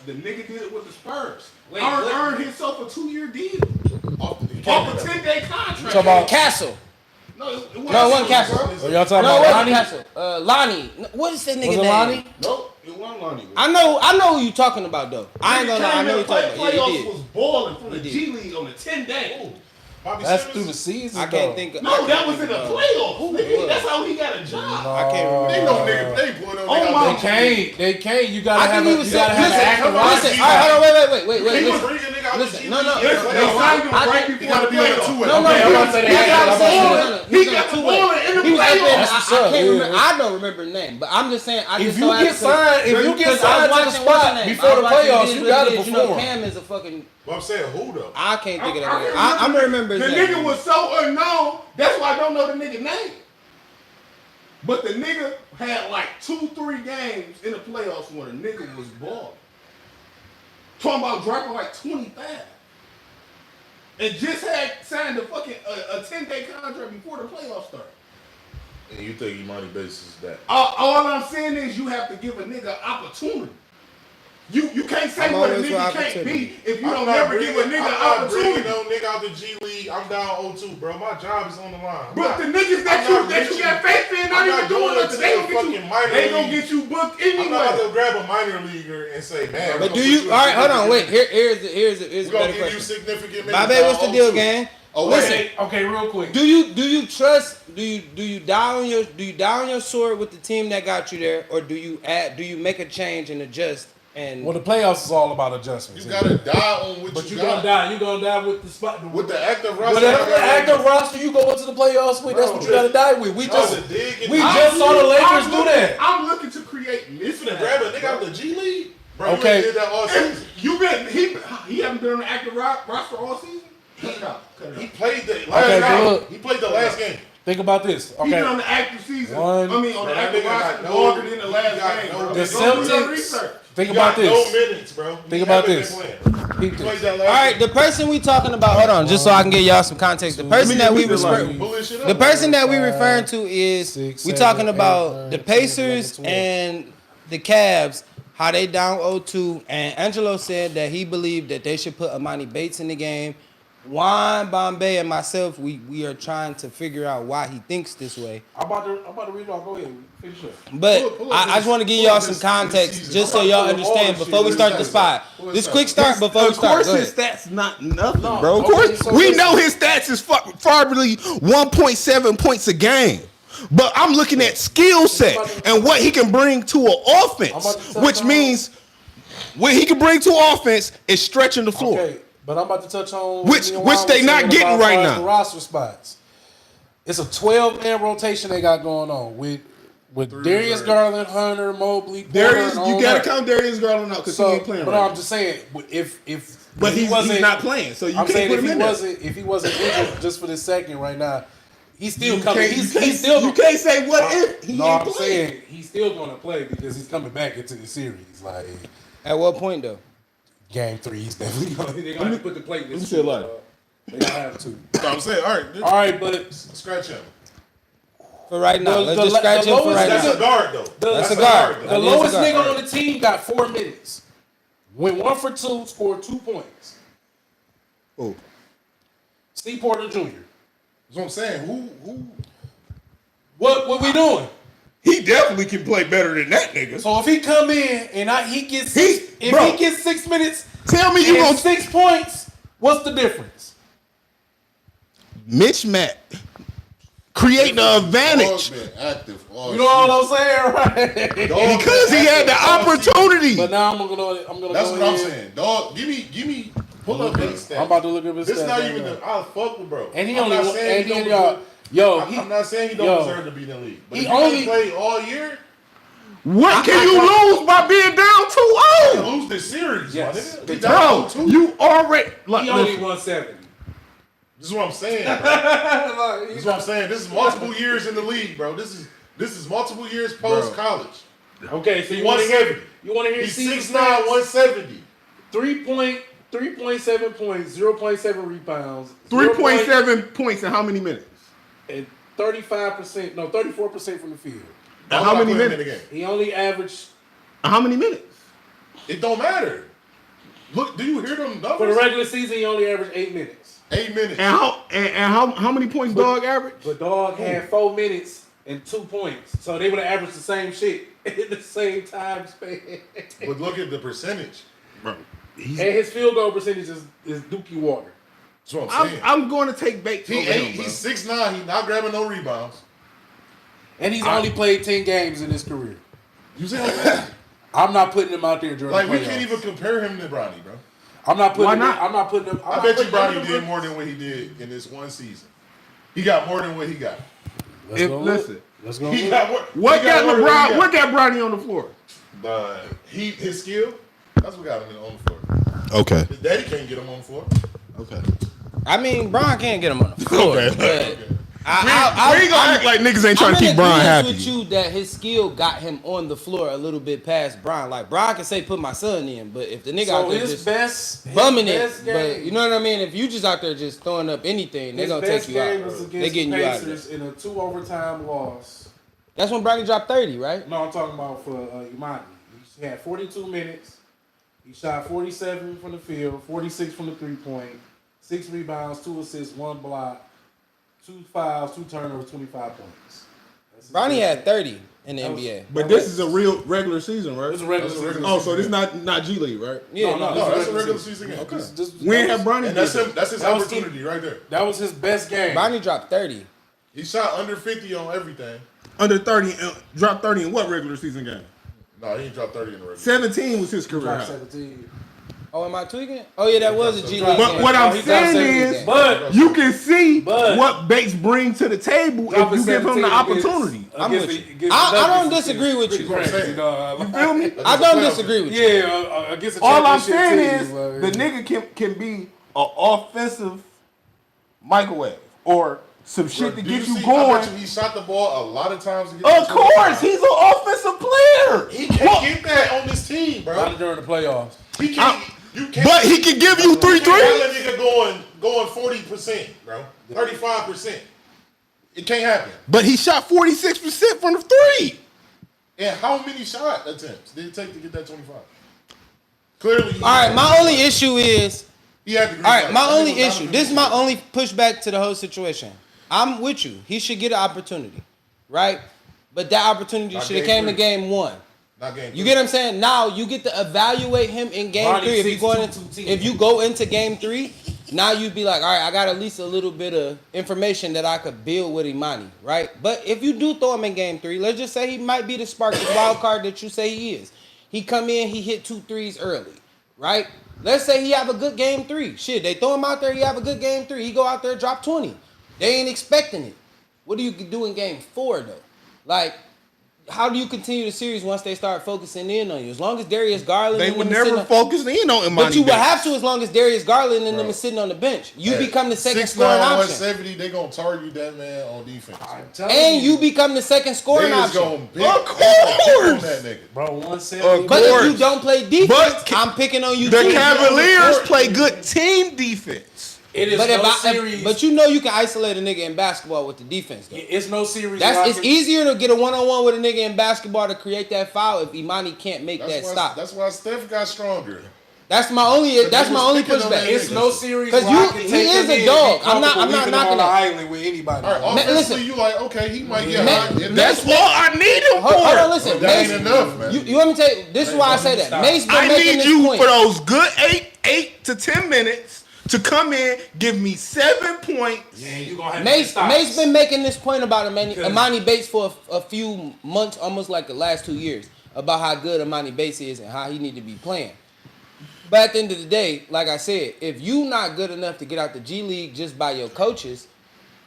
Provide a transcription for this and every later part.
The nigga did it with the Spurs. Earned himself a 2-year deal off a 10-day contract. You talking about Castle? No, it wasn't Castle. Oh, y'all talking about Lonnie? Castle. Lonnie. What is that nigga name? Lonnie? Nope, it wasn't Lonnie. I know who you talking about though. I ain't gonna lie. I know who you talking about. Yeah, he did. Was balling from the G League on the 10-day. That's through the season. I can't think of. No, that was in the playoffs. That's how he got a job. I can't remember. They know nigga. They can't. You gotta have an active roster. Listen, hold on, wait. He was bringing nigga out the G League. No. They signed him right before the playoffs. He got the ball in the playoffs. I don't remember the name, but I'm just saying. If you get signed to the spot before the playoffs, you gotta perform. You know, Cam is a fucking. Well, I'm saying who though? I can't think of that nigga. I'm gonna remember the nigga was so unknown. That's why I don't know the nigga name. But the nigga had like 2-3 games in the playoffs when the nigga was balling. Talking about dropping like 25. And just had signed a fucking a 10-day contract before the playoffs started. And you think Imani Bates is that? All I'm saying is you have to give a nigga opportunity. You can't say what a nigga can't be if you don't ever give a nigga opportunity. No nigga out the G League. I'm down 0-2, bro. My job is on the line. But the niggas that you got faith in not even doing nothing. They gonna get you booked anyway. I'm not about to grab a minor leaguer and say, man. But do you? All right, hold on, wait. Here's a better question. You significant minutes. Bobby, what's the deal, gang? Oh, listen. Okay, real quick. Do you trust? Do you die on your sword with the team that got you there, or do you make a change and adjust? And well, the playoffs is all about adjustments. You gotta die on what but you got. You're gonna die with the spot. With the active roster. Whatever the active roster you go into the playoffs with, that's what you gotta die with. We just saw the Lakers do that. I'm looking to create mismatch. You finna grab a nigga out the G League? Bro, okay. You did that all season. He haven't been on the active roster all season? Cut it out. He played the last game. He played the last game. Think about this. Okay. He's been on the active season. On the active roster longer than the last game. The Celtics. Think about this. No minutes, bro. Think about this. All right, the person we talking about. Hold on, just so I can give y'all some context. The person that we referring to is we talking about the Pacers and the Cavs. How they down 0-2, and Angelo said that he believed that they should put Imani Bates in the game. Juan, Bombay, and myself, we are trying to figure out why he thinks this way. I'm about to read it off. Go ahead, finish up. But I just want to give y'all some context, just so y'all understand before we start the spot. This quick start before we start. Of course, his stats not nothing, bro. Of course, we know his stats is probably 1.7 points a game. But I'm looking at skill set and what he can bring to an offense, which means what he can bring to offense is stretching the floor. Okay. But I'm about to touch on which they not getting right now. The roster spots. It's a 12-man rotation they got going on with Darius Garland, Hunter, Mobley. Darius, you gotta count Darius Garland out because he ain't playing. But right I'm just saying, if he's not playing, so you can't put him in there. If he wasn't injured just for this second right now, he's still coming. He's still. You can't say what if he ain't playing. Saying he's still going to play because he's coming back into the series. Like at what point though? Game 3, he's definitely going to put the plate. Let me say like they gotta have to. I'm saying, all right, but scratch him. For right now, let's just scratch him for right now. That's a guard though. That's a guard. The lowest nigga on the team got 4 minutes. Went 1 for 2, scored 2 points. Oh, Steve Porter Jr. That's what I'm saying. Who? What we doing? He definitely can play better than that nigga. So if he come in and he gets he gets 6 minutes, tell me you gonna 6 points. What's the difference? Mitch Matt creating an advantage. Active. You know what I'm saying, right? Because he had the opportunity. But now I'm gonna. That's what I'm saying, dog. Give me. Pull up his stats. I'm about to look at his stats. This not even. I'll fuck with bro. And he only. And y'all. Yo, I'm not saying he don't deserve to be in the league. But he if only played all year. What can you lose by being down 2-0? Lose the series, yes. Bro, you already. He only won 70. This is what I'm saying. This is what I'm saying. This is multiple years in the league, bro. This is multiple years post college. Okay, so you want to hear? You want to hear? He's 6'9", 170. 3.7 points, 0.7 rebounds, 3.7 points in how many minutes? And 34% from the field. How many minutes? He only averaged. How many minutes? It don't matter. Look, do you hear them numbers? For the regular season, he only averaged 8 minutes. 8 minutes. And how many points dog average? But dog had 4 minutes and 2 points, so they would have averaged the same shit in the same time span. But look at the percentage. Bro, And his field goal percentage is Dookie Water. That's what I'm saying. I'm going to take Bates. He's 6'9". He's not grabbing no rebounds. And he's only played 10 games in his career. You see what I'm saying? I'm not putting him out there during Like, the we playoffs. can't even compare him to Bronny, bro. I'm not putting Why him. not? I'm not putting him. I bet you Bronny did more than what he did in this one season. He got more than what he got. Let's go Listen, look. Let's go He look. got more. what he got got more than he LeBron? got. What got Bronny on the floor? His skill. That's what got him on the floor. Okay. His daddy can't get him on the floor. Okay. I mean, Bron can't get him on the floor. Okay. But We ain't gonna act like niggas ain't trying to keep Bron happy. with you that his skill got him on the floor a little bit past Bron. Like Bron can say put my son in, but if the nigga out So there his just best bumming his it, best but game- you know what I mean? If you just out there just throwing up anything, they're his gonna best take you game out. was Bro. against They getting the you out of there. Pacers in a 2 overtime loss. That's when Bronny dropped 30, right? No, I'm talking about for Imani. He had 42 minutes. He shot 47 from the field, 46 from the 3-point, 6 rebounds, 2 assists, 1 block, 2 fouls, 2 turnovers, 25 points. That's his Bronny best had game. 30 in the That was- NBA. But this is a real regular season, right? It's a regular That's a season. Oh, so this not G League, right? Yeah, No, no. No, that's a regular season game. Okay. This- We ain't that have was- Bronny. And that's do him. That's his That was opportunity right there. That was his best game. Bronny dropped 30. He shot under 50 on everything. under 30, dropped 30 in what regular season game? No, he ain't dropped 30 in the regular. 17 was his career Dropped high. 17. Oh, am I tweaking? Oh yeah, that was a G League. But game. what I'm He dropped saying 70 is, game. But you can see But- what Bates brings to the table if dropping you give him the 17 opportunity. I'm against with the- you. against the I don't Nuggets disagree with is you. crazy, saying. dog. You feel me? I don't disagree with you. Yeah, against the All I'm championship saying team, is like- the nigga can be an offensive microwave or some shit to Do get you see- I going. bet you he shot the ball a lot of times. To get Of course, he's an offensive player. He can't get that on this team, bro. Not during the playoffs. He can't. You can't. But he can give you You three can't have threes. a nigga going 40%, bro. 35%. It can't happen. But he shot 46% from the three. And how many shot attempts did it take to get that 25? Clearly. All right, my only issue is. He had to. All right, my only issue. This is my only pushback to the whole situation. I'm with you. He should get an opportunity, right? But that opportunity Not should have game came to three. game 1. Not game. You get what I'm saying? Now you get to evaluate him in game Bronny 3. If you go into game 3, now you'd be like, all right, I got at least a little bit of information that I could build with Imani, right? But if you do throw him in game 3, let's just say he might be the spark, the wild card that you say he is. He come in, he hit 2 threes early, right? Let's say he have a good game 3. Shit, they throw him out there, he have a good game 3. He go out there, drop 20. They ain't expecting it. What do you do in game 4 though? Like, how do you continue the series once they start focusing in on you? As long as Darius Garland, They and would them is never sitting on- focus in on Imani. but you would Bates. have to as long as Darius Garland and them Bro. is sitting on the bench. You At become the second 6'9", scoring option, 170, they gonna target that man on defense. I'm telling and you become the second scoring They is option. gonna big Of on course. that nigga. bro, 170. But if course. you don't play defense, But I'm picking on you The too. Cavaliers play good team defense. It is But no series. but you know you can isolate a nigga in basketball with the defense though. It's no series. where I It's can- easier to get a one-on-one with a nigga in basketball to create that foul if Imani can't make that stop. That's why Steph got stronger. That's my only But they was picking on pushback. that It's nigga. no series. 'Cause where I can he take is him a in dog. and be I'm not comfortable leaving him knocking on the that. island with anybody. All right, Man, offensively, listen. you like, okay, he might get Man, hot. That's all I need him Hold on, for. listen. That ain't Mace, enough, man. you want me to tell you? This is why I say that. Stop. Mace been I making need this you point. for those good 8 to 10 minutes to come in, give me 7 points. Yeah, you gonna have Mace to been making this point about Imani Because- Bates for a few months, almost like the last 2 years, about how good Imani Bates is and how he need to be playing. But at the end of the day, like I said, if you not good enough to get out the G League just by your coaches,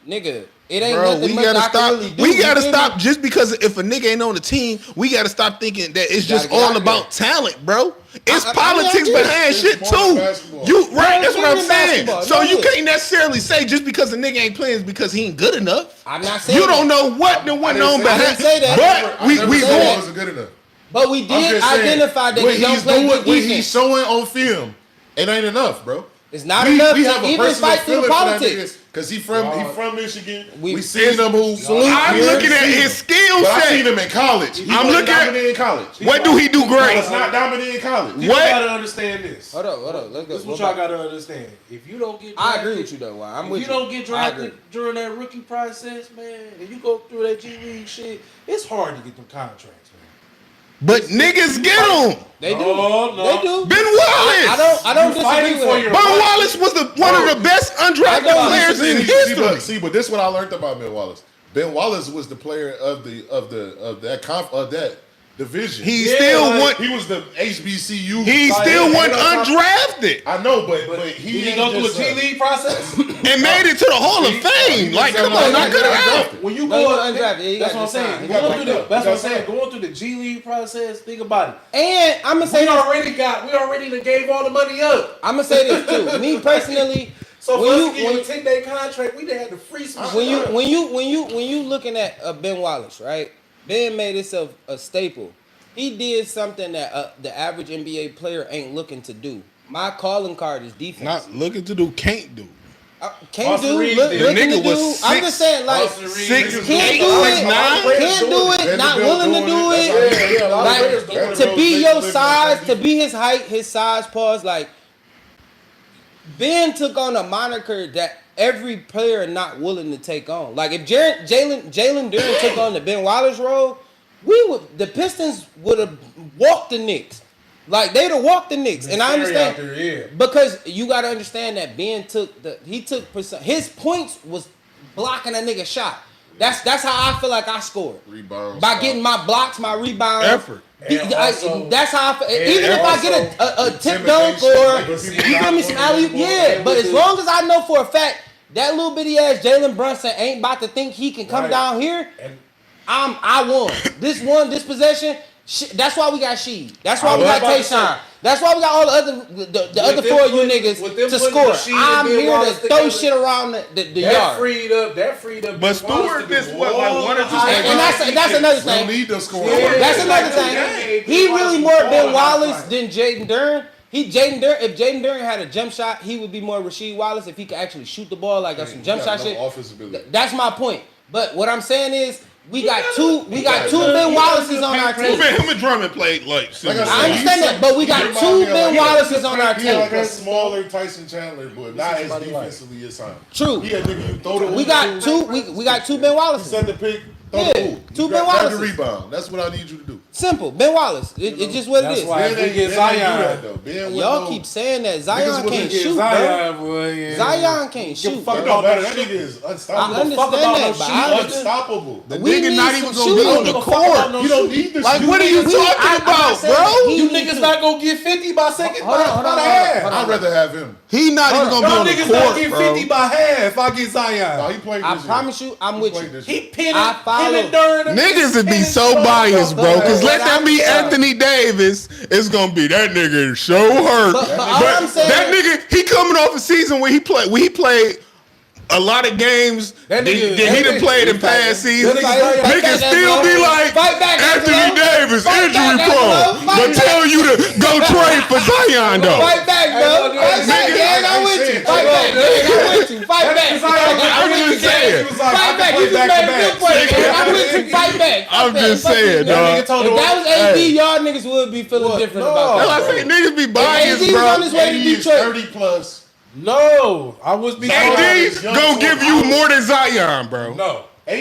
nigga, it ain't Bro, nothing we much gotta I can stop. really do. We You gotta feel stop me? just because if a nigga ain't on the team, we gotta stop thinking that it's just Gotta get all out about talent, bro. It's I mean, politics I get it. behind It's shit more than too. basketball. You right? That's what more I'm than saying. basketball. So No, you yeah. can't necessarily say just because a nigga ain't playing is because he ain't good enough. I'm not saying You don't that. know what the went didn't on say that. behind. I didn't say that. But I we never said going- it wasn't good enough. But we I'm did just saying, identify that what he don't he's play doing, good what defense. he's showing on film, it ain't enough, bro. It's not enough to have a even personal fight through the feeling for that politics. nigga Cause he from Michigan. We We seen him who. I'm looking at his skill But I seen set. him in college. He I'm wasn't looking at- dominant in college. What do he do He great? was not dominant in college. You What? gotta understand this. Hold up. Let's go. This is what y'all gotta understand. If you don't get I drafted, agree with you though. I'm if with you don't get I drafted agree. during that rookie process, man, and you go through that G League shit, it's hard to get them contracts, man. But niggas get him. They do. No. They do. Ben Wallace. I don't You fighting disagree for with your it. Ben Wallace was one of the best undrafted don't players in history. See, but this is what I learned about Ben Wallace. Ben Wallace was the player of that division. He still won. He was the HBCU. He still won undrafted I know, but he Did he ain't go through a just, G League process? and made it to the Hall of Fame. Like, come on, knock it out. When you No, he go wasn't undrafted. He that's got what I'm signed. saying. He got Going through picked the, up. that's He what I'm got saying. picked up. Going through the G League process, think about it. And I'm gonna say We this. already done gave all the money up. I'm gonna say this too. Me personally, So when for you us to give you a 10-day contract, we done had to free some when shit up. you looking at Ben Wallace, right? Ben made himself a staple. He did something that the average NBA player ain't looking to do. My calling card is defense. Not looking to do, can't do. Can't Austin do. Reeves Look, did. looking The to nigga was do. I'm just saying, like, Austin Reeves 6, did. can't 8, do 6, it. 9. Can't do it. Not Vanderbilt willing to doing do it. it. Yeah, a lot of players doing Like it. to be your Vanderbilt size, doing to it. be his height, his size, pause. Like Ben took on a moniker that every player not willing to take on. Like if Jalen Duren took on the Ben Wallace role, the Pistons would have walked the Knicks. Like they'd have walked the Knicks. And I understand Out there, yeah. because you got to understand that Ben took his points was blocking a nigga shot. That's how I feel like I scored. Rebounds. By getting my blocks, my rebounds. Effort. And also- That's how I feel. and Even if I get a tip dunk or you feel me some alley, yeah. But as long as I know for a fact that little bitty ass Jalen Brunson ain't about to think he can come Right. down here, And I won. This possession. That's why we got Sheed. That's why I we was got about to say- Tayshaun. That's why we got all the other them four of you putting- niggas with them to putting score. Rasheed and I'm Ben here to Wallace throw together, shit around the that yard. freed up. But Ben Stewart Wallace to missed do what, like all 1 or the 2 high seconds? And that's another We don't thing. need to score. Yeah. That's another Yeah. thing. He really more Ben Wallace than Jaden Duren. If Jaden Duren had a jump shot, he would be more Rasheed Wallace if he could actually shoot the ball like some jump shot shit. Offensive ability. That's my point. But what I'm saying is we got two Ben Wallaces on our team. Him and Drummond played like. Like I said, I understand that, but we got remind two me of Ben like Wallaces on our He had like team. a smaller Tyson Chandler, but not as defensively as him. True. He had nigga you throw the We got two. We got two Ben You Wallaces. set the pick, throw Yeah, the hoop. two You Ben grab the Wallaces. rebound. That's what I need you to do. Simple. Ben Wallace. It's just what it That's is. why Ben if we ain't- get Ben ain't do Zion, that, though. Ben Y'all with keep no- saying that Niggas Zion wasn't can't getting shoot, bro. Zion, boy, yeah. Zion can't shoot. fuck It bro. don't matter. That nigga is I unstoppable. understand about that, no but shooting. Unstoppable. The We nigga need not some even gonna be shooting. on the Don't give a fuck about court. no You don't shooting. need this. Like, what are you talking about, bro? You niggas not gonna get 50 by second Hold on, hold by on, the hold on, half. hold on. I'd rather have him. He not even gonna be Y'all on the niggas not court, get bro. 50 by half if I get Zion. No, he played I this year. promise you, I'm with played you. this He year. pinning, I follow. pinning during the Niggas would be pinning so shit biased, bro. Cause But let that be I'm- Anthony Davis. It's gonna be that nigga is so hurt. But all I'm saying- that nigga, he coming off a season where he played a lot of games That that nigga- he done that played in nigga- past seasons. nigga- Niggas still be like Fight back, Anthony Angelo. Davis Fight injury back, prone, Angelo. Fight but back. tell you to go trade for Zion though. Fight back, bro. Hey, Fight back, nigga, gang. I'm with you. Fight back, gang. I'm with you. Fight back. I'm just saying. Fight back. You just made a good point, gang. I'm with you. Fight back. I'm just saying, That dog. nigga told If the that was AD, y'all niggas would be feeling different about That's that. why I say niggas be AD biased, was bro. on his way to AD is Detroit. 30 plus. No, I was be AD gonna give you more than Zion, bro. No, AD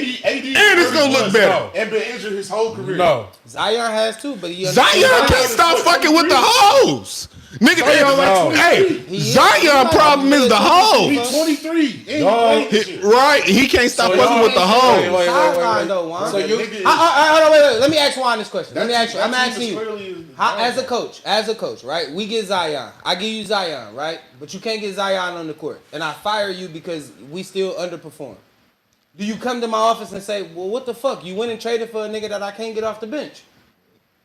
And it's gonna look better. And been injured his whole career. no. Zion has too, but he Zion can't stop fucking with the hoes. Nigga, they Zion like, like hey, 23. Zion problem is the He's hoes. 23. And Y'all- he played this shit. Right, he can't stop So fucking y'all- with the Wait, hoes. wait. Sideline though, Juan. So you- Nigga is- Hold on, wait. Let me ask Juan this question. Let me ask you. I'm That team asking is you. clearly- How, as a coach, right? We get Zion. I give you Zion, right? But you can't get Zion on the court, and I fire you because we still underperform. Do you come to my office and say, "Well, what the fuck? You went and traded for a nigga that I can't get off the bench"?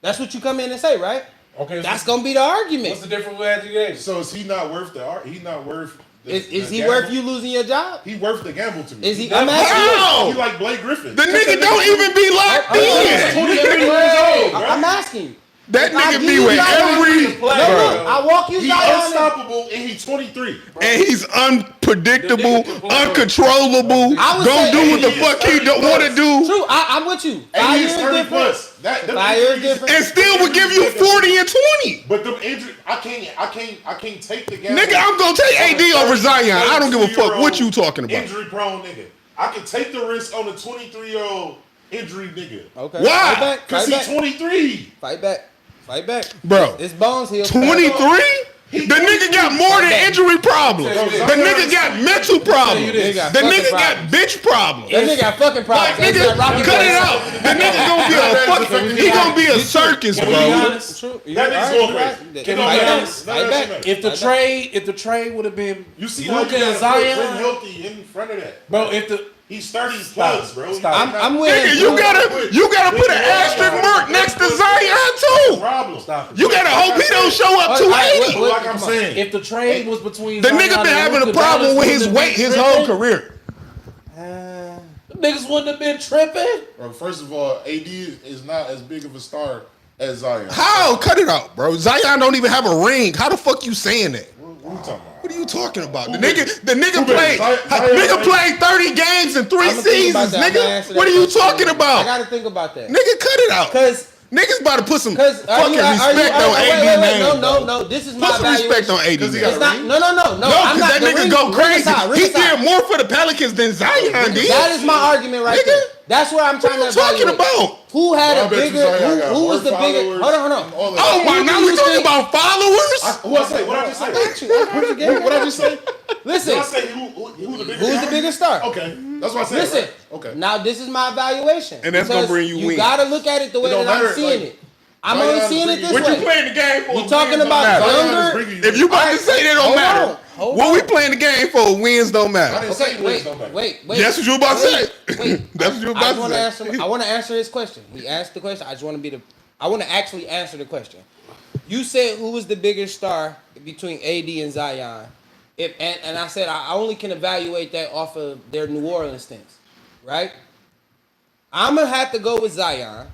That's what you come in and say, right? Okay, That's gonna be the argument. what's the difference with Anthony Davis? So is he not worth the art? He's not worth. Is the he gamble? worth you losing your job? He worth the gamble to me. Is he? I'm asking you. How? He like Blake Griffin. The nigga don't even be locked in. 23 years old, bro. I'm asking you. That If I nigga give be you with Zion, every. look, I walk you He Zion. unstoppable and he's 23. Bro. And he's unpredictable, uncontrollable. I would Don't say do what the 80 fuck he is don't want to 30 do. True, I'm with you. 5 And years he's 30 different. plus. Them 5 years injuries- different. And still would give you 40 and 20. But them injuries, I can't take the guy. Nigga, I'm gonna take AD over Zion. I don't give a fuck what you talking about. Injury prone nigga. I can take the risk on a 23-year-old injury nigga. Okay. Why? Fight back. Cause Fight he's back. 23. Fight back. Fight back. Bro. It's Bones Hill. 23? The nigga got more than injury problems. The nigga got mental problems. The nigga got bitch problems. That nigga got fucking problems. Like, nigga, cut it out. The nigga gonna be a fucking, he gonna be a circus, Can we be bro. honest? True. That nigga's going crazy. Can we Fight be back. honest? Fight back. If the trade would have been You see how you Luka and got Zion Zion, healthy in front of that. bro. If the He's 30 plus, bro. Stop. I'm with Nigga, him. you gotta put an asterisk mark next to Zion too. Problem. stop it. You gotta hope he don't show up 280. What- Like I'm saying. If the trade was between The Zion nigga been and having Luka, a problem Dallas with his wouldn't weight have his been whole tripping. career. Niggas wouldn't have been tripping. Bro, first of all, AD is not as big of a star as Zion. How? Cut it out, bro. Zion don't even have a ring. How the fuck you saying that? What are you talking about? What are you talking about? The Who nigga been? played. Zion Played 30 games in 3 I'ma think about seasons, that. I'm gonna nigga. answer What that are you question. talking I about? gotta think about that. Nigga, cut it out. Cause Niggas about to put some Cause fucking respect on AD wait, name. no. This is my Put some respect on AD Because he name. got It's not. No. No, I'm because not. that nigga go crazy. He did more for the Pelicans than Zion did. That is my argument right Nigga, there. That's where I'm What trying are you to talking evaluate. about? Who had Bro, I a bet you bigger? Zion got Who was more the bigger? followers Hold on. and all that. Oh my! Now we talking about followers. Who I say? What I just say? What I just say? Listen, Did I say who the bigger who's the guy? biggest star? Okay, that's what I said. Listen. Right? Okay. Now this is my evaluation, And that's gonna because bring you wins. You gotta look at it the way don't that I'm matter, seeing like, it. I'm Zion only is seeing it bringing- this What way. you playing the game for? We talking Wins don't about matter. Zion is younger. bringing you If you about to Alright, say that don't hold matter, on, hold what we on. playing the game for? Wins don't I matter. didn't Okay, say wins don't matter. wait. That's what you about to say. Wait. That's what you about to say. I want to answer his question. He asked the question. I want to actually answer the question. You said who was the biggest star between AD and Zion? And I said I only can evaluate that off of their New Orleans stints, right? I'm gonna have to go with Zion.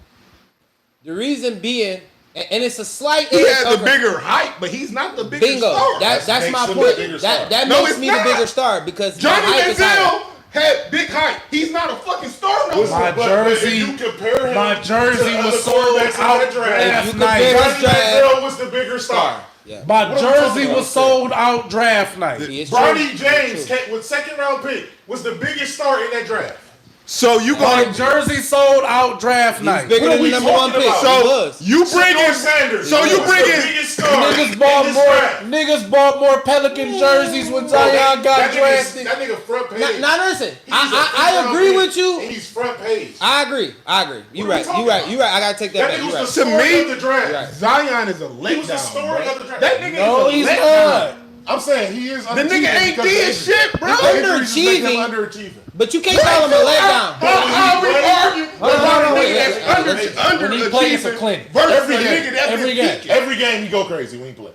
The reason being, and it's a slight He edge has the over- bigger height, but he's not the biggest bingo. star. That's makes my him point. the bigger star. That No, makes it's me not. the bigger star because Johnny my height is higher. Manziel had big height. He's not a fucking star no My more. jersey- if you compare him my jersey to was other sold quarterbacks in out that draft, last You night. compare Johnny his draft. Manziel was the bigger star. Yeah. My What are we jersey talking about? was sold out draft night. He is true. Bronny True. James with second round pick was the biggest star in that draft. So you My gonna jersey sold out draft He's night. bigger What are than we the number one talking pick. about? He so was. you bring Shedeur in Sanders. so you was bring the in biggest star Niggas in bought this more. draft. Niggas bought more Pelican jerseys when Zion got that drafted. That nigga front page. Now listen, He's a first I round agree pick, with you. And he's front page. I agree. You What are we right. talking You right. about? You right. I gotta take that That back. nigga You was right. the story me, of the draft. Right. Zion is a He was the letdown, story bro. of the draft. That nigga No, is a he's letdown. not. I'm saying he is The nigga ain't because of did injury. shit, bro. His injuries make him Underachieving. underachieving. But you can't call him a letdown. How we argue Hold on, about a wait, nigga wait, that's When he plays for underachieving Clinton. versus Every a game. nigga that's Every been game. peaking? Every game he go crazy when he play.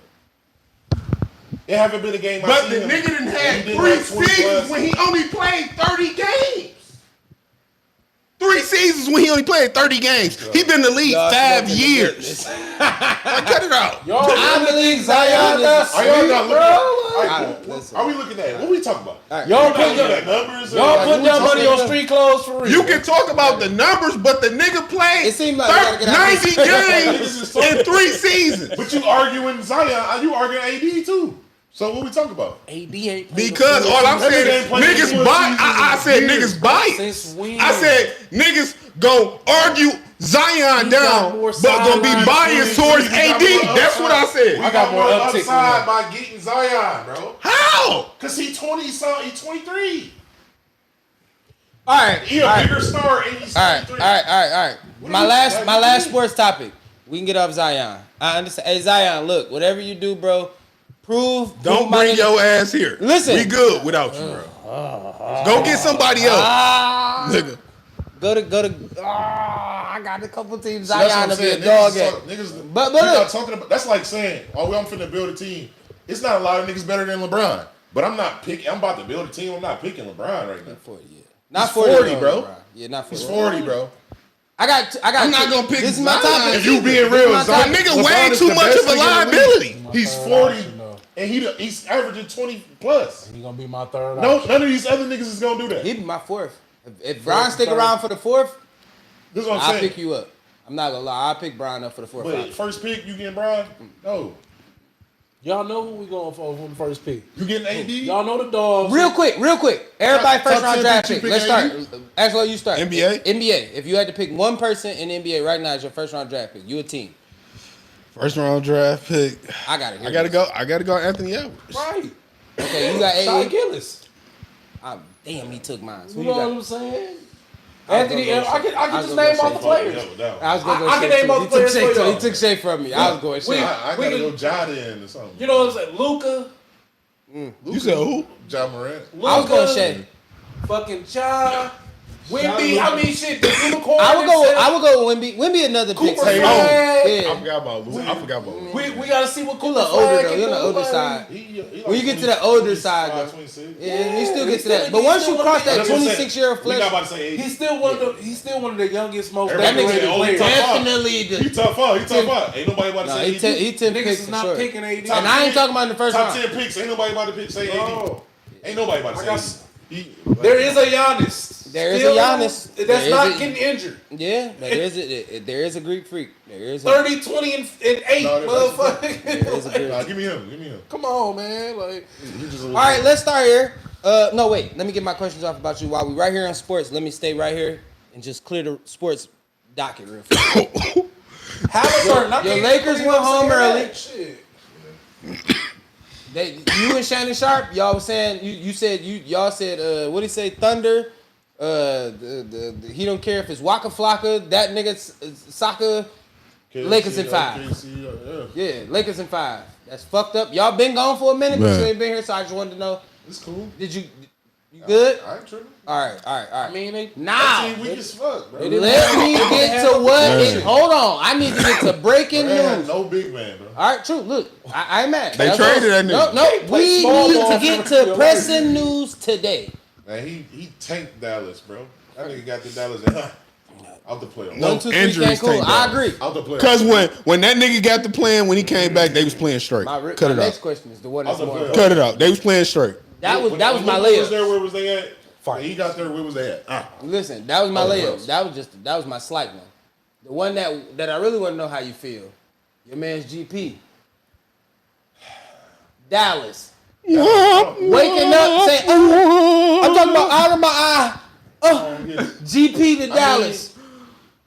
It haven't been a game. But I've the seen nigga him. done He had did 3 like 20 seasons plus. when he only played 30 games. 3 seasons when he only played 30 games. He been in the league Y'all 5 smoking the years. goodness. Like, cut it out. I believe Zion is. Are y'all not looking at? All I- right, listen. are we looking at? What we talking about? Y'all Y'all put looking your at numbers? y'all put your money on talking- street clothes for real. You can talk about the numbers, but the nigga played It seemed like we gotta get out of 90 this. games in 3 seasons. But you arguing Zion? You arguing AD too? So what we talking about? AD ain't played Because the all I'm That nigga saying ain't is played niggas one bias. season I in said years. niggas bias. Since when? I said niggas go argue Zion He got down, more but gonna be sideline biased experience. towards AD. That's what I said. I got more uptick than upside that. by getting Zion, bro. How? Cause he 20 something, he 23. All right. He a bigger star and he's All right. 23. All right. What My are you- last like, what last you sports topic. We can get off Zion. I understand. Hey Zion, look, whatever you do, bro, prove Don't my bring nigga- your ass here. Listen. We good without you, bro. Go get somebody else, nigga. Go to. I got a couple teams. That's what Zion I'm to be a saying. dog Niggas at. talk- niggas, But we're not look, talking about. That's like saying, "Oh, I'm finna build a team." It's not a lot of niggas better than LeBron, but I'm not picking. I'm about to build a team. I'm not picking LeBron right now. 40, yeah. Not He's 40, 40, bro. Yeah, not 40. He's 40, bro. I'm not gonna pick This is my Zion. topic. If you being real, The nigga way too much of a liability. He's 40 and he's averaging 20 plus. He gonna be my third. No, none of these other niggas is gonna do that. He'd be my fourth. If Brian stick around for the fourth, This is what I'm I'll saying. pick you up. I'm not gonna lie. I'll pick Brian up for the fourth. But first pick, you getting Brian? No. Y'all know who we going for the first pick. You getting AD? Y'all know the dogs. Real quick. Everybody Top first round 10 draft picks pick. you Let's pick start. Angelo, you start. NBA? NBA. If you had to pick one person in the NBA right now as your first round draft pick, you a team. First round draft pick. I got it. I gotta go Anthony Edwards. Right. Okay, you got Shai AD. Gillis. Damn, he took mine. Who You you know what got? I'm saying? I was Anthony, gonna go I can I was just gonna name go all the Shai. players. I was gonna go I can Shai, name too. all the players for y'all. He took shade from me. I was going Shai. I We gotta can- go Jada in or something. You know what I'm saying? Luka. You said who? Ja Morant. I was going Shai. Fucking Ja. Wimby. I mean, shit. The unicorn. I himself. would go with Wimby. Wimby another pick. Cooper too. Flag. I Yeah. forgot about Lou. I forgot about Lou. We gotta see what You Cooper look older Flag though. can You're on the do, older man. side. He When you get to the older side, 25, though. 26. Yeah, you still get to He's that. still- But once he's you still cross one of that the- 26-year-old We not flex, about to say 80. He's still one of the youngest, most that Everybody nigga say only is top five. definitely He the. tough out. He tough out. Ain't nobody about to No, say he 10 Niggas picks is for not sure. picking AD. And I ain't talking about in the first top round. 10 picks. Ain't nobody about to say AD. No. Ain't nobody about to say I AD. got- There is a Giannis. There is Still, a Giannis. That's There is not a- getting injured. Yeah, there is a Greek freak. There is a 30, 20, and 8, No, motherfucker. there is a Greek. Nah, give me him. Come on, man. Like, He just a All right, let's start here. No, wait. Let me get my questions off about you while we right here on sports. Let me stay right here and just clear the sports docket real fast. Halliburton. I Your can't Lakers believe went I'm home saying early. that shit. You and Shannon Sharp, y'all was saying y'all said what did he say? Thunder. He don't care if it's Waka Flocka. That nigga Soccer. Lakers in 5. Yeah, Lakers in 5. That's fucked up. Y'all been gone for a minute, but Man. you ain't been here, so I just wanted to know. It's cool. Did you good? I ain't tripping. All right. I mean, they Now, That team weak as fuck, bro. let me get to what is. Hold on, I need to get to breaking They had news. no big man, bro. All right, true. Look, I ain't mad. They That's traded all. that nigga. No, play we small need ball to get for to the pressing news today. Man, he tanked Dallas, bro. That nigga got the Dallas out the playoffs. No 1, 2, 3, injuries can't cool. take I that. agree. Out the playoffs. Cause when that nigga got the plan, when he came back, they was playing straight. My Cut it next out. question is the one Out that's the more. playoffs. Cut it out. They was playing straight. That was When my Luka was layup. there, where was they at? When he got there, where was they at? Listen, that was my Oh, layup. gross. That was my slight one. The one that I really want to know how you feel. Your man's GP. Dallas. Waking up saying, I'm talking about out of my eye. GP to Dallas.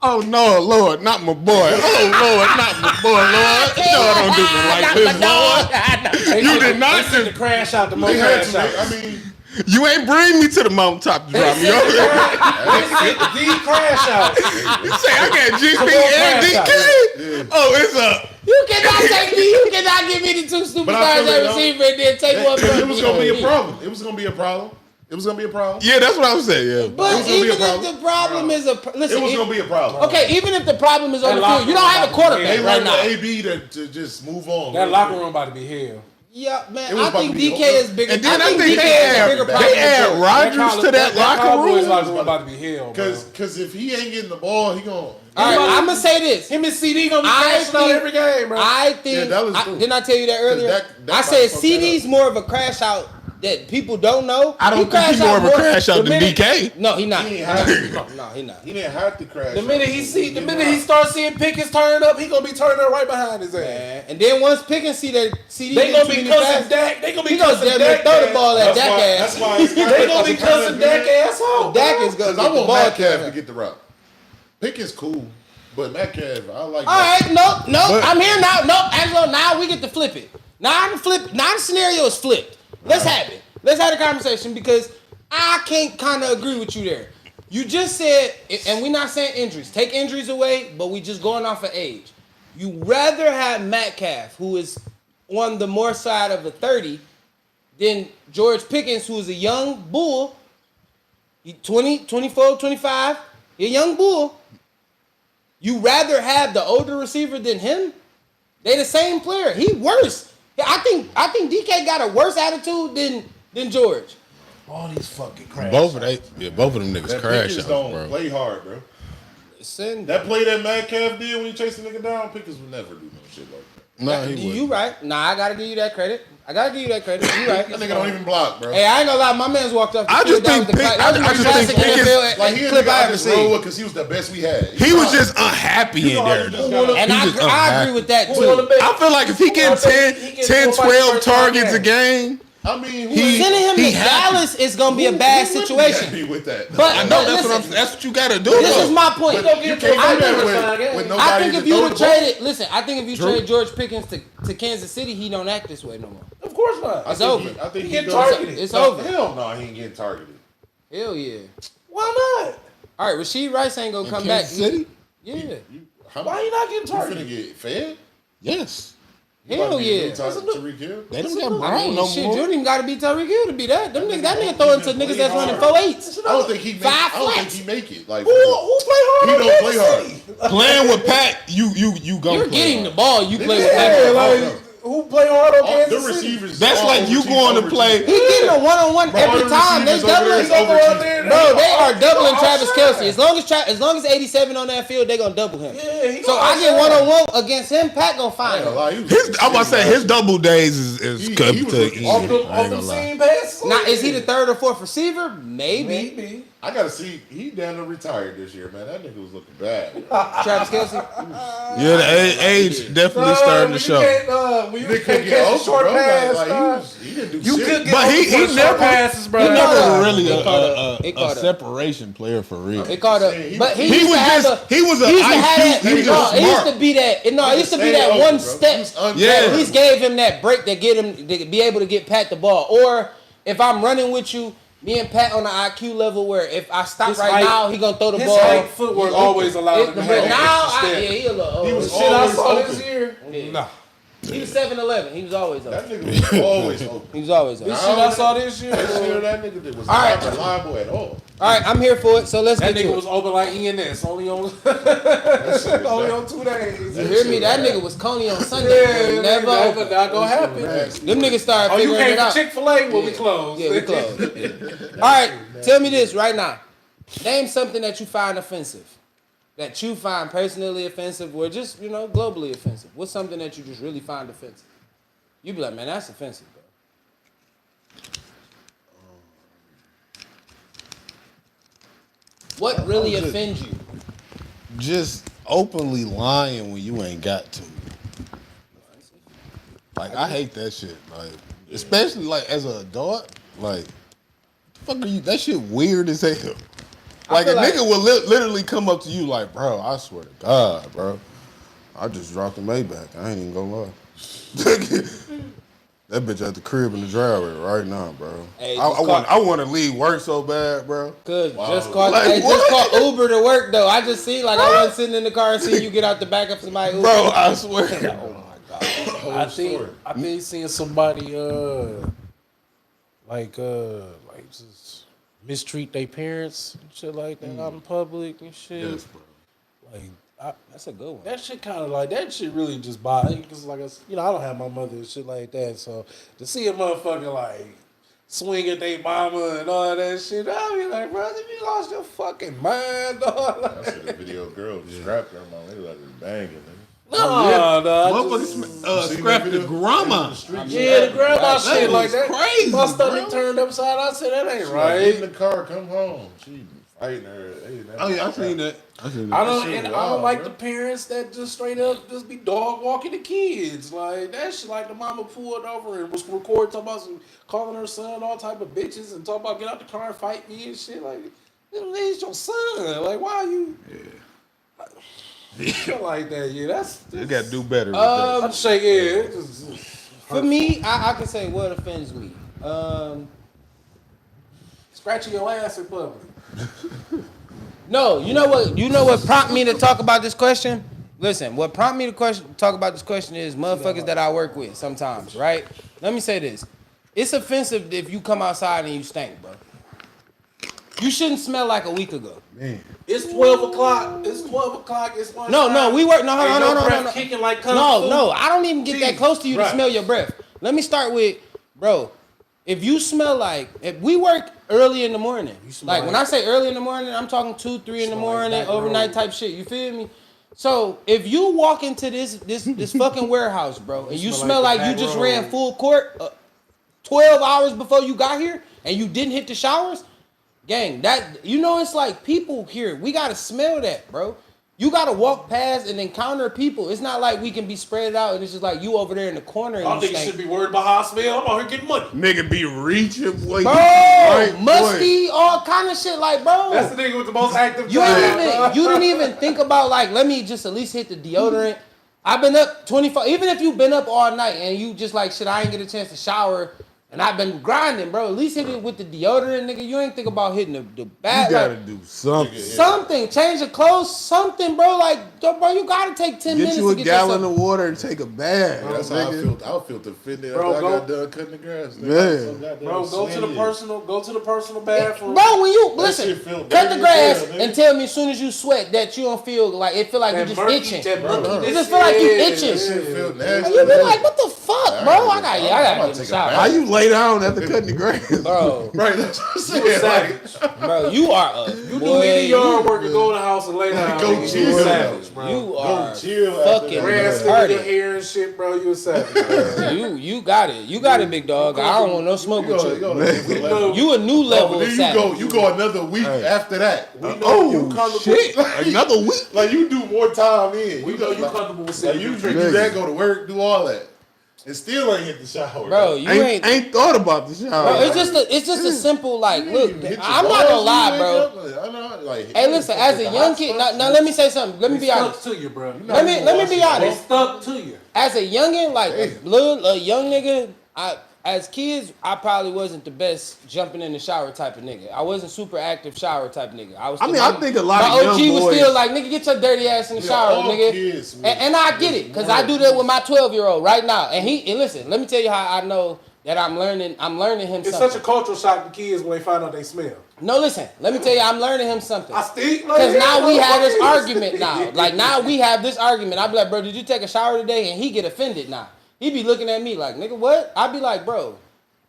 Oh no, Lord, not my boy. Oh Lord, not my boy, Lord. No, don't do me like this, Lord. You did not send the do. crash out the They had crash to. out. I mean, You ain't bring me to the mountaintop to drop me off. The crash out. You say I got GP Come on, and crash out. DK? Oh, it's up. You cannot take me. You cannot give me the two I superstars feel at it, receiver and then take one from it was me. gonna be a problem. It was gonna be a problem. It was gonna be a problem. Yeah, that's what I was saying. Yeah. But was gonna be a even if problem. the problem is listen, It was gonna be a problem. okay, even if the problem is on That the locker field, you don't have a room quarterback They right wanted now. the AB to just move on. That locker room about to be hell. Yeah, man, It was I about think to be DK over. is bigger. And then I think DK they has a add bigger problem than George. Rodgers to that locker Cowboys room. locker room about to be hell, bro. Cause if he ain't getting the ball, he gonna. All right, I'm gonna say this. Him and CD gonna be I crashing out think- every game, bro. I think. Yeah, that was true. Didn't I tell you that earlier? that I said might fuck CD's more of a crash out that people don't know. I don't think he's more of a crash out the than minute- DK. No, he not. He ain't have to. No, he not. He didn't have to crash. The minute he starts seeing Pickens turn up, he gonna be turning up right behind his ass. Man. And then once Pickens see that CD, They get gonna too be many cussing passes, Dak. They gonna be he gonna cussing damn near Dak. throw the ball at Dak That's ass. why it's They gonna be cussing Dak ass out. Dak is gonna Because get I the want ball. Metcalf to get the route. Pickens cool, but Metcalf, I like. All right, nope. But- I'm here now. Nope, Angelo. Now we get to flip it. Now the scenario is flipped. Let's have it. Let's have a conversation because I can't kind of agree with you there. You just said, and we're not saying injuries. Take injuries away, but we just going off of age. You rather have Metcalf, who is on the more side of the 30, than George Pickens, who is a young bull. He 20, 24, 25. He a young bull. You rather have the older receiver than him? They the same player. He worse. I think DK got a worse attitude than George. All these fucking crash. Both of them niggas That crash Pickens out, don't bro. play hard, bro. Send That play that Metcalf did when he chased the nigga down, Pickens would never do no shit like that. No, he you wouldn't. right. Nah, I gotta give you that credit. You right. That nigga don't even block, bro. Hey, I ain't gonna lie. My man's walked up. I just think Pickens- Like he clip I ever seen. because he was the best we had. He was just unhappy in there, though. And He was I agree with that Who wanna too. bet? I feel like if he getting 10, 12 targets a game, I mean, Sending him to happy. Dallas is gonna be a bad situation. Happy with that. But I know listen, that's what you gotta do. this though. is my point. You can't do that with nobody I think to if you throw would the ball. trade it, listen. I think if you trade George Pickens to Kansas City, he don't act this way no more. Of course not. It's over. I think He he get goes. targeted. It's No, over. Hell no, he ain't getting targeted. Hell yeah. Why not? All right, Rasheed Rice ain't gonna come Kansas back. City? Yeah. Why you not getting You finna targeted? get fed? Yes. Hell yeah. Tariq Hill? They don't got I Brown mean, no shit, more. you don't even gotta be Tyreek Hill to be that. Them niggas, that nigga throwing to niggas that's running 4.8s. I don't think he make. Five I don't think flats. he make it. Like Who play hard he on don't play Kansas hard. City? Playing with Pat, you gonna You're play getting hard. the ball. You play with Yeah, that. like, who play hard on The Kansas City? receivers. That's all like you overachieve- going to overachieve. play. He getting a one-on-one Bro, every all the time. They receivers over doubling. there is overachieving. Bro, they are doubling He Travis outside. Kelce. As long as 87 on that field, they gonna double him. Yeah, he So I get one-on-one against him. Pat gonna find him. I'm about to say his double days is He coming was to looking easy. off I the ain't gonna lie. seam passes. Now, is he the third or fourth receiver? Maybe. Maybe. I gotta see. He down to retired this year, man. That nigga was looking bad. Travis Kelce. Yeah, the age definitely starting to show. When you Nigga can't couldn't get catch a open, short bro. pass, He didn't do you shit. could get But open he for the short never- passes, bro. He It never caught really up. a It caught up. separation player for real. They called up, He but he He used was to have just a. he was an He used to have IQ. that. He was No, just it used smart. to be that. No, it used to be Stay that open, one bro. step He was that Yeah. at least gave him that break that get him to be able to get Pat the ball. Or if I'm running with you, me and Pat on the IQ level where if I stop His right height- now, he gonna throw the His ball. height footwork always allowed him to But have now, extra step. he a little old. He was Shit I always saw open. this year. Nah. He was 7'11". He was always That open. nigga was always open. He was always open. This shit I saw this year. This year, that nigga was All right. not reliable at all. All right, I'm here for it. So let's That get nigga to was it. open like ENS, only on only on 2 days. You hear me? That nigga was Coney on Sunday. Yeah, Never open. not gonna happen. Them niggas started Oh, you figuring came it for out. Chick-fil-A? Well, we closed. Yeah, we closed. All right, tell me this right now. Name something that you find offensive. That you find personally offensive or just, globally offensive. What's something that you just really find offensive? You be like, man, that's offensive, bro. What really offends you? Just openly lying when you ain't got to. Like I hate that shit. Like especially like as an adult. Like fuck are you? That shit weird as hell. Like a feel like- nigga will literally come up to you like, bro, I swear to God, bro, I just dropped the Maybach. I ain't even gonna lie. That bitch at the crib in the driveway right now, bro. Hey, I just want to leave work so bad, bro. Cause Wow. just call Like, just call Uber to work though. I just see I wasn't sitting in the car and see you get out the back of somebody Uber. Bro, I swear. I think seeing somebody just mistreat their parents and shit like that out in public and shit. Yes, bro. Like That's a good one. that shit kind of like that shit really just bothers me because I don't have my mother and shit like that. So to see a motherfucker like swing at their mama and all that shit, I be like, bro, if you lost your fucking mind, dog. I see the video girl scrapped her mom. They like was banging. Nigga. No, Motherfuckers scrapped the grandma. yeah, the grandma That shit like was that. crazy, My stomach bro. turned upside. I said that ain't Like, right. get in the car, come home. She fighting her. Oh yeah, I seen that. I shit don't wild, like bro. the parents that just straight up just be dog walking the kids. Like that shit like the mama pulled over and was recording talking about calling her son all type of bitches and talking about get out the car and fight me and shit. Like, it's your son. Like, why are you shit like that? Yeah, that's You gotta do better with that. I'm shaking. Yeah, it just, For me, I can say what offends me. scratching your ass in public. No, you know what prompted me to talk about this question? Listen, what prompted me to talk about this question is motherfuckers that I work with sometimes, right? Let me say this. It's offensive if you come outside and you stink, bro. You shouldn't smell like a week ago. Man. It's 12 o'clock. It's 12 o'clock. It's lunch No, time. we work. No, And your no. breath kicking like kung fu. No, I don't even get that close to you to Right. smell your breath. Let me start with, bro, if you smell like, if we work early in the morning, smell like when I say early in the morning, I'm talking 2, 3 in the morning, overnight type shit. You feel me? So if you walk into this fucking warehouse, bro, and you smell like you just ran full court 12 hours before you got here and you didn't hit the showers, gang, that it's like people here. We gotta smell that, bro. You gotta walk past and encounter people. It's not like we can be spread out and it's just like you over there in the corner. And I think you should be worried about how I smell. I'm out here getting money. Nigga be reaching, boy. Bro, Right, musty, all kind of shit. Like, bro, That's the nigga with the most active you job. didn't even think about like, let me just at least hit the deodorant. I've been up 24. Even if you've been up all night and you just like shit, I ain't get a chance to shower. And I've been grinding, bro. At least hit it with the deodorant, nigga. You ain't think about hitting the bath. You gotta like, do something. something. Change your clothes. Something, bro. Like, bro, you gotta take 10 minutes Get you a to get gallon yourself. of water and take a bath. That's how I nigga. felt. I felt offended Bro, after I got go- done cutting the grass. Man. Bro, go to the personal bathroom. Bro, when you That listen, shit feel cut the dirty grass as hell, and nigga. tell me as soon as you sweat that you don't feel like it feel like you That just murky- itching. that murky- It just feel like you That itching. shit feel And nasty. you be like, what the fuck, bro? I gotta I'm get in the take a shower. How you lay down after cutting the grass? Bro, Right, that's what I'm You a saying. savage. bro, you are a You do boy, any yard work and go in the house and lay down. Go nigga, chill. you a savage, bro. You are chill after fucking that. Grass sticking in party. your hair and shit, bro. You a savage. Bro. You got it. You got it, big dog. I don't want no smoke with you. You a new level Then of you savage. go another week after that. We know you comfortable. Shit. Another week? Like you do more time in. We know you comfortable with Like sitting. you do that, go to work, do all that, and still ain't hit the shower. Bro, you Ain't thought about the shower. Bro, it's just a simple like. You Look, ain't even hit your I'm not gonna balls lie, when you bro. wake up. I know, like, Hey, listen, as a young kid, now let me say something. Let me be honest. Stuck to you, bro. Let me be They honest. stuck to you. As a youngin, like a young nigga, as kids, I probably wasn't the best jumping in the shower type of nigga. I wasn't super active shower type of nigga. I think a lot my of young OG was boys- still like, nigga, get your dirty ass in the shower, all nigga. kids And I get it, cause I do that with my 12-year-old right now. And listen, let me tell you how I know that I'm learning him It's something. such a cultural shock to kids when they find out they smell. No, listen, let me tell you, I'm learning him something. I stink. Because now we have this argument now. Like, now we have this argument. I be like, bro, did you take a shower today? And he get offended now. He be looking at me like, nigga, what? I be like, bro,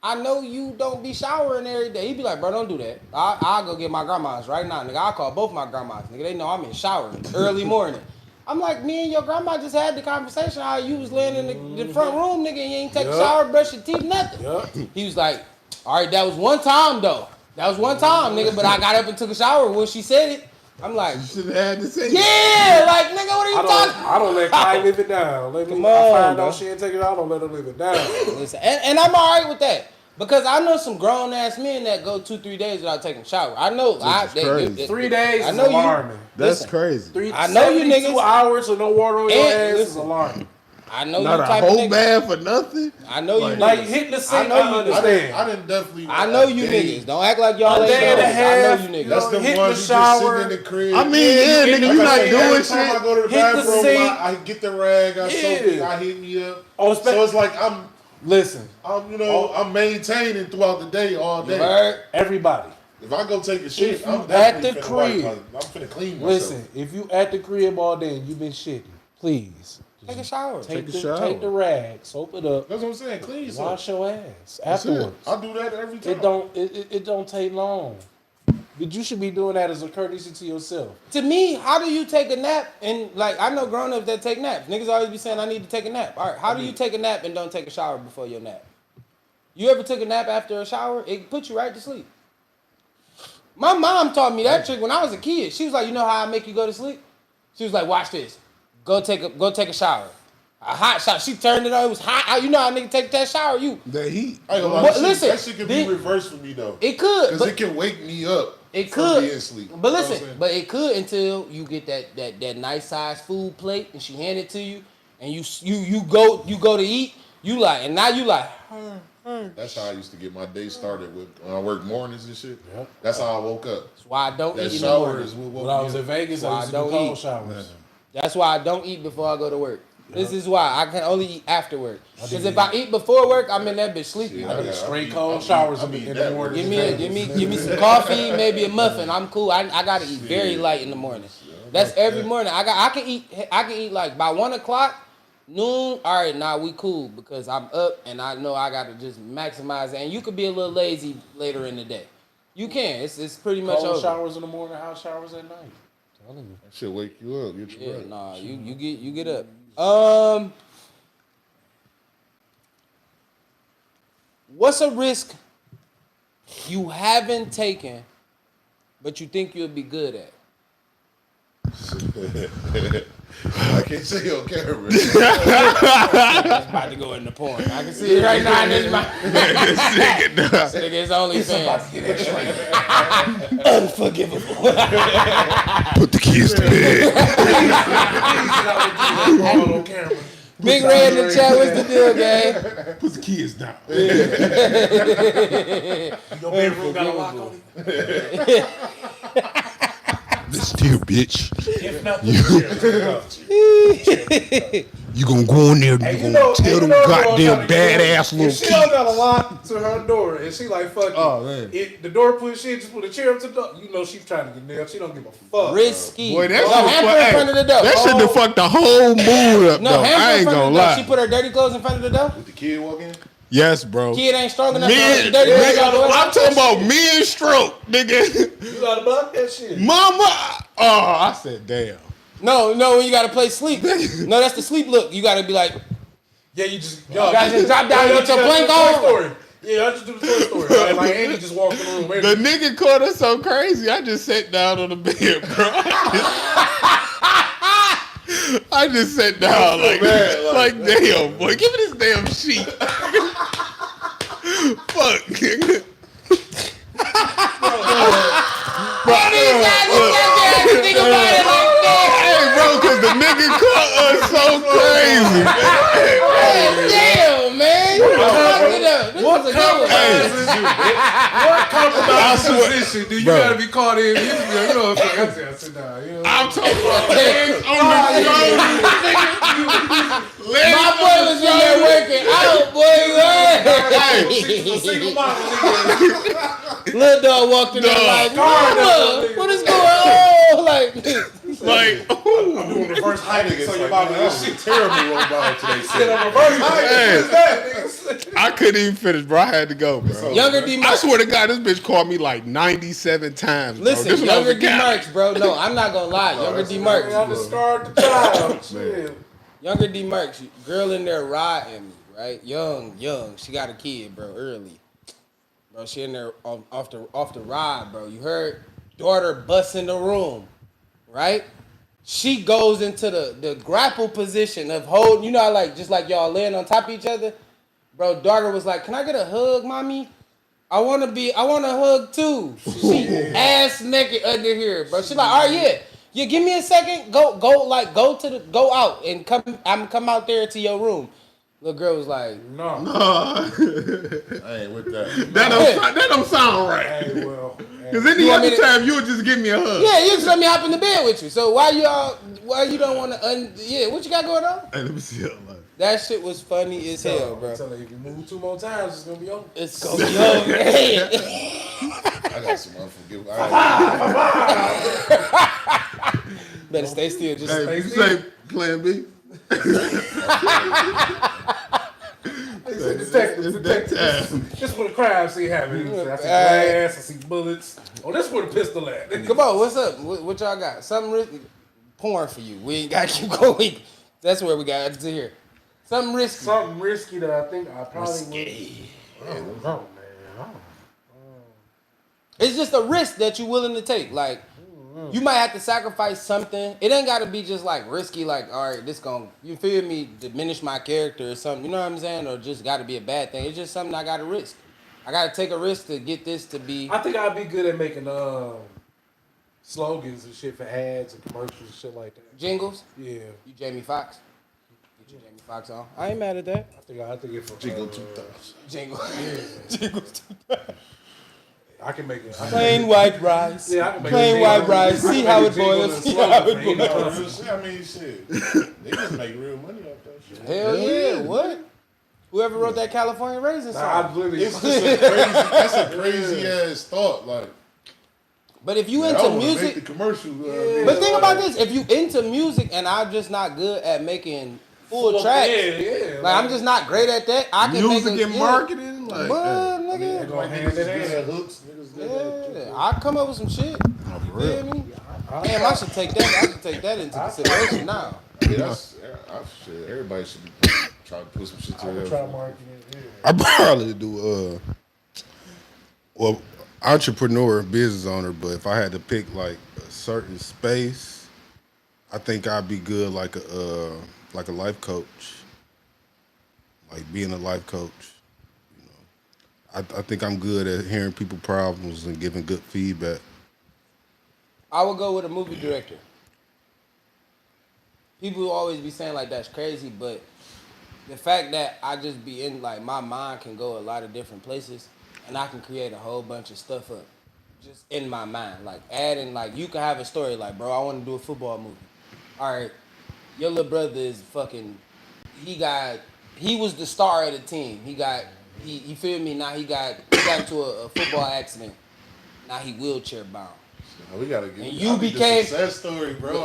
I know you don't be showering every day. He be like, bro, don't do that. I'll go get my grandma's right now, nigga. I'll call both my grandmas, nigga. They know I'm in showering early morning. I'm like, me and your grandma just had the conversation how you was laying in the front room, nigga, and you ain't take a shower, brush your teeth, nothing. He was like, all right, that was one time, though. That was one time, nigga, but I got up and took a shower when she said it. I'm like, You should have had to say yeah, like, nigga, what are you talking? I don't let Kai live it down. Come I on, find bro. out she ain't take it out. I don't let her live it down. Listen, and I'm all right with that. Because I know some grown ass men that go 2-3 days without taking a shower. I know. crazy. 3 days I is know you. alarming. That's Listen, crazy. I know you 72 niggas. hours with no water on your And ass is listen. alarming. I know Not you a type of whole nigga. bath for nothing. I know you Like niggas. hitting the I sink, know I you understand. I didn't definitely. I know you niggas. Don't act like y'all A ain't day and a know. half, I know you niggas. That's the Hitting ones the who just shower. sitting in the crib. I mean, yeah, nigga, you not doing Every time I shit. go to the Hit the bathroom, sink. I get the rag, I soak it, Yeah. I hit me up. Oh, So it's like I'm Listen, I'm maintaining throughout the day all day. Right? everybody. If I go take a shit, If you I'm at definitely the finna wipe crib. I'm finna clean myself. Listen, if you at the crib all day and you been shitting, please Take a shower. take a shower. the rag, soap it up, That's what I'm saying. Clean yourself. wash your ass That's it. afterwards. I do that every time. It don't take long. But you should be doing that as a courtesy to yourself. To me, how do you take a nap? And like, I know grown ups that take naps. Niggas always be saying, I need to take a nap. All right, how do you take a nap and don't take a shower before your nap? You ever took a nap after a shower? It put you right to sleep. My mom taught me that trick when I was a kid. She was like, you know how I make you go to sleep? She was like, watch this. Go take a shower. A hot shower. She turned it on. It was hot. You know how nigga take that shower? You. The heat. I ain't gonna lie, But that shit- listen, that shit can be reversed for me though. It could. Because it can wake me up. It from could. being asleep. But You know what I'm listen, saying? but it could until you get that nice size food plate and she hand it to you and you go to eat. You like, and now you like. That's how I used to get my day started with when I worked mornings and shit. Yep. That's how I woke up. That's why I don't That eat in the shower morning. is what woke When I me was up. in Vegas, Why I used to I do don't cold eat. showers. That's why I don't eat before I go to work. This is why I can only eat after work. Because if I eat before work, I'm in that bitch sleepy. Yeah, I get yeah, straight I cold be- showers I in be the that morning. Give me some coffee, maybe a muffin. I'm cool. I gotta eat very light in the morning. That's every morning. I can eat like by 1 o'clock. Noon, all right, nah, we cool because I'm up and I know I got to just maximize it. And you could be a little lazy later in the day. You can. It's pretty much Cold over. showers in the morning, hot showers at night. Telling you. That shit wake you up. Get you Yeah, right. nah, you get up. What's a risk you haven't taken, but you think you'll be good at? I can't say on camera. It's about to go into porn. I can see it right now in this mind. This nigga is OnlyFans. Unforgivable. Put the kids to bed. On camera. Big Red in the chat, what's the deal, gang? Put the kids down. Your bedroom got a lock on it. Listen here, bitch. If not, You gonna go in there and you gonna tell them goddamn badass little if she don't kids. got a lock to her door and she like fuck it. Oh, man. If the door push in, just put a chair up to the door. You know she's trying to get nailed. She don't give a fuck. Risky. Boy, that No, shit hamper in front of the door. That shit done fucked the whole mood up, No, though. hamper I in ain't front of gonna the door. lie. She put her dirty clothes in front of the door. Did the kid walk in? Yes, bro. Kid ain't strong enough to Men, hold the dirty clothes out the way. I'm talking about men stroke, nigga. You gotta block that shit. Mama. Oh, I said, damn. No, when you gotta play sleep. No, that's the sleep look. You gotta be like, Yeah, you just gotta just drop down and get your blank on. Story. Yeah, I just do the Toy Story. Right? Like Andy just walked in the room. The nigga caught us so crazy. I just sat down on the bed, bro. I just sat down like damn, boy. Give me this damn sheet. Fuck, nigga. Hey, bro, cause the nigga caught us so crazy. damn, man. You fucked it up. This was a good one. What compromise I swear- position do you Bro. gotta be caught in? You know, I sit down. You know? I'm talking about legs on the shoulder. My boy was in there working out, boy. She's a single mom. Little dog walked in there like, Mama, what is going on? Like, Like, I'm doing reverse height Nigga, so it's your like, body man, that shit terribly rolled by today. Sit on reverse height. I couldn't even finish, bro. I had to go, bro. Younger I Dmarks. swear to God, this bitch called me like 97 times, bro. Listen, This when I was younger a cat. Dmarks, bro. No, I'm not gonna lie. Younger I'm Dmarks. the scar the child. Shit. Younger Dmarks. Girl in there riding me, right? Young. She got a kid, bro, early. Bro, she in there off the ride, bro. You heard? Daughter busts in the room, right? She goes into the grapple position of holding, you know, like just like y'all laying on top of each other. Bro, daughter was like, "Can I get a hug, mommy? I want a hug too." She ass naked under here, bro. She like, "All right, yeah, give me a second. Go out and come out there to your room." Little girl was like, No. I ain't with that. That don't sound right. Hey, well. Because any want me other to- time, you would just give me a hug. "Yeah, you just let me hop in the bed with you. So why you don't want to what you got going on?" Hey, let me see. That shit was funny as hell, bro. I'm telling you, if you move 2 more times, it's gonna be over. It's gonna be over. I got some unforgivable. Better stay still. Just Hey, stay you still. say Plan B? Detective. This is where the crime scene happening. I see glass, I see bullets. Oh, this is where the pistol at. Come on, what's up? What y'all got? Something risky? Porn for you. We ain't got to keep going. That's where we got to hear. Something risky. Something risky that I think I probably would. I don't know, man. It's just a risk that you're willing to take. Like, you might have to sacrifice something. It ain't got to be just like risky, like, all right, this gon' you feel me, diminish my character or something. You know what I'm saying? Or just got to be a bad thing. It's just something I got to risk. I got to take a risk to get this to be. I think I'd be good at making slogans and shit for ads and commercials and shit like that. Jingles. Yeah, You Jamie Foxx. Get your Jamie Foxx on. I ain't mad at that. I think if Jingle 2000. Jingle. I can make it. Plain white rice. Yeah, I can make Plain a white jingle. rice. See I how can it make a boils. jingle See and how slogan it for any boils. purpose. I mean, shit. They just make real money off that shit. Hell yeah. What? Whoever wrote that California Raisin Nah, song. I literally. It's just that's a crazy ass thought. Like, But if you I into wanna make music, the commercial. but think about this: if you into music and I'm just not good at making full tracks. Yeah. Like I'm just not great at that. I can Music make and marketing, like, but I mean, nigga, act like niggas is good at hooks. Niggas good at yeah, I come up with some shit. You feel me? Damn, I should take that into consideration now. I mean, shit, everybody should be trying to put some shit together. Try marketing. Yeah. I probably do well, entrepreneur, business owner, but if I had to pick like a certain space, I think I'd be good like a life coach. Like being a life coach. You know. I think I'm good at hearing people's problems and giving good feedback. I would go with a movie director. People will always be saying like that's crazy, but the fact that I just be in like my mind can go a lot of different places and I can create a whole bunch of stuff up just in my mind. Like adding like you can have a story like, bro, I want to do a football movie. All right, your little brother is fucking he was the star of the team. He feel me? Now he got into a football accident. Now he wheelchair bound. We gotta get. And you I need became the success story, bro.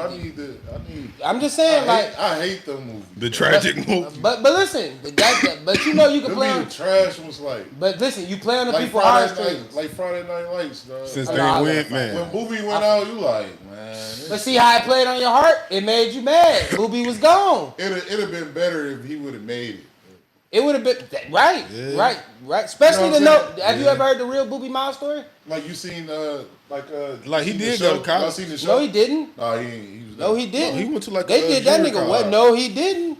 I'm just saying, I hate them movies. The tragic movie. But listen, but you know you can play on. The trash was like. But listen, you play on the Like people Friday heartstrings. night, like Friday Night Lights, dog. Since I they know, I went, love man. When Booby went out, you like, man. But see how it played on your heart? It made you mad. Booby was gone. It'd have been better if he would have made it. It would have been right. Especially You know to what I'm know. Have you ever heard the real Booby Miles story? Like you seen, Like he seen did the go show? to college. Y'all seen the show? No, he didn't. Nah, he was. No, he didn't. No, he went to like they a did that junior nigga. college. What? No, he didn't.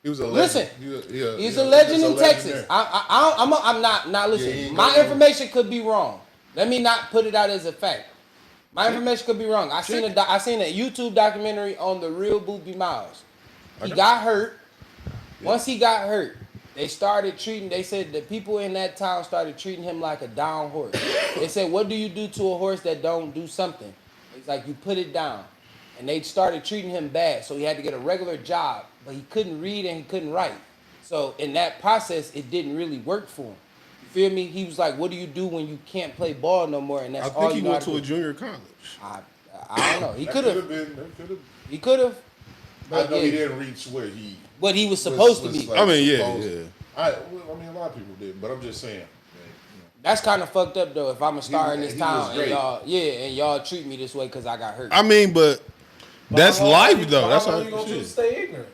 He was a Listen, legend. He's a legend in legend Texas. there. I'm not listen. Yeah, he ain't My going information could be wrong. Let me not put it out as a fact. My information could be wrong. I seen a YouTube documentary on the real Booby Miles. He got hurt. Once he got hurt, they said the people in that town started treating him like a down horse. They said, what do you do to a horse that don't do something? It's like you put it down. And they started treating him bad. So he had to get a regular job, but he couldn't read and he couldn't write. So in that process, it didn't really work for him. You feel me? He was like, what do you do when you can't play ball no more? And that's I all think you he know went how to a do. junior college. I don't know. He could have. He could have. I know he didn't reach where he. What he was supposed to be. like, I mean, yeah. I mean, a lot of people did, but I'm just saying. That's kind of fucked up though. If I'm a star in this he town was and y'all treat me this way because I got hurt. I mean, but that's life though. That's how you gonna shit. stay ignorant.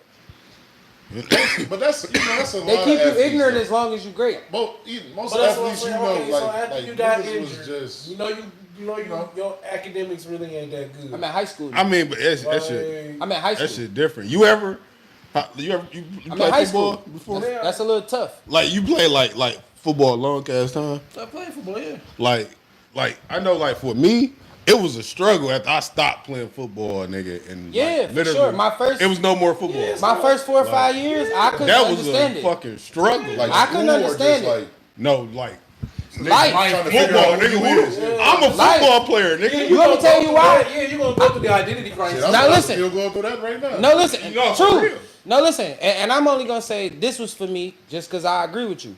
But that's a lot. They keep you of ignorant athletes, as long as you great. most But that's what I'm athletes, you saying. know, Okay, so like after you got niggas was injured, just. your academics really ain't that good. I'm in high school. I mean, but that shit. I'm in high school. That shit different. You I'm play in high football school. before? That's a little tough. Like you play like football a long ass time. I play football, yeah. Like I know like for me, it was a struggle after I stopped playing football, nigga. And Yeah, like, for literally, sure. it was no more football. My first 4 or 5 years, I couldn't That was understand a it. fucking struggle. Like I couldn't school or understand just it. like no, like Life. trying to figure football, out who nigga. you is. I'm a Life. football player, nigga. You want me to tell you why? Yeah, you're gonna go through the identity crisis. Shit, Now I'm listen. still going through that right now. No, listen. No, for True. real. No, listen. And I'm only gonna say this was for me, just because I agree with you.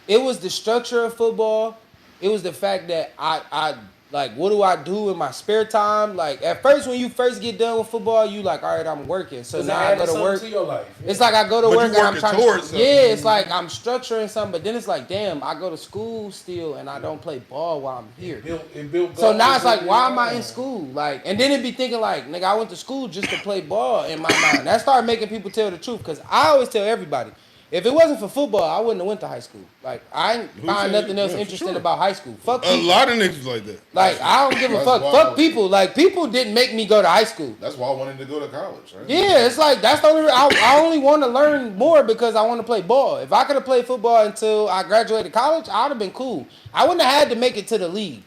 It was the structure of football. It was the fact that I like, what do I do in my spare time? Like at first, when you first get done with football, you like, all right, I'm working. So now I go to work. To your life. It's like I go to But work you and I'm working trying towards to. something. Yeah, it's like I'm structuring something, but then it's like, damn, I go to school still and I don't play ball while I'm here. It built So up now it's into like, why am I your in school? Like, and then it be thinking like, nigga, I went to school just to play ball in my mind. That started making people tell the truth, because I always tell everybody, if it wasn't for football, I wouldn't have went to high school. Like, I ain't find said- nothing else yeah, for interesting sure. about high school. Fuck A people. lot of niggas like that. Like, I don't give a That's fuck. wild. Fuck people. Like, people didn't make me go to high school. That's why I wanted to go to college. Right? Yeah, it's like, that's the only reason. I only want to learn more because I want to play ball. If I could have played football until I graduated college, I would have been cool. I wouldn't have had to make it to the league.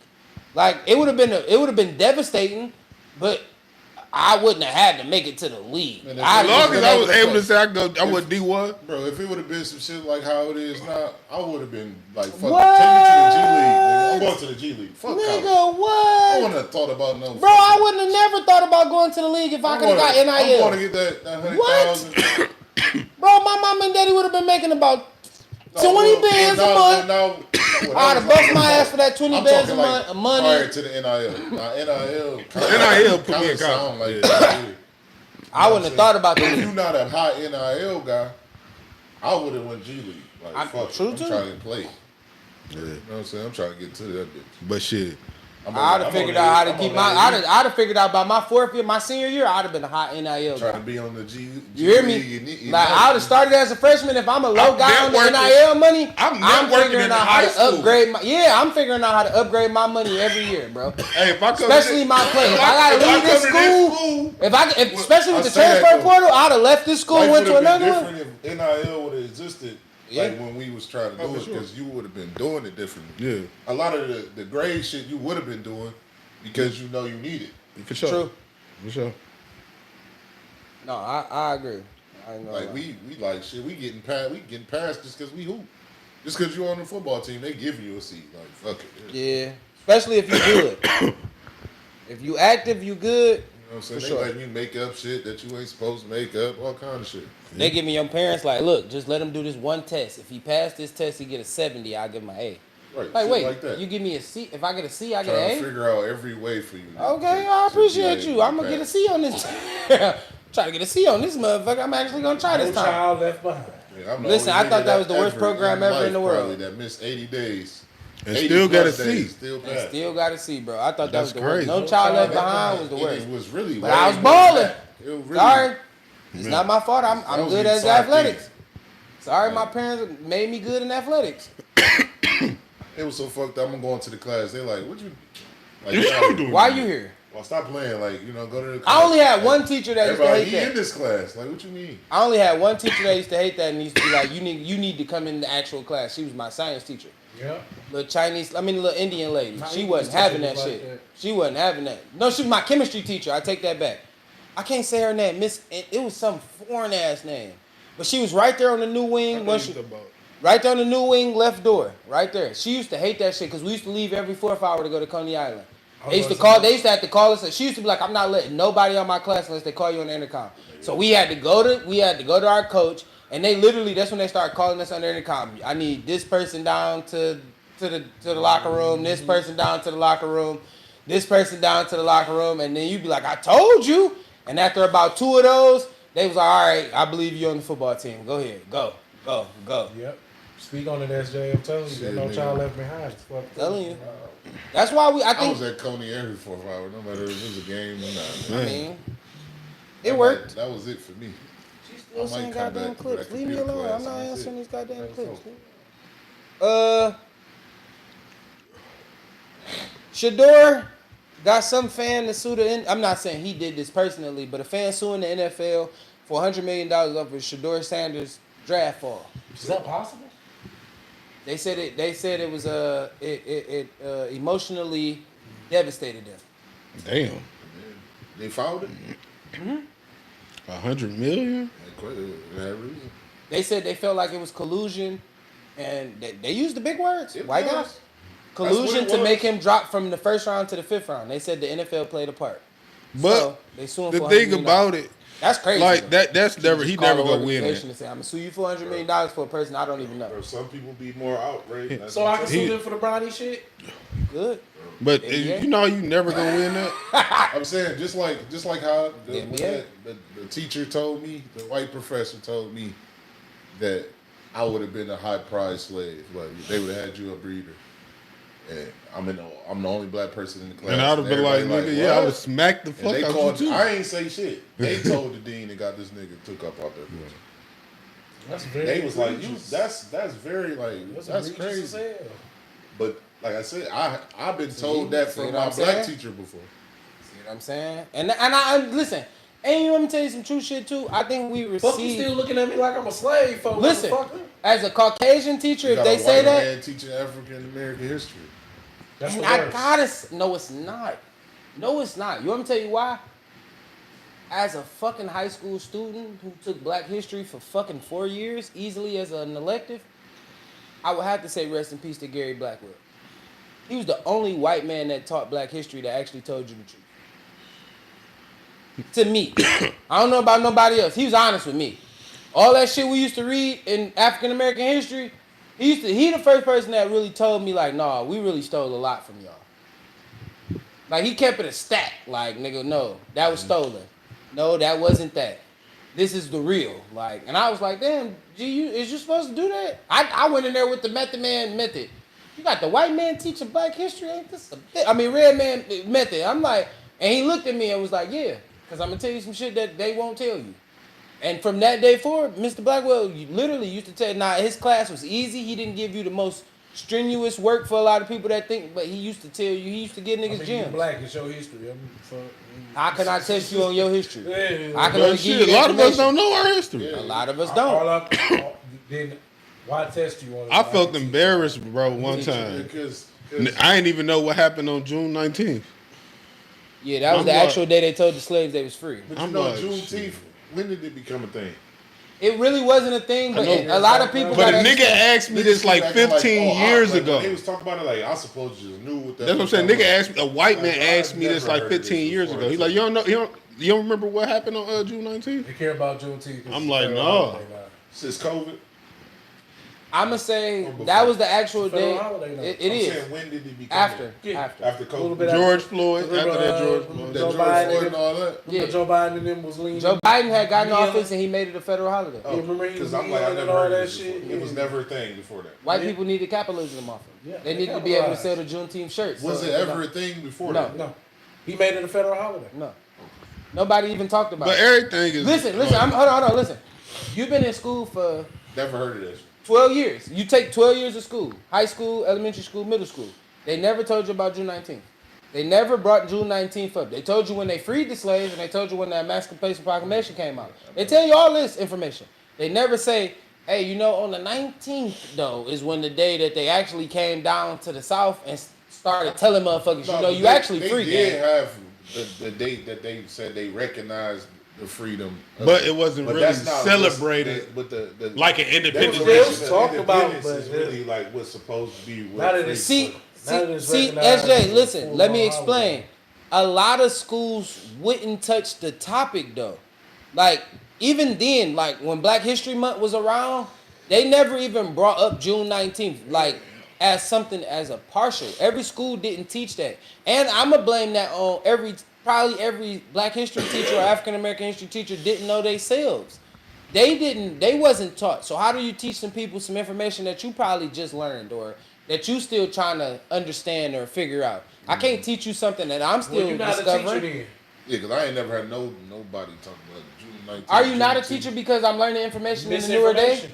Like, it would have been devastating, but I wouldn't have had to make it to the league. Man, I'd As long just as been I was to able to play. say I went D1. Bro, if it would have been some shit like how it is now, I would have been like, fuck, What? take me to the G League, nigga. I'm going to the G League. Fuck college. Nigga, I what? wouldn't have thought about no. Bro, I wouldn't have never thought about going to the league if I could have got I'm going NIL. to get that What? 100,000. Bro, my mom and daddy would have been making about 20 bands a month. I'd have bust my ass for that 20 bands a month. Prior Money. to the NIL. Now, NIL NIL put me in kinda sound college. like I wouldn't have thought about If that. you're not a hot NIL guy, I would have went G League. Like, fuck it. I'm too. trying to play. Yeah. You know what I'm saying? I'm trying to get to that bitch. But shit, I'd have figured out how to keep my. I'd have figured out by my fourth year, my senior year, I'd have been a hot NIL trying guy. to be on the G. You hear me? Like I would have started as a freshman. If I'm a low guy on the NIL money, I'm figuring out how to upgrade my. Yeah, I'm figuring out how to upgrade my money every year, bro. hey, if I come Especially my play. If I gotta leave this school, especially with the transfer portal, I'd have left this school and went to another one. Different if NIL would have existed. Yeah. Like when we was trying to do it, because you would have been doing it differently. Yeah. A lot of the grade shit you would have been doing because you know you need it. For sure. True. For sure. No, I agree. I ain't gonna Like lie. we like shit. We getting past just because we hoop. Just because you're on the football team, they give you a seat. Like fuck it. Yeah, especially if you good. If you active, you good. You know what I'm saying? For They sure. letting you make up shit that you ain't supposed to make up, all kind of shit. They give me your parents like, look, just let him do this one test. If he passed this test, he get a 70. I'll give him an A. Right. Like, shit wait, like that. you give me a C. If I get a C, I get Trying to an A. figure out every way for you. Okay, I appreciate you. I'm gonna get a C on this. Try to get a C on this motherfucker. I'm actually gonna try No this time. child left behind. Yeah, I'm the Listen, only I thought nigga that was the worst ever program in ever in the life world. probably that missed 80 days. And 80 still got a plus C. days, Still And passed. still got a C, bro. I thought that That's was the worst. crazy. No child left behind was the And worst. It was really. But I was way balling. back. It was really, Sorry, it's not my fault. I'm That was good even at 5 athletics. Sorry, my parents made me good in athletics. It was so fucked up. I'm going to the class. They like, what you? Like, you doing? Why you here? Well, stop playing. Like, go to the class. I only had one teacher that used to Everybody, hate he in that. this class. Like, what you mean? I only had one teacher that used to hate that and he used to be like, you need to come in the actual class. She was my science teacher. Yeah. Little Indian lady. My She English wasn't having teacher that was like shit. that. She wasn't having that. No, she was my chemistry teacher. I take that back. I can't say her name. It was some foreign ass name. But she was right there on the new wing. Right there on the new wing, left door. Right there. She used to hate that shit because we used to leave every 4th hour to go to Coney Island. They used to have to call us. She used to be like, I'm not letting nobody on my class unless they call you on the intercom. So we had to go to our coach, and they literally, that's when they started calling us on the intercom. I need this person down to the locker room, this person down to the locker room, this person down to the locker room, and then you'd be like, I told you. And after about 2 of those, they was like, all right, I believe you on the football team. Go ahead, go. Yep. Speak on it, SJ. I'm telling you, Shit, there's no nigga. child left behind. It's fucked up. Telling you. That's why I I think, was at Coney every 4th hour, no matter if it was a game or not. I mean, it worked. That was it for me. She's I still might saying come goddamn back to clips. that Leave me computer alone. class I'm not and that's answering it. these goddamn That's clips. Shador got some fan to sue the. I'm not saying he did this personally, but a fan suing the NFL for $100 million over Shador Sanders' draft fall. Is that possible? They said it was it emotionally devastated them. Damn. They fouled it? 100 million? They had reason. They said they felt like it was collusion, and they used the big words. It White was. guys. what Collusion it to was. make him drop from the 1st round to the 5th round. They said the NFL played a part. But So, they suing the for $100 thing million. about it, That's crazy. like though. that's never he Call never an gonna win organization it. and say, I'm gonna sue you for $100 million for a person I don't even know. Or some people be more outraged. That's So I can He- sue them for the Bronny shit? Good. But NBA? you know you never gonna win that. I'm saying just like how the, NBA? the teacher told me, the white professor told me that I would have been a high prize slave. Like they would have had you a breeder. And I'm the only black person in the class. And I'd have been like, everybody nigga, yeah, I what? would smack the And fuck they out called. you too. I ain't say shit. They told the dean and got this nigga took up out there. That's very They was like, you. egregious. That's very like that's egregious crazy. as hell. But like I said, I've been told that see from what my I'm black saying? teacher before. See what I'm saying? And I listen. And you want me to tell you some true shit too? I think we Fuck, you received. still looking at me like I'm a slave, folks. Listen, Motherfucker. as a Caucasian teacher, You if got they a say white that, man teaching African American history. That's and the I worst. gotta. No, it's not. No, it's not. You want me to tell you why? As a fucking high school student who took Black History for fucking 4 years, easily as an elective, I would have to say rest in peace to Gary Blackwood. He was the only white man that taught Black History that actually told you the truth. To me. I don't know about nobody else. He was honest with me. All that shit we used to read in African American history, he the first person that really told me like, nah, we really stole a lot from y'all. Like he kept it a stack. Like, nigga, no, that was stolen. no, that wasn't that. This is the real. Like, and I was like, damn, G, is you supposed to do that? I went in there with the method man method. You got the white man teaching black history? Ain't this a bit? I mean, red man method. I'm like, and he looked at me and was like, yeah, because I'm going to tell you some shit that they won't tell you. And from that day forward, Mr. Blackwell literally used to tell, his class was easy. He didn't give you the most strenuous work for a lot of people that think, but he used to tell you, he used to get niggas gems. Black is your history. How can I test you on your history? Yeah. I can only give you a lot of us don't information. know our history. A lot of us don't. Then why test you on it? I felt embarrassed, bro, one time. Because I didn't even know what happened on June 19th. Yeah, that was I'm the like- actual day they told the slaves they was free. But you I'm know, like, Juneteenth, when did it become a thing? It really wasn't a thing, but a lot of people But got a nigga asked me this like 15 years ago. They was talking about it like, I suppose you knew what that That's what I'm was saying. about. Nigga asked me, a white man Like, asked me I've this never like heard of 15 this years before. ago. He's like, you don't remember what happened on June 19th? They care about Juneteenth. I'm like, no. Since COVID? I'm gonna say Or before? that was the actual Federal day. holiday, though. It I'm is saying, when did it become after. Yeah. After. After A little COVID? bit George Floyd, Remember, after that George uh, Floyd. That Joe George Biden Floyd and all that? Yeah. Joe Biden and them was leaning. Joe Biden had gotten Yeah. office and he made it a federal holiday. Yeah, remember he Because was I'm like, I leaning never and all heard that of this shit. before. It was never a thing before that. White Yeah. people needed capitalism off him. Yeah, They they needed to be able to sell capitalized. the Juneteenth shirts. Was So, it ever a thing before No. that? No, he made it a federal holiday. No. Nobody even talked about But it. everything is. Listen, hold on, listen. You've been in school for Never heard of this. 12 years. You take 12 years of school. High school, elementary school, middle school. They never told you about June 19th. They never brought June 19th up. They told you when they freed the slaves and they told you when the Emancipation Proclamation came out. They tell you all this information. They never say, hey, you know, on the 19th, though, is when the day that they actually came down to the South and started telling motherfuckers, you know, you actually free, They did gang. have the date that they said they recognized the freedom. of But it wasn't but really that's not celebrated But the like an independence. Declaration. Declaration Talk of about, Independence is but really like what's supposed to be. Now that free- it's- See, Now that it's see, recognized SJ, as a listen, let me full-on explain. holiday. A lot of schools wouldn't touch the topic though. Like, even then, like when Black History Month was around, they never even brought up June 19th, like as something as a partial. Every school didn't teach that. And I'ma blame that on probably every Black history teacher or African American history teacher didn't know themselves. They wasn't taught. So how do you teach some people some information that you probably just learned or that you still trying to understand or figure out? I can't teach you something that I'm still Well, you're not a discovering. teacher then. Yeah, because I ain't never had nobody talk about June 19th. Are you not a Juneteenth. teacher because I'm learning information in the newer day? Misinformation.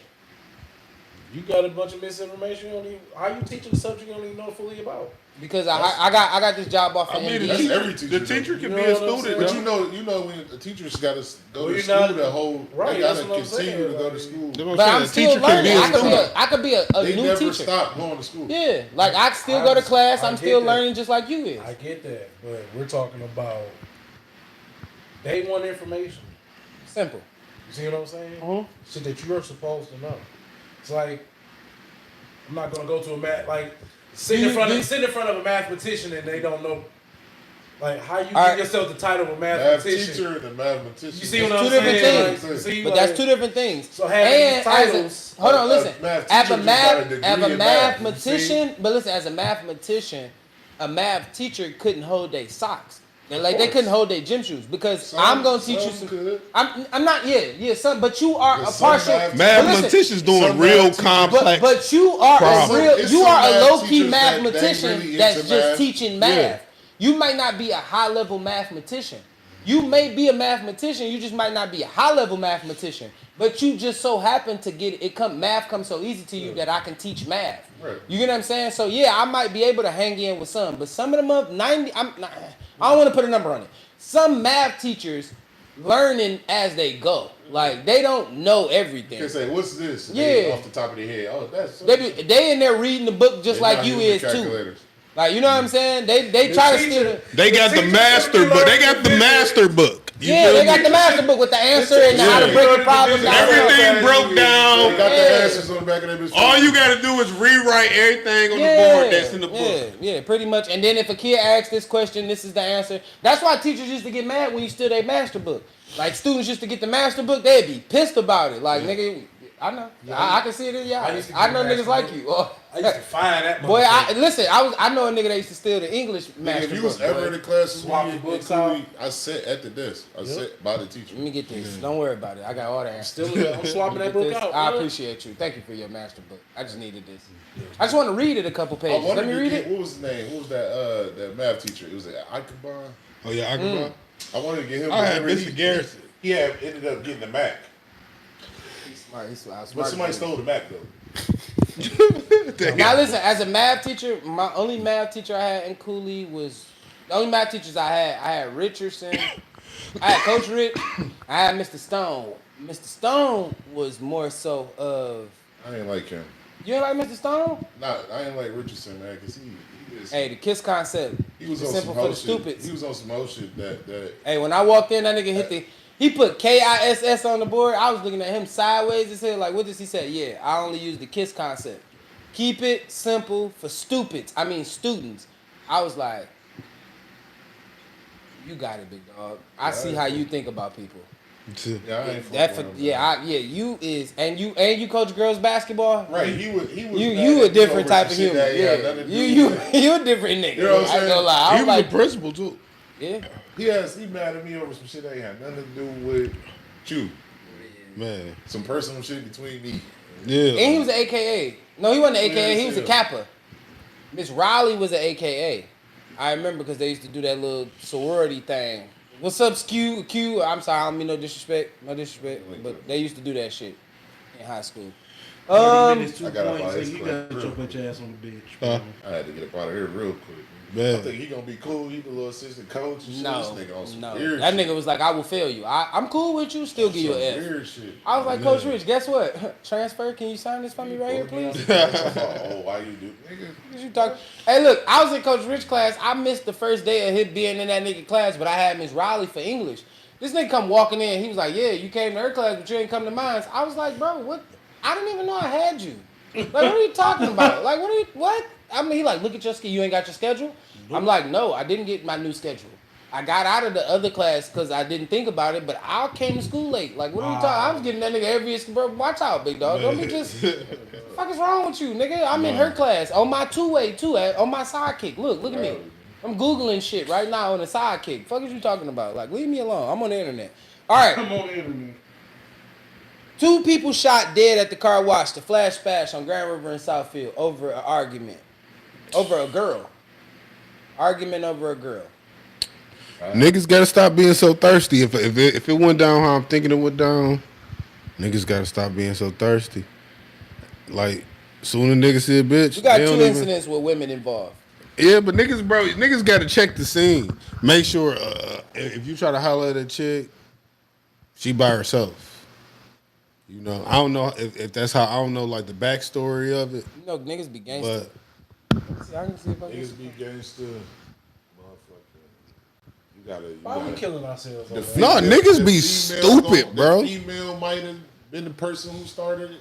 You got a bunch of misinformation. You don't even, how you teaching a subject you don't even know fully about? Because I got this job off I of mean, Indeed. That's every teacher. the teacher You can know be a what I'm student. saying? But though. you know when a teacher's got to go Well, to you're school, not- the whole right, they got that's to what I'm continue saying, to go to like- school. That's what I'm But saying. I'm A still teacher can learning. be a student. I could be a They new never teacher. stop going to school. Yeah, like I still go to class. I I'm get still that. learning just like you is. I get that, but we're talking about day one information. Simple. You see what I'm saying? Mhm. Shit that you're supposed to know. It's like I'm not gonna go to a math like sit in front of a mathematician and they don't know. Like how you give Alright. yourself the title of a Math mathematician. teacher and a mathematician. You see what It's I'm two different saying? things. Like, see, But like, that's two different things. So having And these titles, hold on, listen. math As teacher a just got a math, degree as a in math, mathematician, but listen, as a mathematician, a math teacher couldn't hold their socks. They couldn't hold their gym shoes because Some- I'm gonna teach you some some. could. I'm not some, but you are Yeah, a some partial. math- but listen, Mathematicians doing some real math teachers- complex. But you are Problem. a real, It's you some are a math low key teachers that they mathematician really that's into just math. teaching math. Yeah. You might not be a high level mathematician. You may be a mathematician. You just might not be a high level mathematician. But you just so happen to get it. Math comes so easy to you that I can teach math. Right. You get what I'm saying? So yeah, I might be able to hang in with some, but some of them up 90. I don't want to put a number on it. Some math teachers learning as they go. Like they don't know everything. You can say, "What's this?" And Yeah. they off the top of their head. Oh, that's. They in there reading the book just They're like not you using is too. calculators. Like you know what I'm saying? They try to steal it. They got the teacher master should be book. They learning got the division. master book. You Yeah, feel they me? got the master book with the answer and how to Yeah. break the problem down. Everything broke down. They got Yeah. the answers on the back of their bitch. All you gotta do is rewrite everything on the board that's in the book. Yeah, pretty much. And then if a kid asks this question, this is the answer. That's why teachers used to get mad when you steal their master book. Like students used to get the master book, they'd be pissed about it. Like nigga, I know. Yeah, I can see it in your I eyes. used to I get know master niggas like book. you. Oh. I used to find that Boy, motherfucker. I know a nigga that used to steal the English Nigga, master if you was book, ever boy. in the class with Swap me the in books Cooley, out. I sat at the desk. I sat by the teacher. Let me get this. Don't worry about it. I got all the answers. I'm swapping that book out. I bro. appreciate you. Thank you for your master book. I just needed this. I just want to read it a couple I pages. wanted Let me to read get, it. what was his name? What was that math teacher? It was Ichabod. Oh yeah, I can. I wanted to get him. I had whenever Mr. Garrison. He ended up getting the Mac. He's smart. But somebody stole the Mac, though. Now listen, as a math teacher, my only math teacher I had in Cooley was the only math teachers I had Richardson, I had Coach Rick, I had Mr. Stone. Mr. Stone was more so of I ain't like him. you ain't like Mr. Stone? I ain't like Richardson, man, because he was, Hey, the KISS concept. he was It's on simple some for whole the shit. stupids. He was on some whole shit that Hey, when I walked in, that nigga he put KISS on the board. I was looking at him sideways as hell, like, what does he say? Yeah, I only use the KISS concept. Keep it simple for stupids. I mean students. I was like, you got it, big dog. I see how you think about people. yeah, I ain't That fuck for with him, you is and you coach girls basketball. Right, he was. You a different type of human. Yeah, you a different nigga. You know what I'm I ain't saying? gonna lie. I He was was like, a principal too. yeah. He mad at me over some shit that ain't had nothing to do with you. Man, Some personal shit between me. yeah. And he was an AKA. No, he wasn't an AKA. He was a Yeah. Kappa. Miss Riley was an AKA. I remember because they used to do that little sorority thing. What's up, Q? I'm sorry, I don't mean no disrespect, but they used to do that shit in high school. 30 minutes, 2 I got up points, out so his you class got real your bitch ass on the bench. Huh? I had to get up out of here real quick. Man. I think he gonna be cool. He the little assistant coach and shit. No, This nigga on some no. weird That shit. nigga was like, I will fail you. I'm cool with you, still give you Some an F. weird shit. I was like, Coach Rich, guess what? Transfer, can you sign this for me right here, please? Oh, why you do, nigga? What you talk? Hey, look, I was in Coach Rich class. I missed the first day of him being in that nigga class, but I had Miss Riley for English. This nigga come walking in. He was like, yeah, you came to her class, but you ain't come to mine. I was like, bro, what? I didn't even know I had you. Like, what are you talking about? Like, what? I mean, he like, look at your schedule. You ain't got your schedule? I'm like, no, I didn't get my new schedule. I got out of the other class because I didn't think about it, but I came to school late. Like, what are you talking? I was giving that nigga every bro. Watch out, big dog. Don't be just. What the fuck is wrong with you, nigga? I'm in her class on my two-way too, on my sidekick. Look at me. I'm googling shit right now on the sidekick. Fuck is you talking about? Like, leave me alone. I'm on the internet. All right. I'm on the internet. 2 people shot dead at the car wash. The flash bash on Grand River in Southfield over an argument, over a girl. Argument over a girl. Niggas gotta stop being so thirsty. If it went down how I'm thinking it went down, niggas gotta stop being so thirsty. Like, soon as niggas see a bitch, We got they 2 don't even- incidents with women involved. Yeah, but niggas gotta check the scene. Make sure if you try to holler at a chick, she by herself. You know, I don't know if that's how, I don't know like the backstory of it, You know, niggas be gangster. but See, I can see if I can- Niggas be gangster. Motherfucker. You gotta. Why we killing ourselves? over that? No, niggas be stupid, bro. The female might have been the person who started it.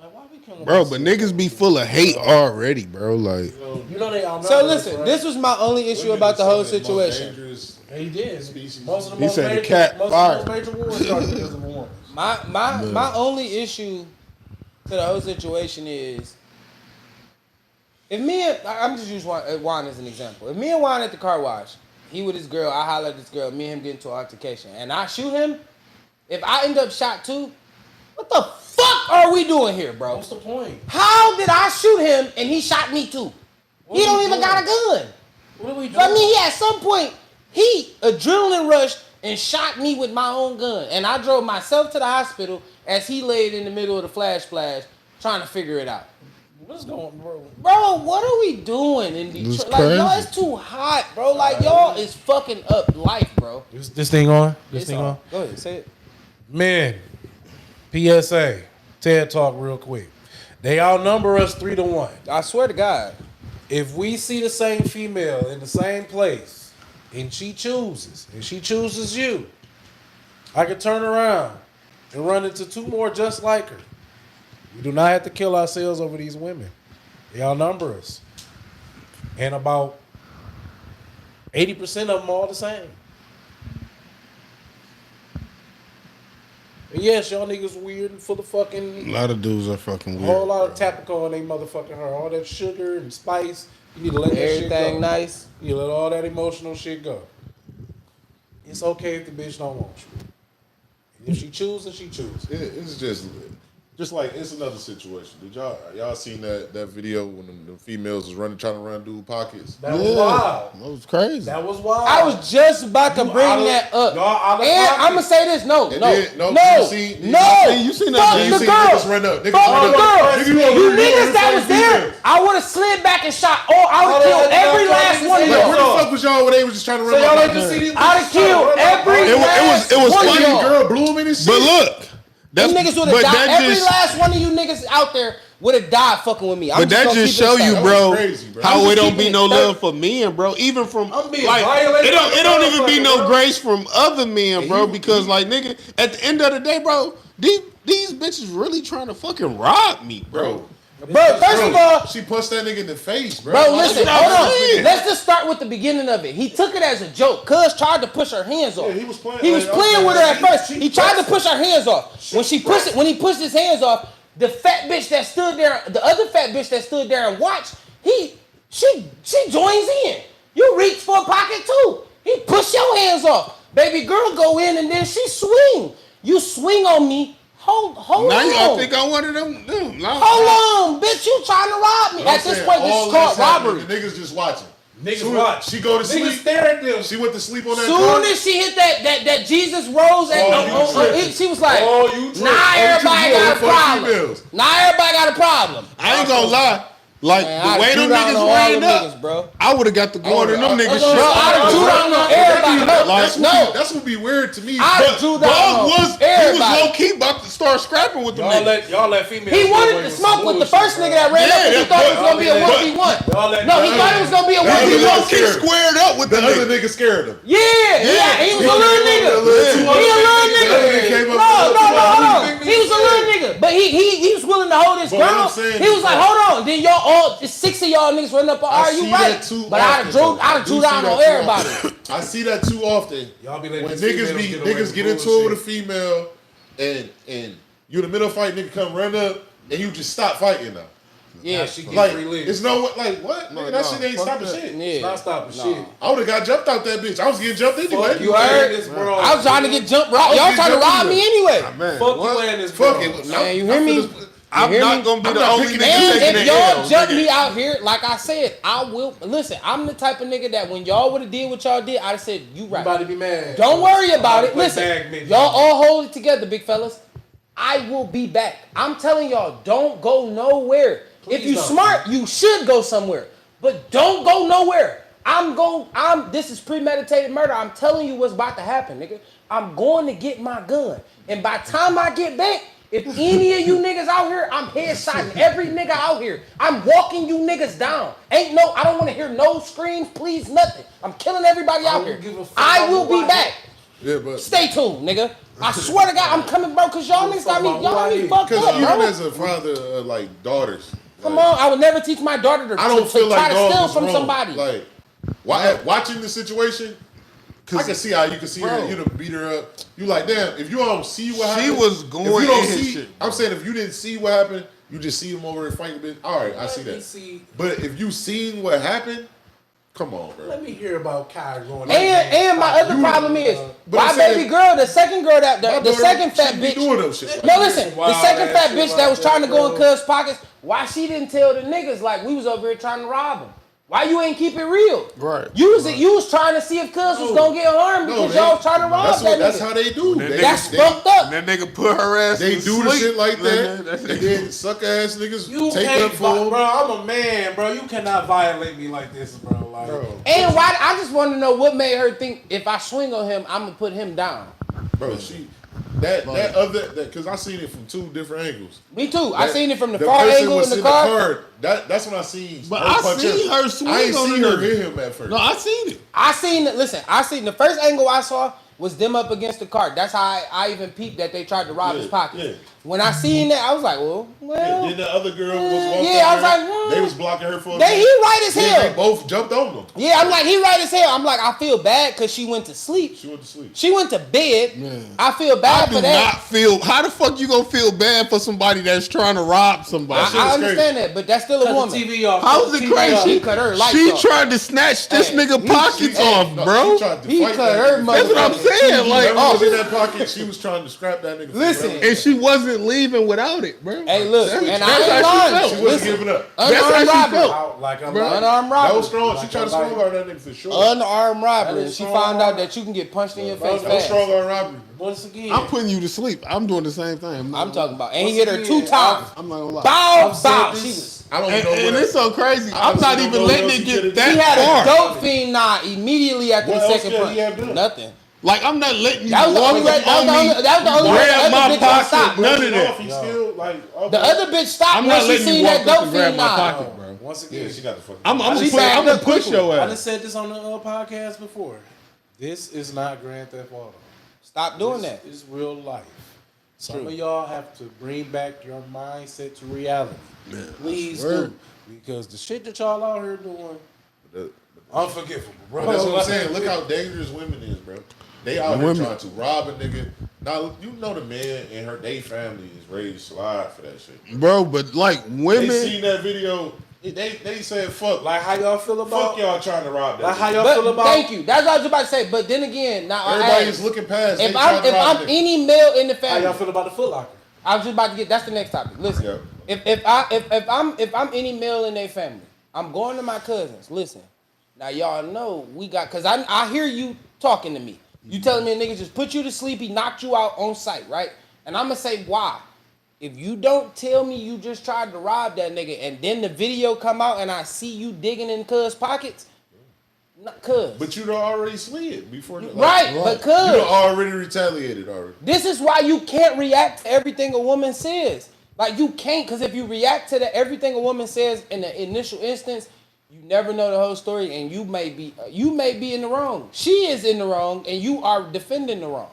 Like, why we killing Bro, ourselves? but niggas be full of hate already, bro. Like, You know they all So listen, this was my only issue about the whole Women is some of the most situation. dangerous He did. species. Most of the He most said the major, cat most fired. of the most major wars started because of a woman. My only issue to the whole situation is if me and I'm just using Juan as an example. If me and Juan at the car wash, he with his girl, I holler at this girl, me and him get into an altercation, and I shoot him. If I end up shot too, what the fuck are we doing here, bro? What's the point? How did I shoot him and he shot me too? He don't even got a gun. What are we doing? So, I mean, he at some point, he adrenaline rushed and shot me with my own gun. And I drove myself to the hospital as he laid in the middle of the flash splash trying to figure it out. What's going on, bro? Bro, what are we doing in It's Detroit? Like, y'all, crazy. it's too hot, bro. Like, y'all is fucking up life, bro. This thing on? This It's thing on? Go ahead, say it. Men, PSA, TED Talk real quick. They outnumber us 3-1. I swear to God. If we see the same female in the same place and she chooses you, I can turn around and run into 2 more just like her. We do not have to kill ourselves over these women. They outnumber us. And about 80% of them all the same. And yes, y'all niggas weird and full of A fucking lot of dudes are fucking a weird. whole lot of Tapico in they motherfucking heart. All that sugar and spice. You need to let that shit go. Everything nice. You let all that emotional shit go. It's okay if the bitch don't want you. If she chooses, she chooses. It's just like it's another situation. Did y'all seen that video when the females was trying to run dude pockets? That was wild. That was crazy. That was wild. I was just about to bring that up. And I'm gonna say this. No. You seen Fuck that? the You girl. seen niggas run up. Niggas Fuck run the up. girl. Nigga, You niggas that was there, I would have slid back and shot. I would have killed every last one of Like, where y'all. the fuck was y'all when they was just trying to run So y'all up? like to see these I'd have killed every last it was one of funny, y'all. Girl blew him in his shit. But look, Them niggas would have died. Every last one of you niggas out there would have died fucking with me. But that just show you, bro, crazy, bro. how I'm it just don't be keeping no it love for men, bro. Even from I'm being like violated it don't even be no bro. grace from other men, bro. Because like nigga, at the end of the day, bro, these bitches really trying to fucking rob me, bro. Bro, first of all, she punched that nigga in the face, bro. bro, listen, what I'm hold on. saying. Let's just start with the beginning of it. He took it as a joke. Cuz tried to push her hands off. Yeah, he was playing. He was playing with her at first. He tried to push her hands off. When he pushed his hands off, the fat bitch that stood there, the other fat bitch that stood there and watched, she joins in. You reach for a pocket too. He push your hands off. Baby girl go in and then she swing. You swing on me. Hold Now on. y'all think I wanted them? Hold on, bitch. You trying to rob me. At this point, this is called robbery. The niggas just watching. Niggas watch. She go to sleep. Niggas stare at them. She went to sleep on that Soon car. as she hit that Jesus rose, she was like, you now everybody got a for problem. females. Now everybody got a problem. I ain't gonna lie. Like Man, the I'd way shoot them down niggas on all ran them up, niggas, bro. I would have got the going on them niggas. Bro, I'd have shoot down on everybody. No. That's what be weird to me. I'd have shoot down on He was everybody. low key about to start scrapping with them niggas. Y'all let females. He wanted to smoke with the first nigga that ran up because he thought it was going to be a 1v1. No, he thought it was going to be a He 1v1. low key squared up with The the other nigga. nigga scared him. Yeah, he was a little nigga. He a little nigga. No, hold on. He was a little nigga. But he was willing to hold his But what girl. I'm saying He was is like, hold on. Then y'all all, 6 of y'all niggas run up. Are you see right? that too But I'd often, have drew though. down I on do see that everybody. too often. I see that too often. Y'all be letting When these niggas get into it with a female and you in the middle of fight, nigga come run up and you just stop fighting now. Yeah, She get Like, free leave. it's no like what? Nigga, that shit ain't stopping shit. It's yeah. not stopping shit. I would have got jumped out that bitch. I was getting jumped anyway. You heard? This, bro. I was trying to get jumped. Y'all trying to rob me anyway. Man, Fuck what? you and this, Fuck bro. it. Man, you hear me? I'm hear not me? gonna be I'm the not only picking nigga And taking if the y'all L, jump nigga. me out here, like I said, I will. Listen, I'm the type of nigga that when y'all would have did what y'all did, I'd have said, you You right. about to be mad. Don't worry about it. Play Listen, bag, nigga. y'all all hold it together, big fellas. I will be back. I'm telling y'all, don't go nowhere. If you don't. smart, you should go somewhere. But don't go nowhere. This is premeditated murder. I'm telling you what's about to happen, nigga. I'm going to get my gun. And by the time I get back, if any of you niggas out here, I'm headshotting every nigga out here. I'm walking you niggas down. I don't want to hear no screams, please, nothing. I'm killing everybody out here. I will be back. Yeah, but Stay tuned, nigga. I swear to God, I'm coming, bro, because y'all niggas got me fucked because up, even bro. as a father of like daughters, Come on, I would never teach my daughter to I don't feel try like to dog steal was from wrong. somebody. Like watching the situation, I can see how you can see her, you done beat her up. You like, damn, if you don't see what happened, She was going if you don't in his see, shit, I'm saying if you didn't see what happened, you just see him over there fighting. Bitch. All right, I see that. But if you seen what happened, come on, bro. Let me hear about Kai going. And my other problem is, but my I'm saying- baby girl, the second girl that My the daughter second fat shouldn't be bitch. doing those shit. No, listen, the Wild second ass fat shit bitch like that was that, trying to go in bro. Cuz pockets, why she didn't tell the niggas like we was over here trying to rob him? Why you ain't keep it real? Right. You was trying to see if Cuz was gonna get harmed because y'all was trying to rob that That's nigga. how they do. That's fucked up. That nigga put her ass. They to do the sleep. shit like that, Nigga, and then suck ass niggas You take can't, up for them. bro. I'm a man, bro. You cannot violate me like this, bro. Like, And why? I just want to know what made her think if I swing on him, I'm gonna put him down. Bro, because I seen it from two different angles. Me too. I seen it from the The far person angle was in the car. That's when I seen. But her I punch seen him. her swing I ain't on seen the her nigga. hit him at first. No, I seen it. I seen the first angle I saw was them up against the cart. That's how I even peeped that they tried to rob his pocket. yeah. when I seen that, I was like, well. Then the other girl was walking. Yeah, I was like, they was blocking her for a he right as Then hell. they both jumped on them. Yeah, I'm like, he right as hell. I'm like, I feel bad because she went to sleep. She went to bed. Man. I feel bad I for do that. not feel. How the fuck you gonna feel bad for somebody that's trying to rob somebody? I understand that, but that's still a woman. TV off. How's it crazy? She cut her lights She off. tried to snatch this nigga pockets off, bro. He cut her That's what I'm saying. Like, was in that pocket. She was trying to scrap that nigga. Listen. and she wasn't leaving without it, bro. Hey, look, That's- and that's I ain't how she lying. felt. She wasn't giving up. That's how Unarmed she robbery. felt. Like I'm Bro. Unarmed That robbery. was strong. She tried to strong arm that nigga for sure. Unarmed robbery. That And is she strong found out arm. that you can get punched in your That face was fast. strong arm robbery. Once again, I'm putting you to sleep. I'm doing the same thing. I'm talking about. And he Once hit her again, 2 times. I'm not gonna lie. Bow, I've said bow. this- She was. I don't know And what. it's so crazy. I'm not even don't letting know it if get he that He had far. a dope fiend knot immediately after What the else second could he have punch. done? Nothing. Like, I'm not letting you That was the walk only way. up on me, That was the only way the grab other my bitch gonna pocket, stop. none of that. He's still like. Okay. The other bitch stopped I'm when not she letting seen you walk that up dope and grab fiend my knot. pocket, bro. Once Yeah, again, she got the fucking. I'm She gonna backed up push quickly. your I done ass. said this on the podcast before. This is not Grand Theft Auto. Stop doing that. This is real life. Some of y'all have to bring back your mindset to reality. Please do. Because the shit that y'all out here doing, unforgivable, bro. That's what I'm saying. Look how dangerous women is, bro. They out here trying to rob a nigga. Now you know the man and they family is ready to slide for that shit. Bro, but like They women, seen that video. They said fuck. Like how y'all feel about? Fuck y'all trying to rob that. Like how nigga. y'all feel But about? thank you. That's what I was about to say. But then again, now I Everybody's ask, looking past. if they I'm trying to rob if I'm nigga. any male in the How family, y'all feel about the Foot Locker? I was just about to get. That's the next topic. Listen, Yeah. if I'm any male in their family, I'm going to my cousins. Listen, now y'all know we got because I hear you talking to me. You telling me a nigga just put you to sleep, he knocked you out on sight, right? And I'm gonna say why. If you don't tell me you just tried to rob that nigga, and then the video come out and I see you digging in cuz pockets, not cuz. But you done already slid before. Right, but You cuz. done already retaliated already. This is why you can't react to everything a woman says. Like you can't, because if you react to everything a woman says in the initial instance, you never know the whole story, and you may be in the wrong. She is in the wrong, and you are defending the wrong.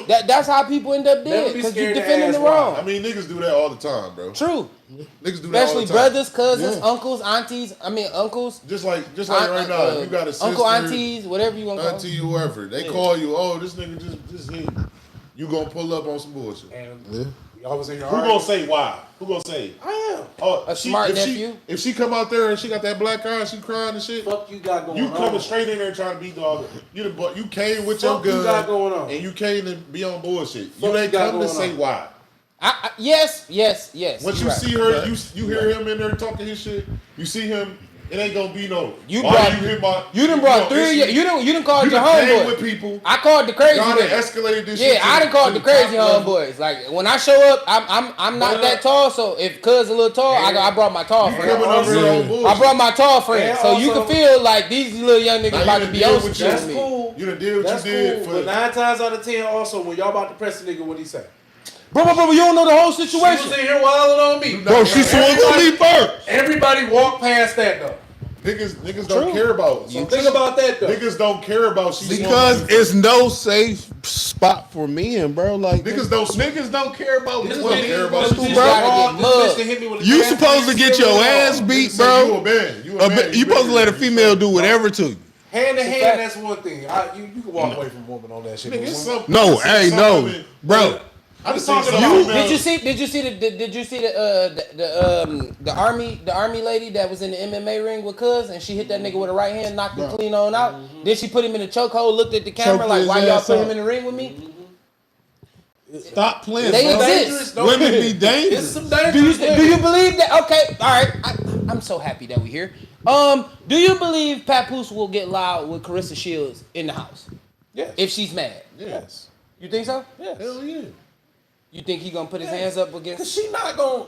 That's how people end up Never dead, be because you scared to defending ask the why. wrong. I mean, niggas do that all the time, bro. True, Niggas do that all especially the time. brothers, cousins, uncles, aunties. I mean uncles, Just like right now, you got a sister, uncle, aunties, whatever you want to call auntie, them. whoever. They call you, oh, this nigga just hit you. You gonna pull up on some bullshit. And y'all was in your Who gonna say why? Who gonna say it? I am. Oh, A smart if nephew? If she come out there and she got that black eye, she crying and shit. Fuck you got going You on. coming straight in there trying to be dog. You came with your Fuck you gun, got going on. and you came to be on bullshit. Fuck You you ain't got come to going say on. why. Yes. Once you you're right. see her, you hear him in there talking his shit. You see him. It ain't gonna be no. You why brought- you hit my. You done brought know, three. it's- You done called You your done came with homeboy. people. I called the crazy Y'all done nigga. escalated this shit. Yeah, I done called the crazy homeboys. Like when I show up, I'm not that tall. So if cuz a little tall, I brought my tall You friend. coming over here on bullshit. I brought my tall friend, And so you can also- feel like these little young Now niggas you about to done be deal on with some your- shit That's with me. cool. You done did what That's you did cool. for. But 9 times out of 10, also when y'all about to press the nigga, what he say? Bro, you don't know the whole She was situation. in here wilding on me. bro, she swung on me first. Everybody walked past that though. Niggas don't care about. So think about that though. Niggas don't care about. Because it's no safe spot for men, bro. Like niggas don't care about. This Niggas nigga- don't care about. this shit. nigga bro. walked- This this bitch bitch hit me with a you gas supposed to can, get still your went ass on. beat, Niggas say You a bro. man. You a man. You supposed to let a female do whatever to you. Hand to It's a hand, fact. that's one thing. You can walk away from a woman on that shit. Nigga, but it's when- some- No, it's hey, some no, women- bro. I just talking You- about females. Did you see the army lady that was in the MMA ring with cuz and she hit that nigga with a right hand, knocked him clean on out. Then she put him in a chokehold, looked at the camera Choked like, his why y'all ass put out. him in the ring with me? Stop playing, They bro. exist. Don't- Women be It's dangerous. some Do dangerous. you believe that? Okay, all right. I'm so happy that we're here. Do you believe Papoose will get loud with Carissa Shields in the house Yes. if she's mad? Yes. You think so? Yes. Hell yeah. You think he gonna put his hands up Cause against? she not gonna.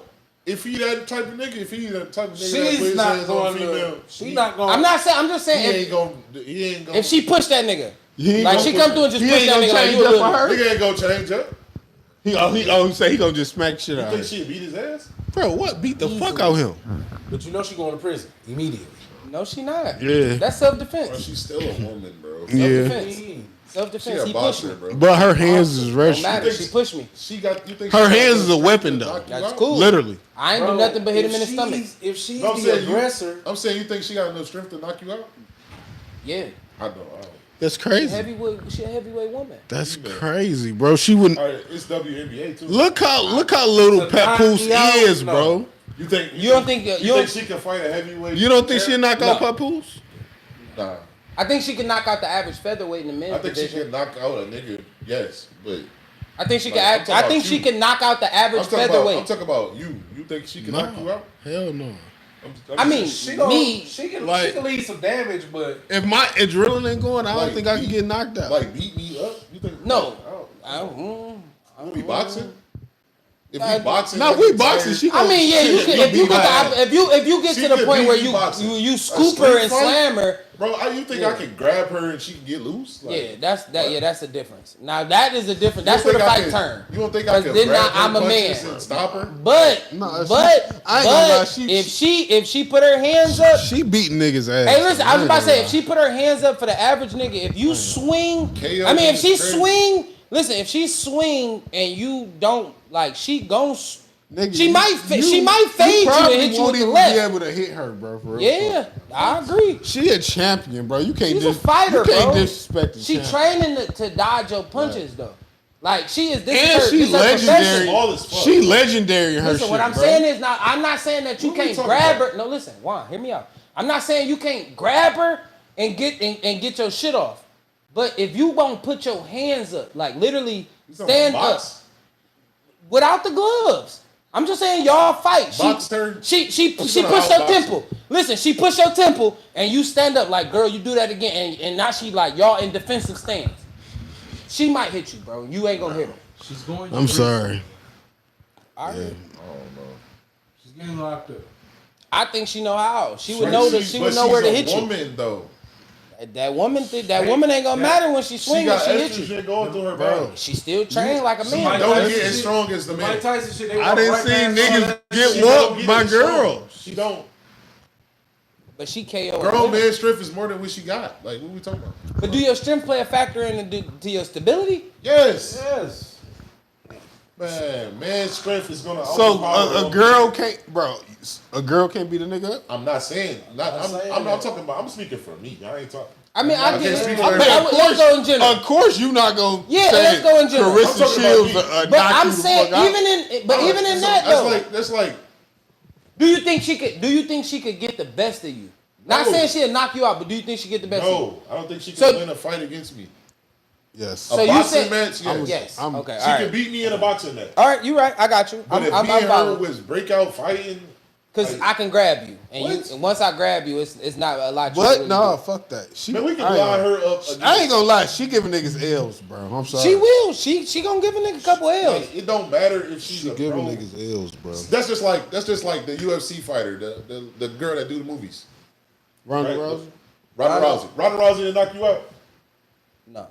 If he that type of nigga, if he that type of nigga that put She's his not hands on going female, to. She not going. I'm not saying. I'm just He saying. ain't gonna. He ain't gonna. If she pushed that nigga, He ain't like gonna she put- come through and just he push ain't that gonna nigga, like change you a up little. for her. nigga ain't gonna change up. He say he gonna just smack shit You out think of her. she beat his ass? Bro, what? Beat the fuck out him. But you know she going to prison immediately. No, she not. Yeah. That's Bro, self-defense. she's still a woman, bro. Yeah. Self-defense. Self-defense. She He a pushed me. boxer, bro. But her hands is Don't registered. matter. She pushed me. She got. You think Her she got hands is a enough weapon, strength to though. knock you That's out? cool. Literally. I ain't do Bro, nothing but hit if him in the stomach. If she's No, I'm the saying aggressor, I'm saying you think she got enough strength to knock you out? Yeah. I don't. That's She crazy. she a heavyweight woman. That's crazy, bro. She wouldn't. All right, it's WNBA too. Look how little To knock Papoose me out? is, No. bro. You think You don't think- you you don't- think she can fight a heavyweight? You don't think she'll knock out No. Papoose? Nah. I think she can knock out the average featherweight in the men's I think she division. can knock out a nigga. Yes, but I think she Like, can. I'm Act, talking I about think she you. can knock out the average I'm talking featherweight. about you. You think she can knock you out? Hell no. I mean, she can Like- lead some damage, but If my adrenaline going, I don't Like, think I can beat- get knocked out. like beat me up. You think? No. I don't. I don't. We boxing? If Nah, we boxing, no, like we we boxing. tired- She I mean, yeah, you she can. gonna If you beat my ass. get if you get She to the could point beat where me boxing. you A scoop street her and fight? slam her, Bro, you think Yeah. I can grab her and she can get loose? Like, yeah, that's the difference. Now that is the difference. you That's don't where the think I fight can- turned. You don't think I 'Cause can then grab now her I'm a punches man. and stop her? But No, but I ain't gonna lie, if she put her hands up. She beating niggas ass. Hey, listen, I was about to say, ain't if she put her hands up for the average nigga, if you swing, KO I mean, if she is crazy. swing, listen, if she swing and you don't, like, she gon' Nigga, she might fade you and probably hit you won't with the even left. be able to hit her, bro. For real. Yeah, I agree. She a champion, bro. You can't She's a just fighter, you can't bro. disrespect the She champion. training to dodge your punches, though. Like, she is, this And is her, she this her profession. legendary. Small as fuck. She legendary in her Listen, shit, what I'm bro. saying is not. I'm not saying that you What we can't talking grab about? her. No, listen, Juan, hear me out. I'm not saying you can't grab her and get your shit off. But if you won't put your hands up, like literally stand up without the gloves. I'm just saying y'all fight. Box her. She gonna pushed your outbox temple. Listen, she pushed your temple and you stand up like, girl, you do that again, and now she like y'all in defensive stance. She might hit you, bro. You ain't gonna hit her. she's going. I'm sorry. All right. I don't know. She's getting locked up. I think she know how. She would know that she would know where to hit you. Woman, though. That woman ain't gonna matter when she She swing and got she hit extra you. shit going through her, Bro. bro. She still trained like a man. Somebody Don't Tyson get as shit- strong as the Mike man. Tyson shit. They I walk didn't right see past all niggas that. get She don't whooped get by as strong. girls. She don't. But she KO. Grown man strength is more than what she got. Like, what we talking about? But do your strength play a factor into your stability? Yes. Yes. Man strength is gonna. So overpower a girl can't, bro. A girl can't beat a nigga up. I'm not saying. saying I'm not that. talking about. I'm speaking for me. I ain't talking. I mean, I Okay, get speak it. for Okay, yourself. let's go in general. Of course, you not gonna Yeah, say let's go in general. Carissa I'm talking Shields about me. But knock I'm you the saying fuck out. even in that though, That's like. do you think she could get the best of you? Not No. saying she'll knock you out, but do you think she get the best of you? No, I don't think she can So- win a fight against me. Yes. So A you boxing said match, yes. yes. I'm- Okay, She all can right. beat me in a boxing match. All right, you right. I got you. But if I'm me and her following. was breakout fighting, Because like, I can grab you, and What? and once I grab you, it's not a lot. you But really no, do. fuck that. She, man, we can I ain't line gonna- her up. I ain't gonna lie. She giving niggas L's, bro. I'm sorry. She will. She gonna give a nigga a couple L's. Like, it don't matter if she's She a giving pro. niggas L's, bro. That's just like the UFC fighter, the girl that do the movies. Ronda Right. Rousey. Ronda Rousey. Ronda Rousey didn't knock you out. No.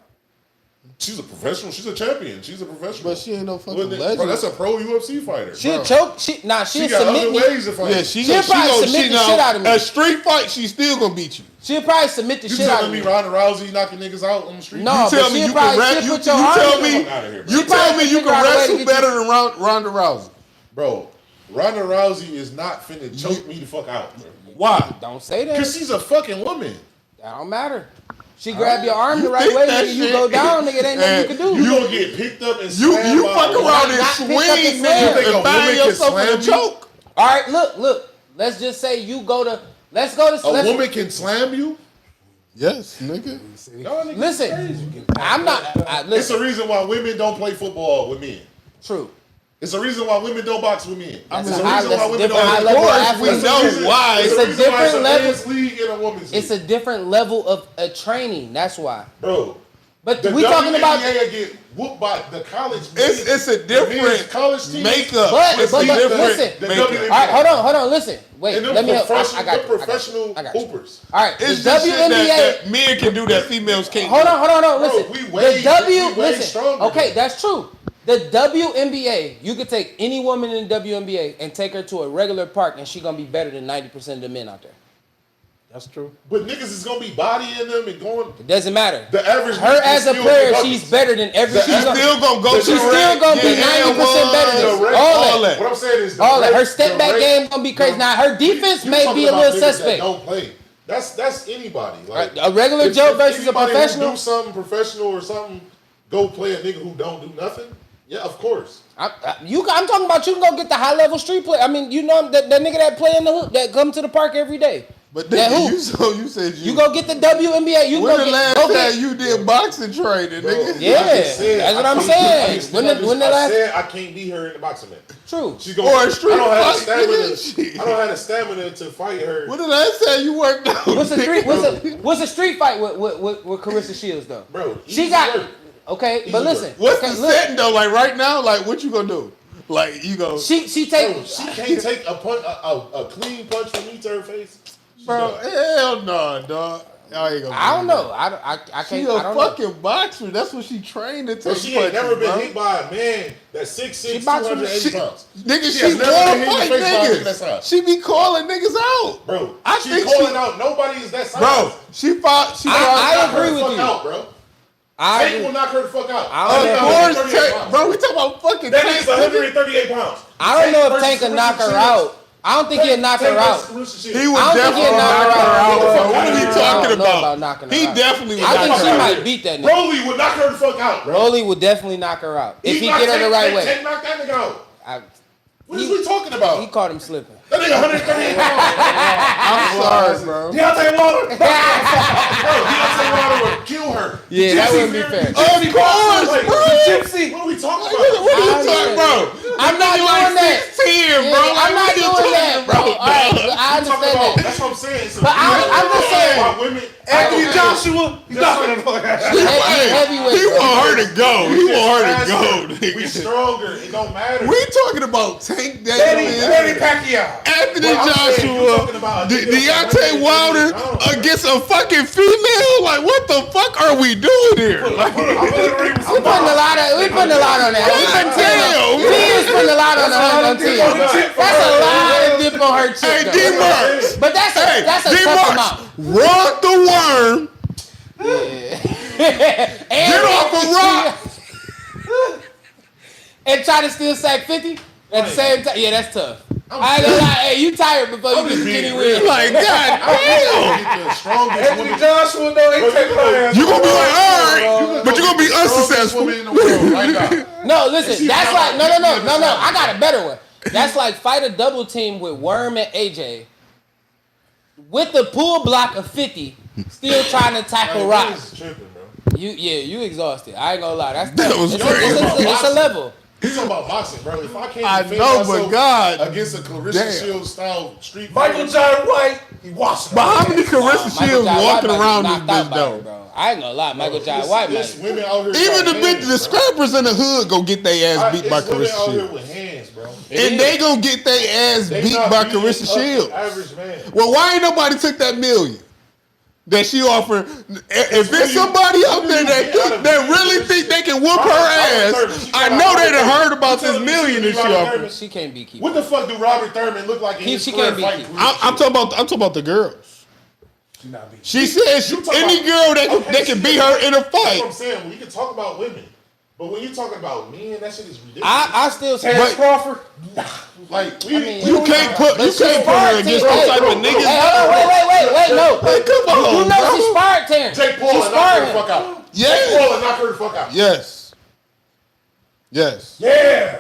She's a professional. She's a champion. She's a professional. But she ain't no fucking Wasn't it- legend. Bro, that's a pro UFC fighter. She'll choke. She'll She got submit other me. ways to fight. Yeah, She'll probably submit the shit out of me. A street fight, she still gonna beat you. She'll probably submit the You shit out telling of me me. Ronda Rousey knocking niggas out on the street? No, You but tell me she'll you probably can rap. still You put your tell arm me. in Fuck outta here, bro. You She tell probably me you figure out can a way to wrestle get better than Ronda Rousey. Bro, Ronda Rousey is not finna choke me the fuck out, bro. Why? Don't say that. Because she's a fucking woman. That don't matter. She grab your arm the You right think way, that nigga. You shit- go down, nigga. It ain't nothing you And can do. You gonna get picked up and You slammed by fuck a around woman. and Not swing, pick up and nigga, slam. You think a and find woman can yourself in a slam you? choke. All right, look. Let's just say you go to. Let's go to. A let's, woman can slam you? Yes, nigga. Y'all niggas Listen, crazy. I'm not. It's Listen, a reason why women don't play football with men. true. It's a reason why women don't box with men. That's It's a a high- reason that's why a women different don't. high Of level course, athlete. we It's know a reason- why. it's It's a a reason why it's different a level. men's league and a women's league. It's a different level of training. That's why. Bro. But The we talking about. WNBA get whooped by the college. It's a the men's different college team. makeup. But It's a different listen. The makeup. WNBA. All right, hold on. Listen, wait. And them Let me help. professional, I got you. professional I got you. hoopers. All right, It's the just shit WNBA. that men can do that females can't. Hold do. on. Listen, we way- we way listen. stronger Okay, than that's true. The WNBA, you could take any woman in the WNBA and take her to a regular park, and she gonna be better than 90% of the men out there. That's true. But niggas is gonna be bodying them and going. It doesn't matter. The average Her nigga as a still player, get she's buckets. better than every. She's still gonna go to She's the still red. gonna be Yeah, 90% better The than rate- all that. What I'm saying is All that. Her the step back rate- game gonna be crazy. Now her defense you may talking be a about little niggas that suspect. Don't play. That's anybody. Like A regular if- Joe if versus a anybody who professional? do something professional or something. Go play a nigga who don't do nothing. Yeah, of course. I'm talking about you can go get the high level street play. I mean, you know that nigga that play in the hoop that come to the park every day. But that then hoop. you said You go get the WNBA. You when go the last go time get. you did boxing training, nigga? Yeah, that's what I'm saying. When the I last said I can't beat her in the boxing match. true. She's gonna. Or a street I don't have the fight, nigga. stamina. I don't have the stamina to fight her. When the last time you worked out? What's a street fight with Carissa Shields though? Bro, She easy got work. okay, Easy but work. listen. What's okay, the look, setting though? Like right now, like what you gonna do? Like you go, She Bro, take. she can't take a clean punch from me to her face. She's bro? done. Hell no, dog. Y'all ain't gonna. I don't do know. that. I She can't. a I don't know. fucking boxer. That's what she trained to take. Bro, she ain't punches, never been bro. hit by a man that's 6'6", She boxed with 280 She- pounds. Nigga, She she has never wanna been hit in fight the face by a nigga that niggas. size. She be calling niggas out, Bro, I she think calling she- out nobody is that size. bro. She fought. She I fought. agree Knock her with the fuck you. Out, bro. I Tank agree. will knock her the fuck out. I don't Of know. course, 138 Tank, pounds. bro. We talking about fucking. That Tank, is 138 pounds. I don't know if versus Tank can knock her Carissa out. I don't think he'll knock her out. Shields. He would I don't think definitely he'll knock knock her her out. out. Bro. What are we I talking don't know about? about knocking her He out. definitely would I think knock she her out. might beat that nigga. Broly would knock her the fuck out, bro. Broly would definitely knock her out if he knocked get her the Tank- right Tank- way. Tank knocked that nigga out. What is He- we talking about? He caught him slipping. That nigga 138 pounds. I'm sorry, bro. Deontay Wilder. Bro, Deontay Wilder would kill her. Yeah, that wouldn't be fair. Of course, bro. Gypsy. What are we talking about? What are you I talking, bro? I'm not doing that. 16, bro. I'm not doing that, bro. All right, I Talking understand about, that. that's what I'm saying. So But I'm just saying. why women. Anthony Joshua, he's not gonna fuck out. Heavyweight. He want her to go. He want her to go, We nigga. stronger. It don't matter. We talking about Tank Manny Davis, Pacquiao. Anthony Well, I'm saying, you Joshua, talking about a nigga that's Deontay 138 Wilder pounds, bro. against a fucking female. Like, what the fuck are we doing here? Like, We putting a lot on that. We putting Damn. T is putting a lot on T. That's a lot of dip on her hey, chip. though. Dmarks. But that's Hey, a tough Dmarks. amount. Rock the worm. And Get off a rock. and try to still sack 50 at the same time. Yeah, that's tough. I ain't gonna lie. Hey, you tired before you get the skinny win. Like, god damn. Get the strongest Anthony woman. Joshua, though, he taking her ass. You gonna be like, all right, but you gonna be Strongest unsuccessful. woman in the world right now. No, listen, that's like no. I got a better one. That's like fight a double team with Worm and AJ with the pull block of 50, still trying to tackle Like, Rock. niggas tripping, bro. You exhausted. I ain't gonna lie. That's That tough. was it's, crazy. it's a level. You talking about boxing, bro? If I can't I defend know, but myself God against a Clarissa damn. Shields style street Michael fighter, John White, he washed But how many Carissa Michael Shields Jai White walking might around get this knocked out bitch by her, though? bro. I ain't gonna lie. Michael Jai There's- White there's might. women out here. Even got the bitch, hands, the bro. scrappers in the hood go get their ass beat by It's women Carissa out here Shields. with hands, bro. And they gonna get their ass They beat not by beating Carissa up the Shields. Average man. Well, why ain't nobody took that million that she offered? If there's somebody out there that really think they can whoop her ass, I know they done heard about this million that she offered. She can't be keeping. What the fuck do Robert Thurman look like in his She career can't be fighting? keeping. I'm talking about the girls. She not beat. She said any girl that can beat her in a That's what fight. I'm saying. We can talk about women, but when you talking about men, that shit is ridiculous. I still say. Terrence Crawford. Like You can't put her against those type of Hey, niggas. hold on, wait, no. Hey, come on, You know bro. she sparred Terrence. Jake Paul She and knock her sparred the him. fuck out. Yeah. Jake Paul and knock her the fuck out. Yes. Yes. Yeah.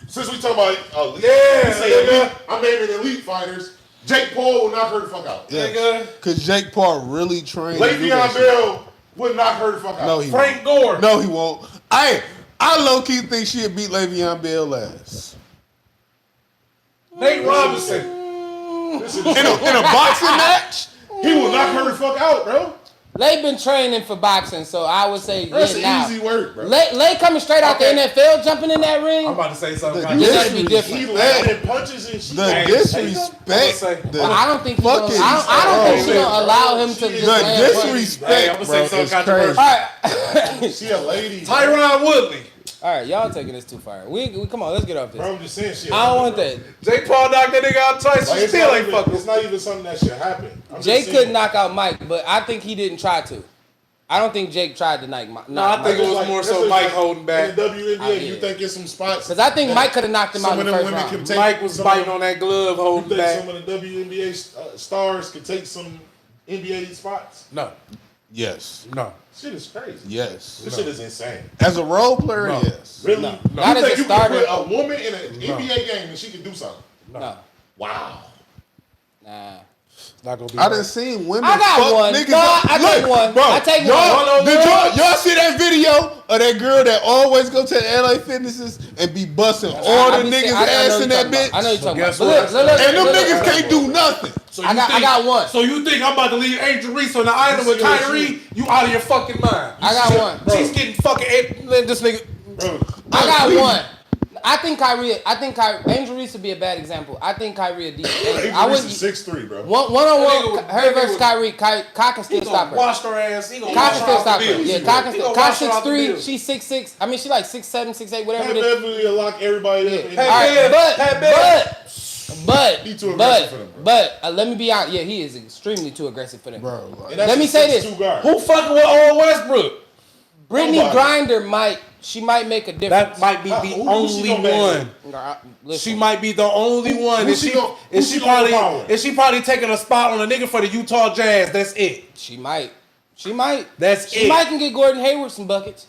Since we talking about Yeah, say nigga. elite, I'm naming elite fighters. Jake Paul will knock her the fuck out. Yes. Nigga. Cause Jake Paul really trained. to do Le'Veon that shit. Bell would knock her the fuck out. No, he Frank won't. Gore. No, he won't. I low key think she'd beat Le'Veon Bell last. Nate Robinson. Listen, In a boxing match? he will knock her the fuck out, bro. Lay been training for boxing, so I would say That's yeah, now. easy work, bro. Lay coming straight out Okay. the NFL, jumping in that ring. I'm about to say something. The Like You that. gotta be He different. landing punches and shit. The Hey, disrespect. hey, But I don't think he gonna, fucking- I don't think she Oh, gonna allow him to she just is- The land punches. disrespect, Hey, I'ma say bro, something is controversial. crazy. All right. She a lady. Tyron Woodley. All right, y'all taking this too far. We come on, let's get off this. Bro, I'm just saying shit. I don't want that. Jake Paul knocked that nigga out twice. Like, He still ain't fucking. it's not even something that should happen. Jake couldn't knock out Mike, but I think he didn't try to. I don't think Jake tried to knock Mike. No, I think it was more so Mike holding back. In the WNBA, you did. think it's some spots? Because I think Mike could have knocked him out Some in of the them first women round. can take. Mike was biting on that glove You holding think back. some of the WNBA stars could take some NBA spots? No, Yes. no. Shit is crazy. Yes. This shit is insane. As a role player, No. yes. Really? No. You Not as think a you starter. can put a woman in an NBA game and she can do something? No. Wow. Nah. Not gonna be. I done seen women I got fuck one. niggas No, up. I take Look, one. bro, I take y'all, one. Did y'all see that video of that girl that always go to the LA Fitnesses and be busting all the niggas ass in that bitch? I know you're talking about. guess But what? look, And them look, niggas look. can't do nothing. So I got one. So you think I'm about to leave Angel Reese on the island with Kyrie? You out of your fucking mind. I got one. She's getting fucking this nigga. Bro, I got one. I think Kyrie. Angel Reese would be a bad example. I think Kyrie a decent. I Reese would. is 6'3", bro. One on That one, nigga her was- versus Kyrie. Kai can still He stop gonna her. wash her ass. He gonna Kai wash can her still off the stop her. bill. Yeah, Kai can He still. gonna Kai wash her off the 6'3". bill. She's 6'6". I mean, she like 6'7", 6'8", whatever Pat it is. Beverly will lock everybody up. Yeah. in All the- right, Pat Bev. He too aggressive for them, bro. let me be honest. Yeah, he is extremely too aggressive for them. Bro, like, And that's Let me a say this. 6'2" guard. Who fucking with old Westbrook? Brittany Nobody. Griner might make a difference. That might be the Who she only gonna bang one. Listen, She might be the only one. who Is she she, gonna- who is she she gonna power? probably is she probably taking a spot on a nigga for the Utah Jazz? That's it. She might. That's She it. might can get Gordon Hayward some buckets.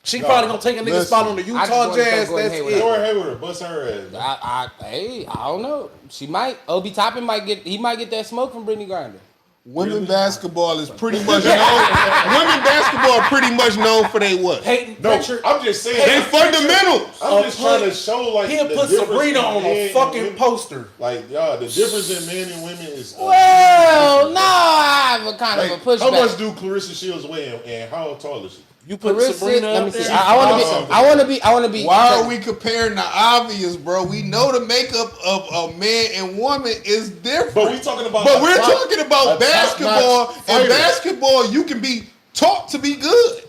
She probably gonna take a nigga listen, spot on the I Utah just wanna Jazz. throw Gordon That's Hayward it. out. Gordon Hayward will bust her ass. I don't know. She might. Obi Toppin might get that smoke from Brittany Griner. women basketball is pretty much known. Women basketball are pretty much known for they what? Peyton No, Pritchard. I'm just saying. They fundamentals. I'm just trying to show like He'll the put difference Sabrina in on men a and fucking women. poster. Like, y'all, the difference in men and women is. Well, no, I have a kind Like, of a pushback. how much do Clarissa Shields weigh, and how tall is she? You put Clarissa, Sabrina let me up see. there. I want to be. Why are we comparing the obvious, bro? We know the makeup of a man and woman is different. But we talking about. But a we're top- talking a about basketball. top-notch And fighter. basketball, you can be taught to be good,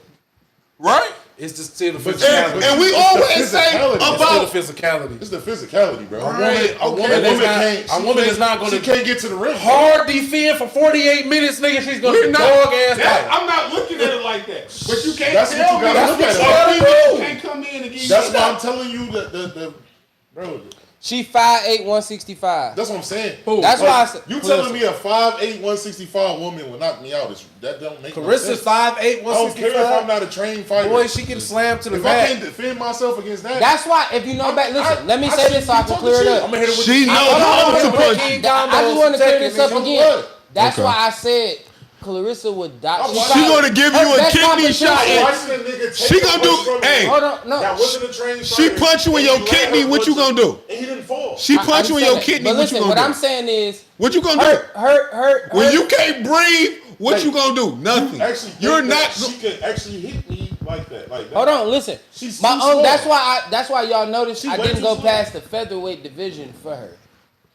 right? It's just still the But physicality. And we It's the always say physicality. It's about still the physicality. It's the physicality, bro. Right, A woman, okay. a woman That's can't. not- a woman is not gonna- She can't get to the rim. Hard defend for 48 minutes, nigga. She's gonna We're get not- dog ass That, out. I'm not looking at it like that. But you can't That's what tell you me. gotta look at it All like. females can't come in and give you That's shit. why I'm telling you the bro. She 5'8", 165. That's what I'm saying. That's why I said. You telling me a 5'8", 165 woman will knock me out? That don't make no Carissa's sense. 5'8", I don't care if I'm 165. not a trained fighter. Boy, she can slam to the if I back. can't defend myself against that, That's why, if you know back, listen. Let me I say this so I shouldn't can be clear it talking up. I'm gonna hit her with She the- know I'm how gonna to hit her with punch. the King I just Combos want to clear second, this up nigga. again. What? That's Okay. why I said Clarissa would die. She gonna give you a kidney shot. I'm And watching a nigga take she a gonna punch do. from me. Hey, Hold on, no. That wasn't a trained she fighter, punch you in and your he kidney. let her What you punch gonna him, do? And he didn't fall. She punch you in your kidney. But What listen, you what gonna I'm do? saying is, What you gonna do? her. When you can't breathe, what you gonna do? Nothing. Actually, You're think that not. She could actually hit me like that. Hold on, listen. She's My too small. That's why y'all noticed She I way didn't too go small. past the featherweight division for her.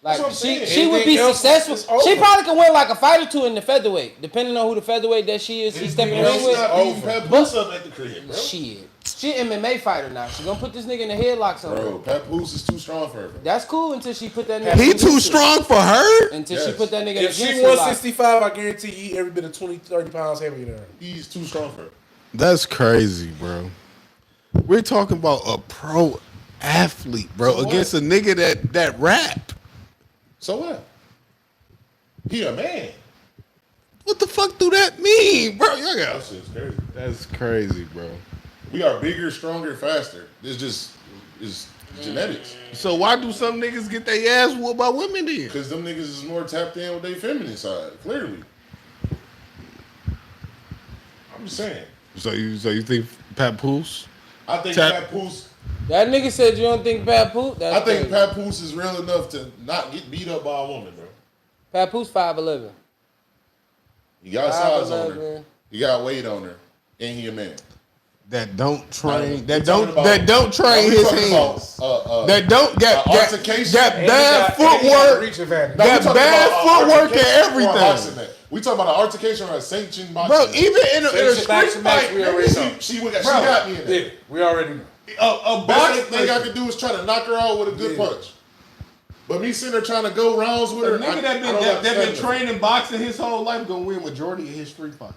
Like That's what I'm saying. she would be Anything else successful. is over. She probably could win like a fight or two in the featherweight, depending on who the featherweight that she is. She's stepping in the ring She's with. not beating Pat Poose up at the crib, bro. Shit, she an MMA fighter now. She gonna put this nigga in the headlock somewhere. Bro, Pat Poose is too strong for her, bro. That's cool until she put that nigga. He in too the- strong for her. Until she Yes. put that nigga If in she the 165, I guarantee you eat every bit of 20, 30 pounds heavier than her. He's too strong for her. That's crazy, bro. We're talking about a pro athlete, bro, So what? against a nigga that rap. So what? He a man. What the fuck do that mean, bro? Y'all That got- shit's crazy. That's crazy, bro. We are bigger, stronger, faster. It's just genetics. So why do some niggas get their ass whooped by women then? Because them niggas is more tapped in with their feminine side. Clearly. I'm just saying. So you think Pat Poose? I think Tap- Pat Poose. That nigga said you don't think Pat Poose. I think Pat Poose is real enough to not get beat up by a woman, bro. Pat Poose 5'11". He got size on her. 5'11". He got weight on her, and he a man. That don't train. We That talking don't train we his talking hands. about, That don't got altercation. got And bad footwork. Reach advantage. No, we Got talking bad about footwork and altercation or a everything. boxing match. We talking about an altercation or a sanctioned boxing Bro, match. even in a Sanctioned street boxing match, fight, we already know. She got me in Yeah, that. we already know. A Best box thing I could do is try to knock her out with a good punch. But me sitting there trying to go rounds with her, A nigga that been training boxing his whole life gonna win majority of his street fights.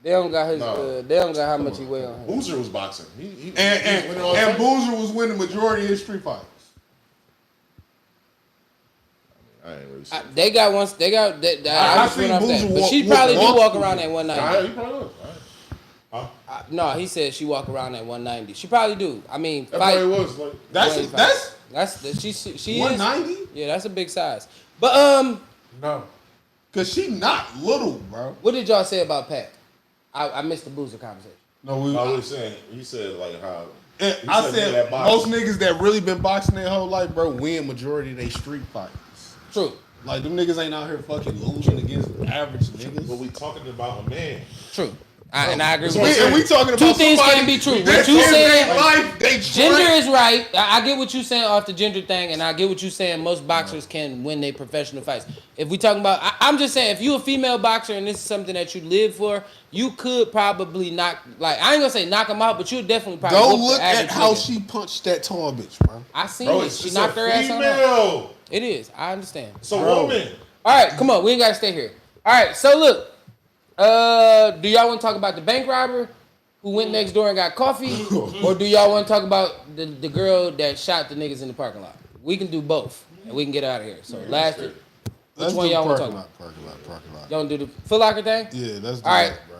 They don't got his. No. They don't got how much he weigh on him. Boozer was boxing. He And was winning all the fights. Boozer was winning majority of his street fights. I ain't really seen They got once. They got. I just seen went off Boozer that. But walk- she probably do walk walk through around it. at 190. Nah, he probably was. No, he said she walk around at 190. She probably do. I mean, That fight. probably was. Like, That's She is 190. Yeah, that's a big size. But No. Cause she not little, bro. what did y'all say about Pat? I missed the Boozer conversation. No, we. I was saying, he said like how. And he I said said that boxing. most niggas that really been boxing their whole life, bro, win majority of their street fights. True. Like them niggas ain't out here fucking losing against average niggas. But we talking about a man. True. And I agree with That's what you. I'm We talking about Two things somebody can be true. that What you in their said- life, they Gender train- is right. I get what you saying off the gender thing, and I get what you saying. Most boxers can win their professional fights. If we talking about, I'm just saying, if you a female boxer and this is something that you live for, you could probably knock. Like I ain't gonna say knock them out, but you'll definitely probably. Go whoop the look at average how nigga. she punched that tall bitch, bro. I seen Bro, it. it's She just knocked a her ass on. female. It is. I understand. It's a woman. All right, come on. We ain't gotta stay here. All right. So look, do y'all want to talk about the bank robber who went next door and got coffee, or do y'all want to talk about the girl that shot the niggas in the parking lot? We can do both, and we can get out of here. So last, which Let's one do y'all want to parking talk about? lot, parking lot. Y'all want to do the Foot Locker thing? Yeah, let's do All right. that, bro.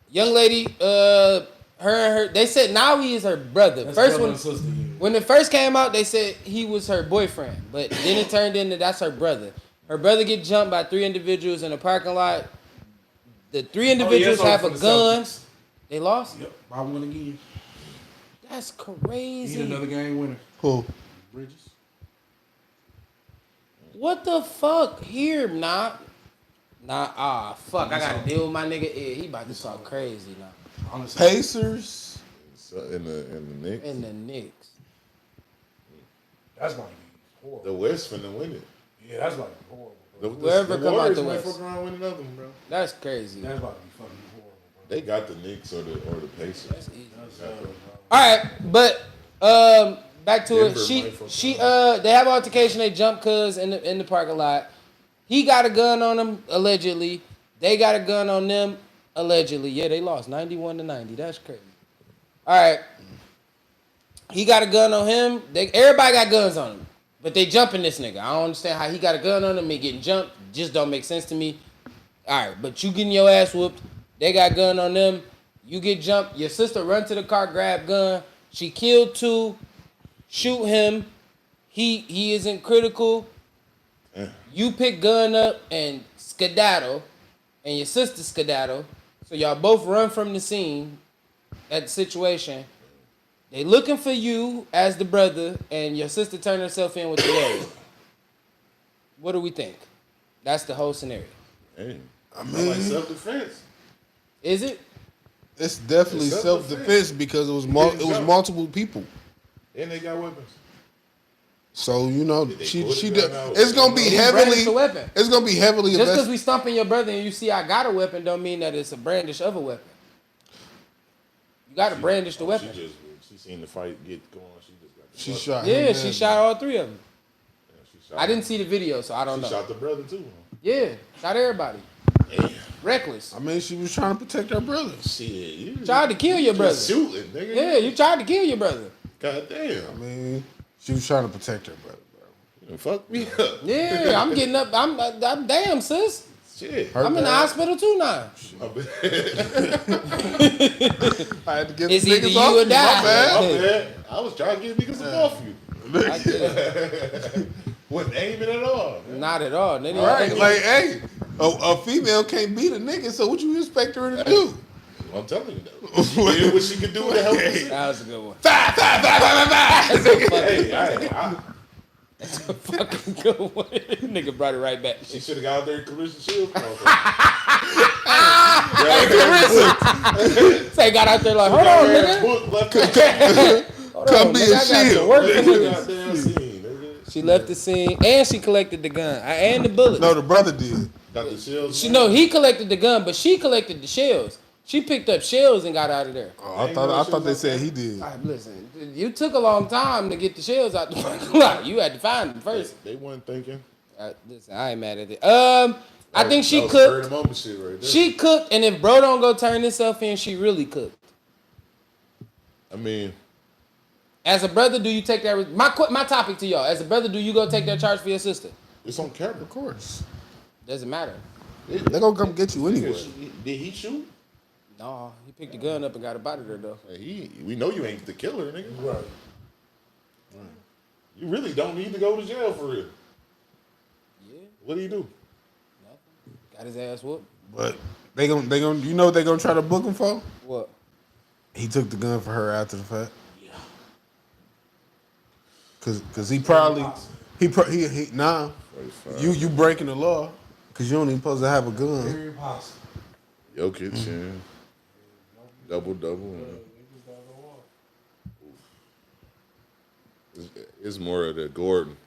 Young lady, her and her. They said now he is her brother. That's First brother one. and sister, yeah. When it first came out, they said he was her boyfriend, but then it turned into that's her brother. Her brother get jumped by 3 individuals in a parking lot. The 3 individuals Oh, yeah, have a for the gun. Celtics. They lost? Yep. I won again. That's Need crazy. another game winner. Who? Bridges. What the fuck? Here, fuck. I gotta deal with my nigga Ed. He about to talk crazy now. Honestly. Pacers. So in the Knicks. In the Knicks. That's about to be horrible. The West finna win it. Yeah, that's about to be horrible, bro. Whoever come out Warriors the might West. fuck around and win another one, bro. That's crazy. That's about to be fucking horrible, bro. They got the Knicks or the Pacers. That's easy. That's All right, but back to Denver it. might fuck She they have altercation. They jump cuz in the parking lot. He got a gun on him allegedly. They got a gun on them allegedly. Yeah, they lost 91-90. That's crazy. All right, he got a gun on him. Everybody got guns on him, but they jumping this nigga. I don't understand how he got a gun on him. Me getting jumped just don't make sense to me. All right, but you getting your ass whooped. They got gun on them. You get jumped. Your sister run to the car, grab gun. She killed 2. Shoot him. He isn't critical. You pick gun up and skedaddle, and your sister skedaddle. So y'all both run from the scene at the situation. They looking for you as the brother, and your sister turned herself in with the lawyer. What do we think? That's the whole scenario. Hey, I like mean, self-defense. Is it? it's definitely It's self-defense because it was multiple people. And they got weapons. So you know, Did they she pull the she gun did, out? it's gonna be He brandished heavily. a weapon. It's gonna be heavily Just because invested. we stomping your brother and you see I got a weapon don't mean that it's a brandish of a weapon. You got to brandish the weapon. She seen the fight get going. She just got the She weapon. shot. Yeah, him she dead. shot all 3 of them. Yeah, she shot I didn't see the video, so I don't She know. shot the brother too. Yeah, shot everybody. Reckless. I mean, she was trying to protect her brother. Shit, you Tried to kill your brother. just shooting, nigga. Yeah, you tried to kill your brother. God damn. I mean, she was trying to protect her brother, bro. You done fucked me up. Yeah, I'm getting up. I'm damn, sis. Shit. Her I'm in the bad. hospital too now. My bad. I had to get It's the either niggas you off or me, my die. bad. My bad. I was trying to get niggas off you. I get it. Wasn't aiming at all. Man. Not at all. They didn't Right, think- like, hey, a female can't beat a nigga, so what you expect her to do? I'm telling you though. She did what she could do to help us. That was a good one. Five. Hey, I, That's a fucking good one. Nigga brought it right back. she should have got out there and Clarissa Shields. Say got out there like, hold on, nigga. Hold Come on, be nigga, a I got some shield. work for niggas. She left the scene and she collected the gun and the bullets. No, the brother did. Dr. Shields. He collected the gun, but she collected the shells. She picked up shells and got out of there. Oh, I thought they said he did. All right, listen, you took a long time to get the shells out the parking lot. You had to find them first. They weren't thinking. Listen, I ain't mad at it. I think she that was cooked. spur of the moment shit right there. She cooked, and if bro don't go turn himself in, she really cooked. I mean, As a brother, do you take that? My topic to y'all: as a brother, do you go take that charge for your sister? it's on camera. Of course. Doesn't matter. They gonna come get you anyway. Did he shoot? No, he picked the gun up and got up out of there though. We know you ain't the killer, nigga. Right. You really don't need to go to jail for real. Yeah, What do you do? nothing. Got his ass whooped. But they gonna you know what they gonna try to book him for? What? He took the gun for her after the fact. Cause he probably he nah. You breaking the law because you don't even supposed to have a gun. Very possible. Jokic, yeah. Double. It's more of the Gordon.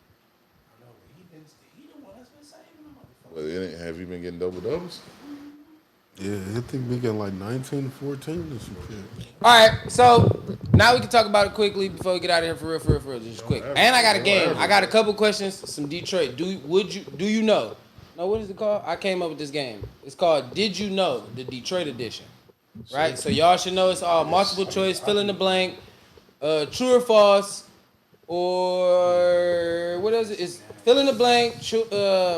Well, have you been getting double doubles? Yeah, I think we getting like 19 to 14 or some shit. All right, so now we can talk about it quickly before we get out of here for real, just quick. And I got a game. I got a couple questions. Some Detroit. Do you know? No, what is it called? I came up with this game. It's called Did You Know? The Detroit edition. Right. So y'all should know it's all multiple choice, fill in the blank, true or false, or what is it? It's fill in the blank,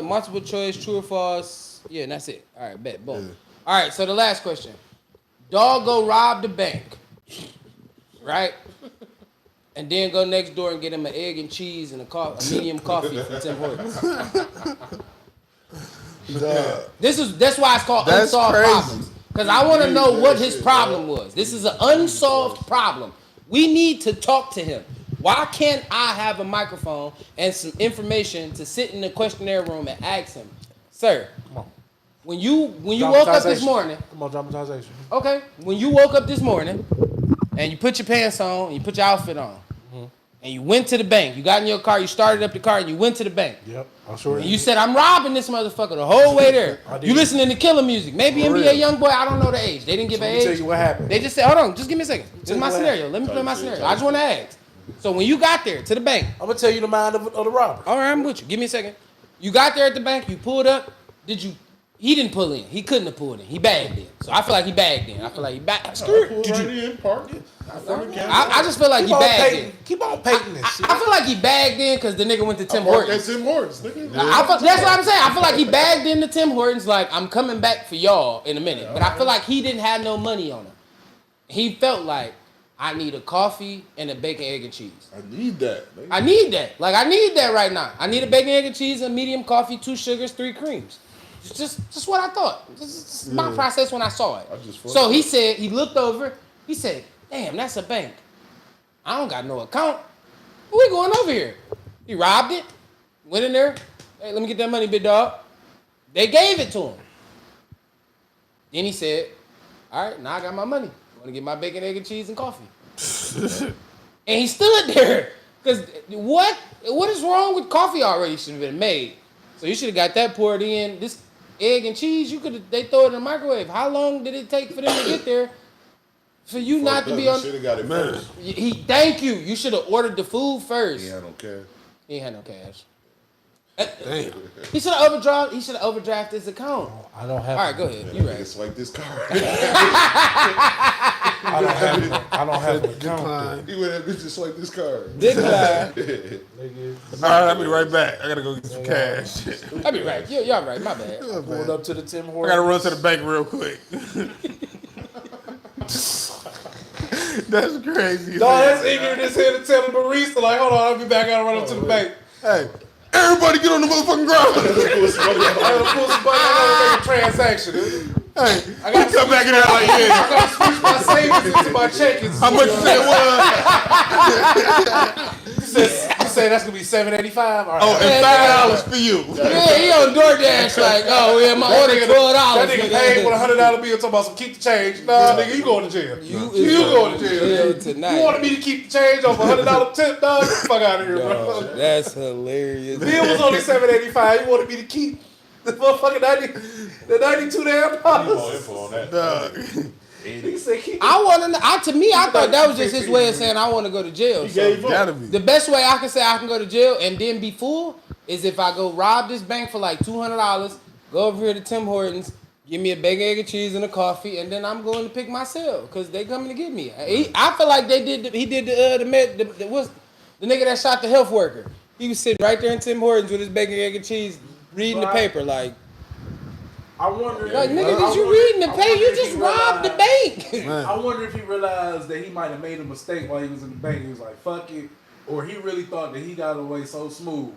multiple choice, true or false. Yeah, and that's it. All right, bet. Boom. Yeah. All right, so the last question. Dog go rob the bank, right? And then go next door and get him an egg and cheese and a medium coffee from Tim Hortons. That's why it's called That's Unsolved crazy. Problems. Because I want to know what his problem was. This is an unsolved problem. We need to talk to him. Why can't I have a microphone and some information to sit in the questionnaire room and ask him, sir, when you woke up this morning, Come on, dramatization. okay, when you woke up this morning and you put your pants on and you put your outfit on and you went to the bank, you got in your car, you started up the car and you went to the bank. Yep, I'm sure. And you said, I'm robbing this motherfucker the whole way there. I did. You listening to killer music. Maybe For NBA real. young boy, I don't know the age. They didn't give Let an me tell age. you what happened. They just said, hold on, just give me a second. This is my me what scenario. Let me play my scenario. I just want to ask. So when you got there to the bank, I'm gonna tell you the mind of the robber. all right, I'm with you. Give me a second. You got there at the bank, you pulled up. He didn't pull in. He couldn't have pulled in. He bagged in. So I feel like he bagged in. I feel like he bagged. Pull right in, park it. I just feel like he bagged in. Keep on painting this shit. I feel like he bagged in because the nigga went to Tim Park Hortons. that Tim Hortons, nigga. That's what I'm saying. I feel like he bagged into Tim Hortons like, I'm coming back for y'all in a minute. But I feel like he didn't have no money on him. He felt like, I need a coffee and a bacon, egg, and cheese. I need that, nigga. I need that. Like, I need that right now. I need a bacon, egg, and cheese, a medium coffee, 2 sugars, 3 creams. Just what I thought. This is my process when I saw it. So he said, he looked over, he said, damn, that's a bank. I don't got no account. What we going over here? He robbed it, went in there. Hey, let me get that money, big dog. They gave it to him. Then he said, all right, now I got my money. I want to get my bacon, egg, and cheese and coffee. And he stood there. Because what is wrong with coffee already should have been made. So you should have got that poured in. This egg and cheese, they throw it in the microwave. How long did it take for them to get there? For you not to be on. Should have got it first. Thank you. You should have ordered the food first. He had no cash. He ain't had no cash. Damn. He should have overdrafted his account. I don't have. All right, go ahead. You right. It's like this car. I don't have an account. He would have been just like this car. Decline. All right, I'll be right back. I gotta go get some cash. I'll be right. Y'all right. My bad. Pulled up to the Tim I Hortons. gotta run to the bank real quick. That's crazy. No, that's ignorant as hell to tell the barista, like, hold on, I'll be back, I gotta run up to the bank. Hey, everybody get on the motherfucking ground. I gotta pull some money, I gotta make a transaction, dude. Hey, I gotta come back in there like, I yeah. gotta switch my savings into my checkings. How much you say it was? You say that's gonna be $7.85? All right. Oh, and $5 for you. Yeah, he on DoorDash like, oh yeah, my order $12. That nigga paid with $100 bill talking about some keep the change. Nah, nigga, you going to jail. You going to jail. Tonight. You wanted me to keep the change off $100 tip, dog? Get the fuck out of here, bro. That's hilarious. Bill was only $7.85. You wanted me to keep the motherfucking $92 damn dollars. Dog. He said, I want to. To me, I thought that was just his way of saying I want to go to jail. He So gave up. Gotta be. the best way I can say I can go to jail and then be full is if I go rob this bank for like $200, go over here to Tim Hortons, give me a bacon, egg, and cheese and a coffee, and then I'm going to pick my cell because they coming to get me. I feel like they did. He did the nigga that shot the health worker. He was sitting right there in Tim Hortons with his bacon, egg, and cheese, reading the paper like. I wonder. Like, nigga, did you reading the paper? You just robbed the bank. I wonder if he realized that he might have made a mistake while he was in the bank. He was like, fuck it. Or he really thought that he got away so smooth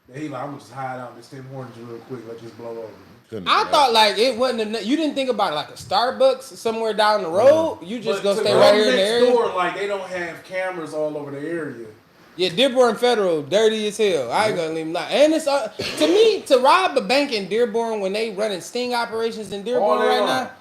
that he like, I'm gonna just hide out in this Tim Hortons real quick, let this blow over. I thought like it wasn't. You didn't think about it like a Starbucks somewhere down the road. You just go stay right here in the area. Door, like they don't have cameras all over the area. Yeah, Dearborn Federal, dirty as hell. I ain't gonna leave them lie. And it's to me to rob a bank in Dearborn when they running sting operations in Dearborn right now.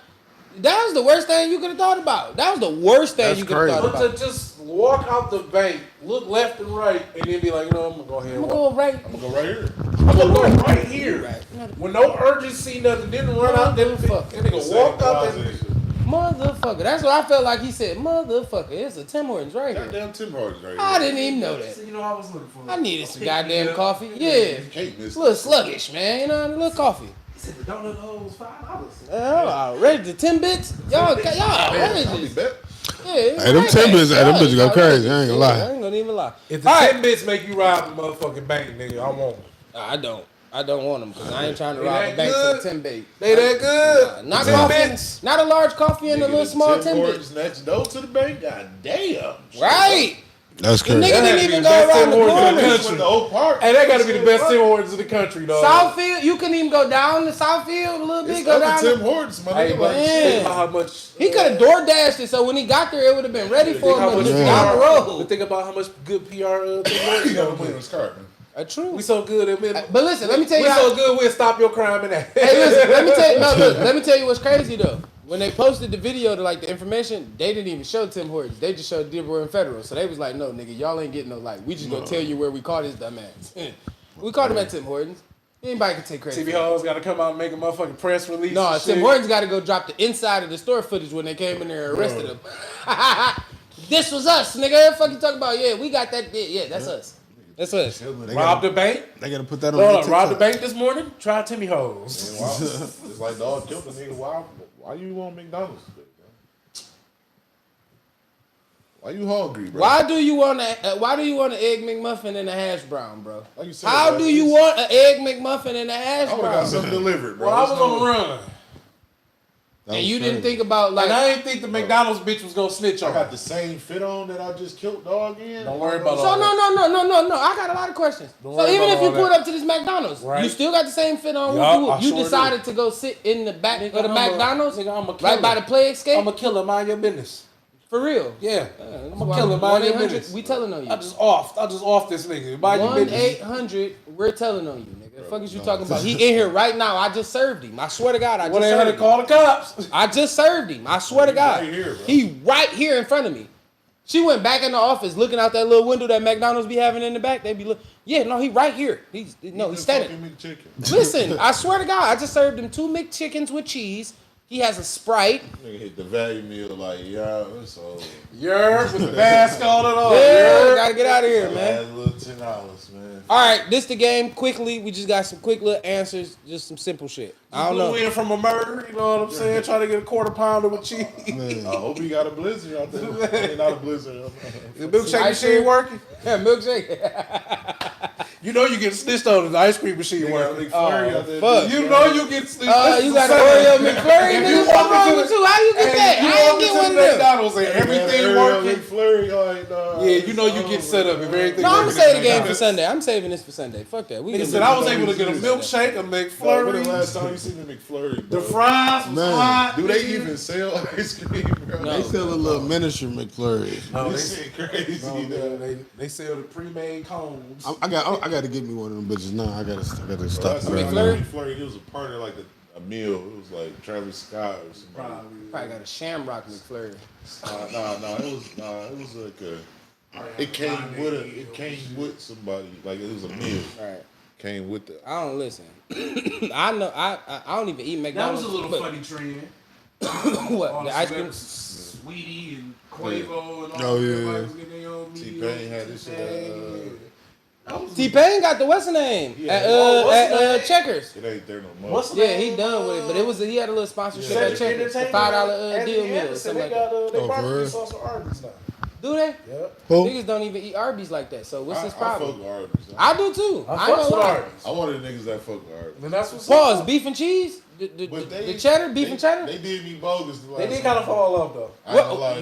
That was the worst thing you could have thought about. That was the worst thing you could have thought about. But to just walk out the bank, look left and right, and then be like, you know, I'm gonna go ahead. I'm gonna go right. I'm gonna go right here. I'm gonna go right here. Right. With no urgency, nothing. Didn't run out there. And nigga walk out there. Motherfucker. That's what I felt like he said. Motherfucker. It's a Tim Hortons right here. Goddamn Tim Hortons right here. I didn't even know that. So, you know, I was looking for. I needed some goddamn coffee. Yeah. Can't miss It's a little sluggish, man. You know, a little coffee. He said the donut hole was $5. Oh, outrageous. The 10 bits? Y'all outrageous. bet. Yeah, Hey, them 10 bits, them bitches go crazy. I ain't gonna lie. I ain't gonna even lie. If the All right. 10 bits make you rob the motherfucking bank, nigga, I want them. I don't want them because I ain't trying to They rob that a bank good? for 10 bait. They that good? Not 10 coffee, bits? not a large coffee and a little small 10 Tim bit. Hortons next door to the bank. God damn. Right. That's The crazy. nigga didn't even go Best around the 10 Hortons in the corner. country. The old park. Hey, that gotta be the best Tim Hortons in the country, dog. Southfield, you couldn't even go down to Southfield a little bit. It's Go other down. Tim Hortons, my Hey, nigga. but Like, think about how much. He could have door dashed it, so when he got there, it would have been ready for Think how him much to look PR, down the But road. think about how much good PR Tim Hortons you got a got. Williams card, man. True. We so good at it. But listen, let me tell you We how. so good we'll stop your crime in that. Hey, listen, let me tell you. No, look, let me tell you what's crazy though. When they posted the video to like the information, they didn't even show Tim Hortons. They just showed Dearborn Federal. So they was like, "No, nigga, y'all ain't getting no light. We just gonna tell you where we caught his dumb ass. We caught him at Tim Hortons. Anybody can take credit. TV hoes gotta come out and make a motherfucking press release. No, and Tim shit. Hortons got to go drop the inside of the store footage when they came in there and arrested him. This was us, nigga. Fuck you talking about? Yeah, we got that. Yeah, that's us. That's us. Robbed the bank. They gotta put that on Hold the on, robbed the TikTok. bank this morning. Try Timmy hoes. Man, wow. It's like dog killed the nigga. Why you want McDonald's today, bro? Why you hungry, bro? Why do you want an egg McMuffin and a hash brown, bro? Like you said, How bro, do you want an egg McMuffin and a hash I would have got brown? something delivered, bro. Well, I was There's on the no- run. And you didn't think about Like, like. I didn't think the McDonald's bitch was gonna snitch I on. got the same fit on that I just killed dog in. Don't worry about So all no. I got a lot of questions. Don't So worry even about if you all pulled that. up to this McDonald's, Right. you still got the same fit on. Yup, What I you sure decided to go sit in the back of the I'm a- McDonald's, nigga, I'm a right by killer. the play escape. I'm a killer. Mind your business. For real. Yeah. That's I'm a why killer. Mind your 1-800, business. we telling on you. I just off this nigga. Mind your business. 1-800, we're telling on you, nigga. The fuck is you talking about? He in here right now. I just served him. I swear to God, I just served 1-800 him. call the cops. I just served him. I swear to God. right here, bro. He right here in front of me. She went back in the office looking out that little window that McDonald's be having in the back. They be look. Yeah, no, he right here. He's standing. Fucking McChicken. Listen, I swear to God, I just served him 2 McChickens with cheese. He has a Sprite. Nigga hit the value meal like, yeah, so You're with the mask on and all. Yeah, gotta get out of here, man. add a little $10, man. All right, this the game. Quickly, we just got some quick little answers, just some simple shit. I don't know. Flew in from a murder, you know what I'm saying? Trying to get a quarter pounder with cheese. I hope he got a blizzard out there. Not a blizzard. The milkshake Ice machine cream? working? Yeah, milkshake. You know you get snitched on if the ice cream machine Got a working. big flurry out there. fuck. You know you get snitched. You got an Oreo McFlurry, If nigga? you What's walk wrong into with the- you? How you get that? You I ain't walk get into one the of them. McDonald's and everything working. Flurry, like, nah, Yeah, you know you get set up if everything No, I'm working. saving the game for Sunday. I'm saving this for Sunday. Fuck that. We Nigga can said do I this. was able to get a milkshake, a When the McFlurry. last time you seen the McFlurry, bro? The fries was Man. hot. Do they even sell ice cream, bro? No. They sell a little miniature McFlurry. No, This they, shit crazy, dog. they sell the pre-made cones. I got to get me one of them bitches now. I gotta stop. Last there. time McFlurry? McFlurry, it was a part of like a meal. It was like Travis Scott or somebody. Probably got a Shamrock McFlurry. It was like a. It came with somebody. Like it was a meal. Right. Came with the. I don't listen. I know. I don't even eat That McDonald's. was a little but funny trend. What? All The ice cream? Sweetie and Quavo and all Oh, yeah. everybody was getting their own media. T-Pain had this shit. T-Pain got the what's the name Yeah. What's the name? Checkers. It ain't there no more. What's the Yeah, name? he done with it, but it was he had a little sponsorship Yeah. at Checkers, the $5 deal meal or something like that. They Oh, for barbecue real? sauce for Arby's now. Do they? Yep. Who? Niggas don't even eat Arby's like that. So what's his I problem? fuck with Arby's. I do too. I I ain't fucks gonna with lie. Arby's. I'm one of the niggas that fuck with Arby's. And that's what's Pause. up. Beef and cheese. But The cheddar, beef and cheddar. They did me bogus the last They did kind of fall off though. I ain't gonna lie.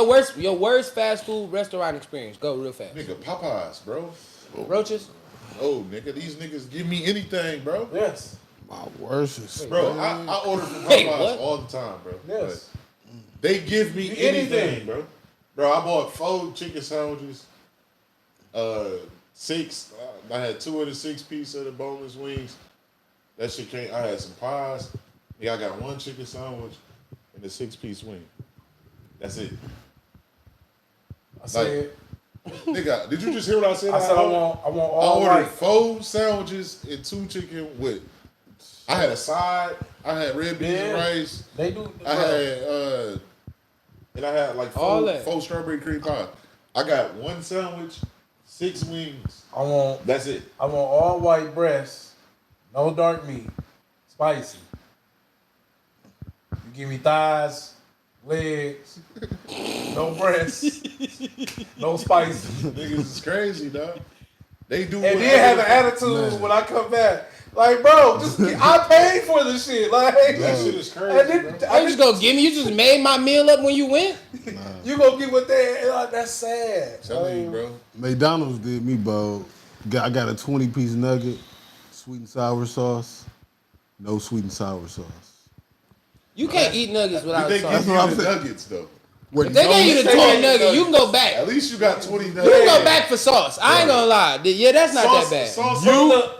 What's your worst fast food restaurant experience? Go real fast. Nigga, Popeyes, bro. Roaches. Oh, nigga, these niggas give me anything, bro. Yes. My worst is Bro, I order from Wait, Popeyes what? all the time, bro. Yes. But they give me Anything. anything, bro. Bro, I bought 4 chicken sandwiches, 6. I had 2 of the 6-piece of the boneless wings. That shit came. I had some pies. Yeah, I got 1 chicken sandwich and a 6-piece wing. That's it. I said. Nigga, did you just hear what I said? I said I want I all ordered white. 4 sandwiches and 2 chicken with. I had a side. I had red beans and Yeah. rice. They do. I had and I had like All 4, that. 4 strawberry cream pie. I got 1 sandwich, 6 wings. I want That's it. all white breasts, no dark meat, spicy. You give me thighs, legs, no breasts, no spicy. Niggas is crazy, dog. They do. And then have an attitude when I come back. Like, bro, I paid for the shit. Like, That shit is crazy. and then, I just go give me. You just made my meal up when you went. you gonna get with that? Like, that's sad. Telling you, bro. McDonald's did me, bro. I got a 20-piece nugget, sweet and sour sauce, no sweet and sour sauce. You can't eat nuggets without They sauce. give what I'm you the saying. nuggets though. With If they gave you the 20 nugget, you can go At back. least you got 20 You nuggets. can go back for sauce. I ain't gonna lie. Yeah, that's not that bad. Sauce,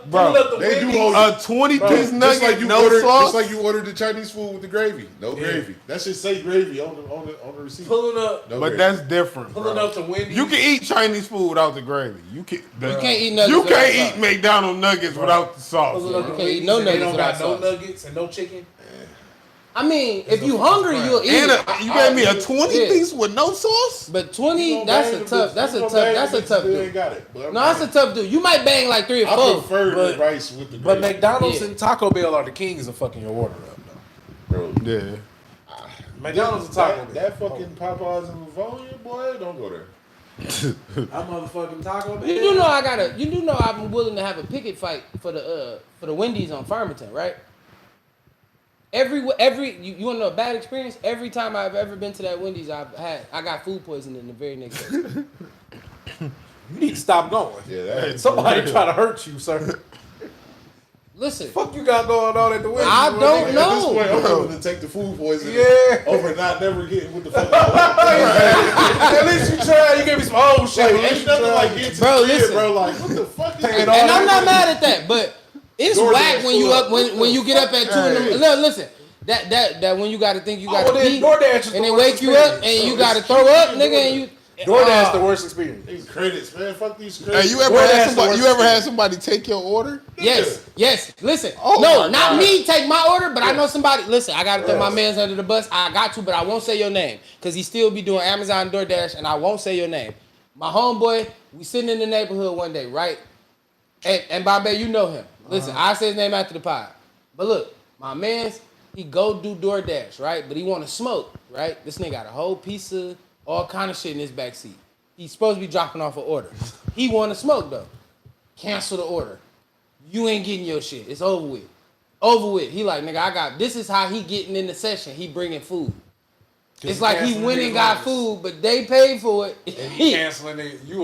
bro, they do Wendy's. hold a 20-piece just nugget, like you no ordered, sauce. just like you ordered the Chinese food with the gravy. No gravy. That should say gravy on the receipt. Pulling up, No But gravy. that's different, pulling bro. up to Wendy's. You can eat Chinese food without the gravy. You can't eat nuggets You without can't sauce. eat McDonald's nuggets without the sauce. Pulling up to You can't eat Wendy's no and they nuggets don't got without no sauce. nuggets and no chicken. I mean, if you hungry, you'll eat And it. you gave me a 20-piece with no sauce? But 20, that's a tough You ain't dude. got it. But No, that's a tough dude. You might bang like 3 or I 4. prefer the rice with the But gravy. McDonald's Yeah. and Taco Bell are the kings of fucking your order up, though. Bro, Yeah. McDonald's and Taco Bell. that fucking Popeyes in Livonia, boy, don't go there. I'm motherfucking Taco Bell. You do know I'm willing to have a picket fight for the Wendy's on Farmington, right? You want to know a bad experience? Every time I've ever been to that Wendy's, I got food poisoning the very next day. You need to stop going. Yeah, that Somebody trying to hurt you, sir. Listen, Fuck you got going on at the Wendy's? I boy? don't At this know. point, I'm willing to take the food poisoning Yeah. over not never getting what the fuck. At least you try. You gave me some old shit. Like, ain't nothing like getting to Bro, the crib, listen. bro. Like, what the fuck is And I'm not mad at that, but it's DoorDash whack when you full up up. when you get up at 2 in the morning. No, listen. That when you gotta think you gotta pee, DoorDash is and the they worst wake you up experience. and you gotta throw up, nigga, and you. DoorDash the worst experience. These credits, man. Fuck these Hey, credits. you ever DoorDash had the somebody? worst You ever had experience. somebody take your order? Yes. Listen, Oh no, my not God. me take my order, but I know somebody. Listen, I gotta throw my man's under the bus. I got to, but I won't say your name because he still be doing Amazon DoorDash, and I won't say your name. My homeboy, we sitting in the neighborhood one day, right? And Bobby, you know him. Listen, I say his name after the pod. But look, my man's, he go do DoorDash, right? But he want to smoke, right? This nigga got a whole piece of all kind of shit in his backseat. He's supposed to be dropping off an order. He want to smoke though. Cancel the order. You ain't getting your shit. It's over with. Over with. He like, nigga, this is how he getting in the session. He bringing food. It's like he went and got food, but they paid for it. And he canceling it. You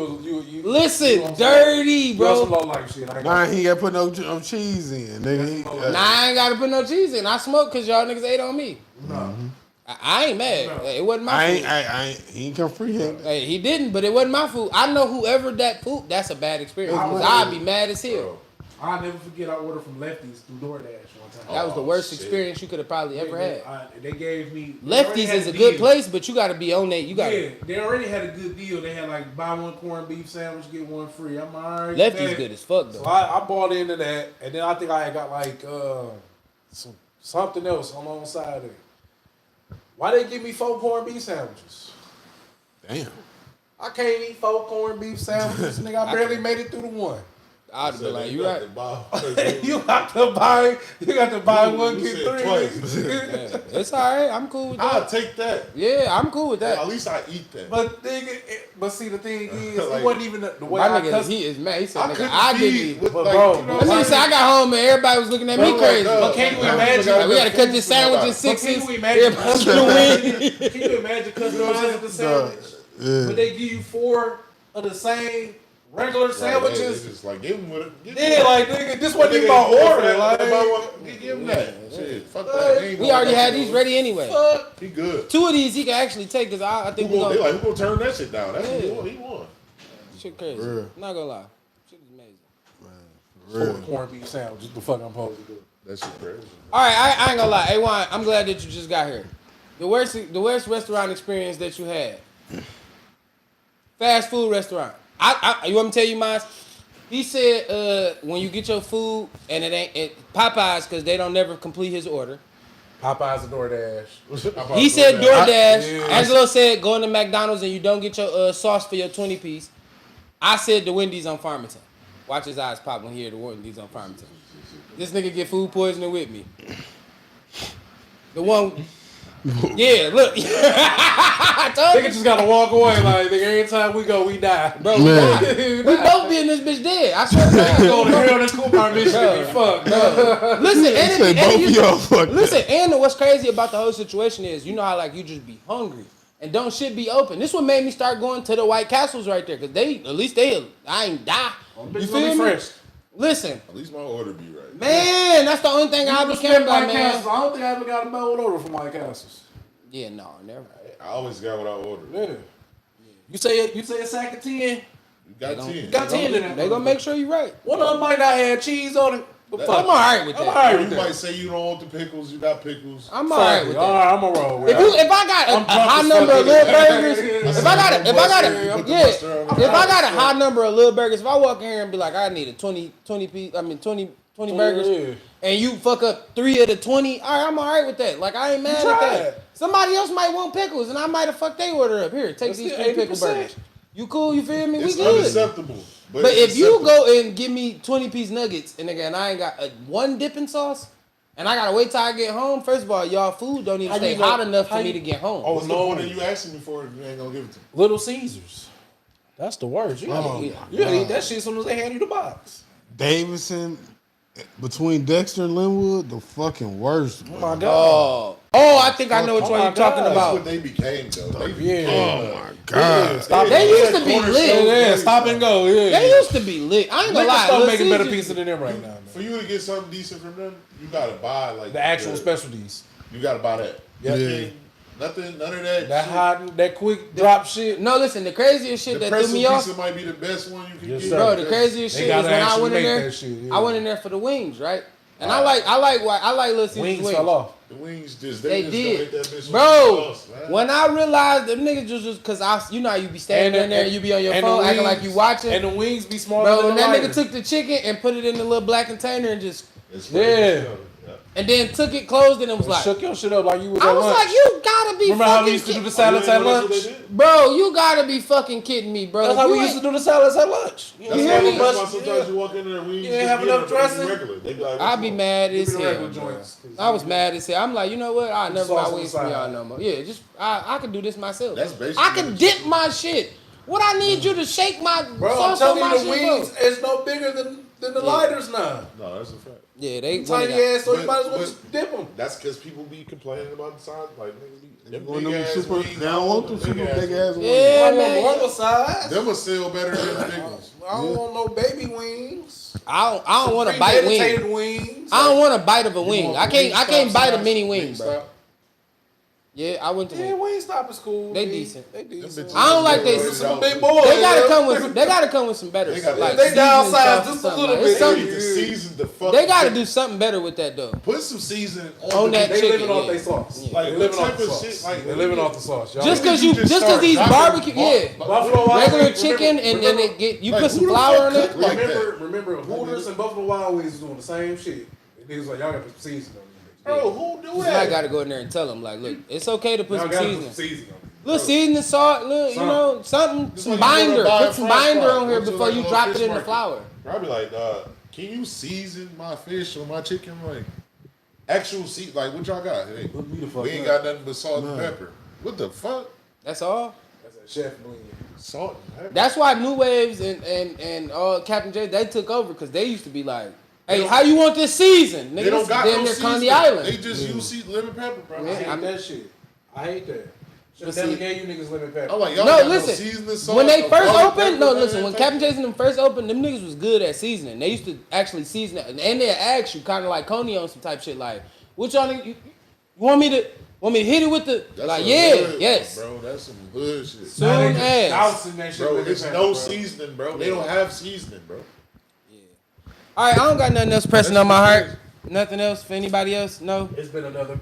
Listen, dirty, bro. bro. Low life shit. Nah, he ain't got to put no cheese in, nigga. Nah, I ain't gotta put no cheese in. I smoke because y'all niggas ate on me. No. I ain't mad. No. It wasn't my food. He ain't come free here. Hey, he didn't, but it wasn't my food. I know whoever that food, that's a bad experience. Because I'd be mad as hell. I'll never forget I ordered from Lefties through DoorDash one time. That was the worst shit. experience you could have probably ever had. They gave me... they already Lefties had is a the good deal. place, but you gotta be on that. You gotta. Yeah, they already had a good deal. They had like buy one corned beef sandwich, get one free. I'm alright. Lefties good as fuck So though. I bought into that, and then I think I had got like something else alongside of it. Why they give me 4 corned beef sandwiches? Damn. I can't eat 4 corned beef sandwiches, nigga. I barely made it through the one. I'd be like, you right. You got to buy one, get said 3. twice. Yeah, it's all right. I'm cool with that. I'll take that. Yeah, I'm cool with that. At least I eat that. But nigga, but see the thing is, Like, it wasn't even the way My I nigga, cussed. he is mad. He said, I nigga, couldn't I didn't feed eat. with, But like, bro, you know, That nigga said, I got home and everybody was looking at me Bro, crazy. like, But can you imagine? Like, we gotta cut this sandwich in But sixes. can you imagine? Everybody's gonna win. Can you imagine customizing the sandwich? Yeah. But they give you 4 of the same regular They sandwiches. just like give him with it. Yeah, like nigga, this wasn't even my order. Like, Give him that. Shit, fuck that. He ain't We gonna already go had for these those. ready anyway. fuck. He good. 2 of these he can actually take because I think They we like, gonna. who gonna turn that shit down? That's what he Yeah. want. He won. Shit crazy. Real. Not gonna lie. Shit is amazing. 4 corned beef sandwiches. What the fuck I'm supposed to do? That shit crazy. All right, I ain't gonna lie. A1, I'm glad that you just got here. The worst restaurant experience that you had. Fast food restaurant. You want me to tell you mine? He said when you get your food and it ain't Popeyes because they don't never complete his order. Popeyes and DoorDash. He said DoorDash. Yeah. Angelo said going to McDonald's and you don't get your sauce for your 20 piece. I said the Wendy's on Farmington. Watch his eyes pop when he hear the Wendy's on Farmington. This nigga get food poisoning with me. The one, yeah, look. I told Nigga you. just gotta walk away like nigga. Every time we go, we die. Bro, we Man. died. We both be in this bitch dead. I swear to God. Go to hell and cool my mission. Be fucked. Listen, Say and both you- of y'all fucked listen, and what's crazy about the whole situation is, you know how like you just be hungry and don't shit be open. This what made me start going to the White Castles right there, cause I ain't die. You feel me? fresh. Listen, At least my order be right. man, that's the only thing I be caring about, man. I don't think I ever got a bold order from White Castles. Yeah, no, never. I always got what I ordered. Yeah. You say a sack of 10. You got 10. Got 10 in it. They gonna make sure you right. One of them might not have cheese on it. But I'm fuck. alright with I'm that. alright Or with you that. might say you don't want the pickles. You got pickles. I'm alright with that. Alright, I'm gonna roll with If I got a high number of little burgers, if I got a high number of little burgers, if I walk in here and be like, I need a 20 burgers, yeah. and you fuck up 3 of the 20, all right, I'm alright with that. Like, I ain't mad at try that. it. Somebody else might want pickles, and I might have fucked their order up. Here, take That's these still 3 pickle 80%. burgers. You cool? You feel me? It's We good. unacceptable. But it's if you acceptable. go and give me 20-piece nuggets, and again, I ain't got one dipping sauce, and I gotta wait till I get home, first of all, y'all food don't even How stay you know- hot enough how for me you- to get home. What's the no. point of you asking me for it if you ain't gonna give it to me? Little Caesars. That's the worst. You gotta eat that shit as soon as they hand you the box. Davidson, between Dexter and Linwood, the fucking worst. Oh Bro. my god. I think I know which Oh one my you're talking God. That's about. what they became, though. They Yeah. Oh my god. Stop. They used to be Corner lit. store. Yeah, stop and go. Yeah. They used to be lit. I ain't gonna Niggas lie. start Little making better Caesars- pizza than them right now. Man. For you to get something decent from them, you gotta buy like The actual specialties. You gotta buy that. Yeah. You can't- Nothing, none of that. That shit. hot, that quick drop shit. No, listen, the craziest shit The that threw pretzel me off, pizza might be the best one you can Yes, get. sir. bro. The craziest They shit is gotta when I actually went in make there. that shit, yeah. I went in there for the wings, right? And I like Little Caesars Wings fell off. The wings just They just did, don't hit that bitch with bro. sauce, man. When I realized them niggas just cause you know how you be standing in there, and you be on your and phone the acting wings- like you watching. And the wings be smaller Bro, than when the that lighter. nigga took the chicken and put it in the little black container and just It's Yeah. crazy. and then took it, closed it, and was like, shook your shit up like you was I at was lunch. like, you gotta be Remember how we fucking used to do the kidding, salads at You know that's lunch? what they did? bro. You gotta be fucking kidding me, bro. That's how we used to do the salads at lunch. You That's hear why, me? that's why sometimes you walk in there and we You ain't have enough dressing? Regular. They be like, I be mad as Give me the hell. regular bro. joints. I was mad as hell. I'm like, you know what? I never sauce buy on wings the from side. y'all no more. Yeah, just I could do this myself. That's basically I could dip my shit. What I need you to shake my Bro, I'm sauce on telling my you, the shit, wings is no bigger than the lighters now. No, that's a fact. Yeah, they Tiny ass, so you might as well just dip them. That's because people be complaining about the size. Like, niggas be. Them Going big them ass super, wings, they don't want them big super ass big wings. ass ones. Yeah, I want man. normal size. Them will sell better than the big ones. I don't want no baby wings. I don't want to bite wing. Premeditated wings. I don't want a bite of a wing. want I can't Wingstop bite a size? mini wing, bro. Wingstop? Yeah, I went to Yeah, wing. Wingstop is cool. They B. decent. They decent. bitches- I don't like they. They Some big boys. They gotta come with some better. They got- like, they seasoning downsized stuff or just a something. little Like, bit. it's They something- need to season the fuck. They gotta do something better with that though. Put some seasoning On the that They chicken, living off yeah. their sauce. Yeah. Like, They what living off type the of sauce. shit? Like, They living off the sauce. Y'all. Just cause you you, just just cause start these knocking barbecue, yeah, Buffalo Wild regular Wings, chicken and then remember- it get you like, put some who the flour fuck on it. cook like remember Hooters and Buffalo Wild Wings was doing the same shit. Niggas like, y'all got to put seasoning on these Bro, who do You that? might gotta go in there and tell them, like, look, it's okay to put Y'all some gotta seasoning. put some seasoning on it. Little seasoning, salt, little, you know, something, Just some like you binder. go to buy Put a some french binder fry. on here Go to before like you a drop it fish in the market. flour. Probably like, can you season my fish or my chicken? Like, actual like, what y'all got? Hey, Hook me the fuck we ain't up. got nothing but salt and pepper. What the fuck? That's all. That's a chef blend. Salt and pepper. That's why New Waves and Captain J, they took over because they used to be like, hey, how you want this season? Nigga, They this don't is got damn no near seasoning. Coney Island. They just use lemon pepper, bro. Yeah. I hate that shit. I hate that. Should have never gave you niggas lemon pepper. I'm like, y'all No, got listen. no seasoning, salt, When they no first garlic opened, pepper, no, none listen. of When that Captain type Jason them first opened, them niggas was good at seasoning. They used to actually season it, and they ask you kind of like Coney on some type shit like, "What y'all niggas? You want me to hit it with the That's like? some Yeah, hood, yes. bro. That's some hood shit. Soon Now they just as. dousing that shit Bro, with it's lemon no pepper, bro. seasoning, bro. They don't have seasoning, bro. All right, I don't got nothing else pressing That on my shit heart. Nothing else for anybody else? No, It's been another.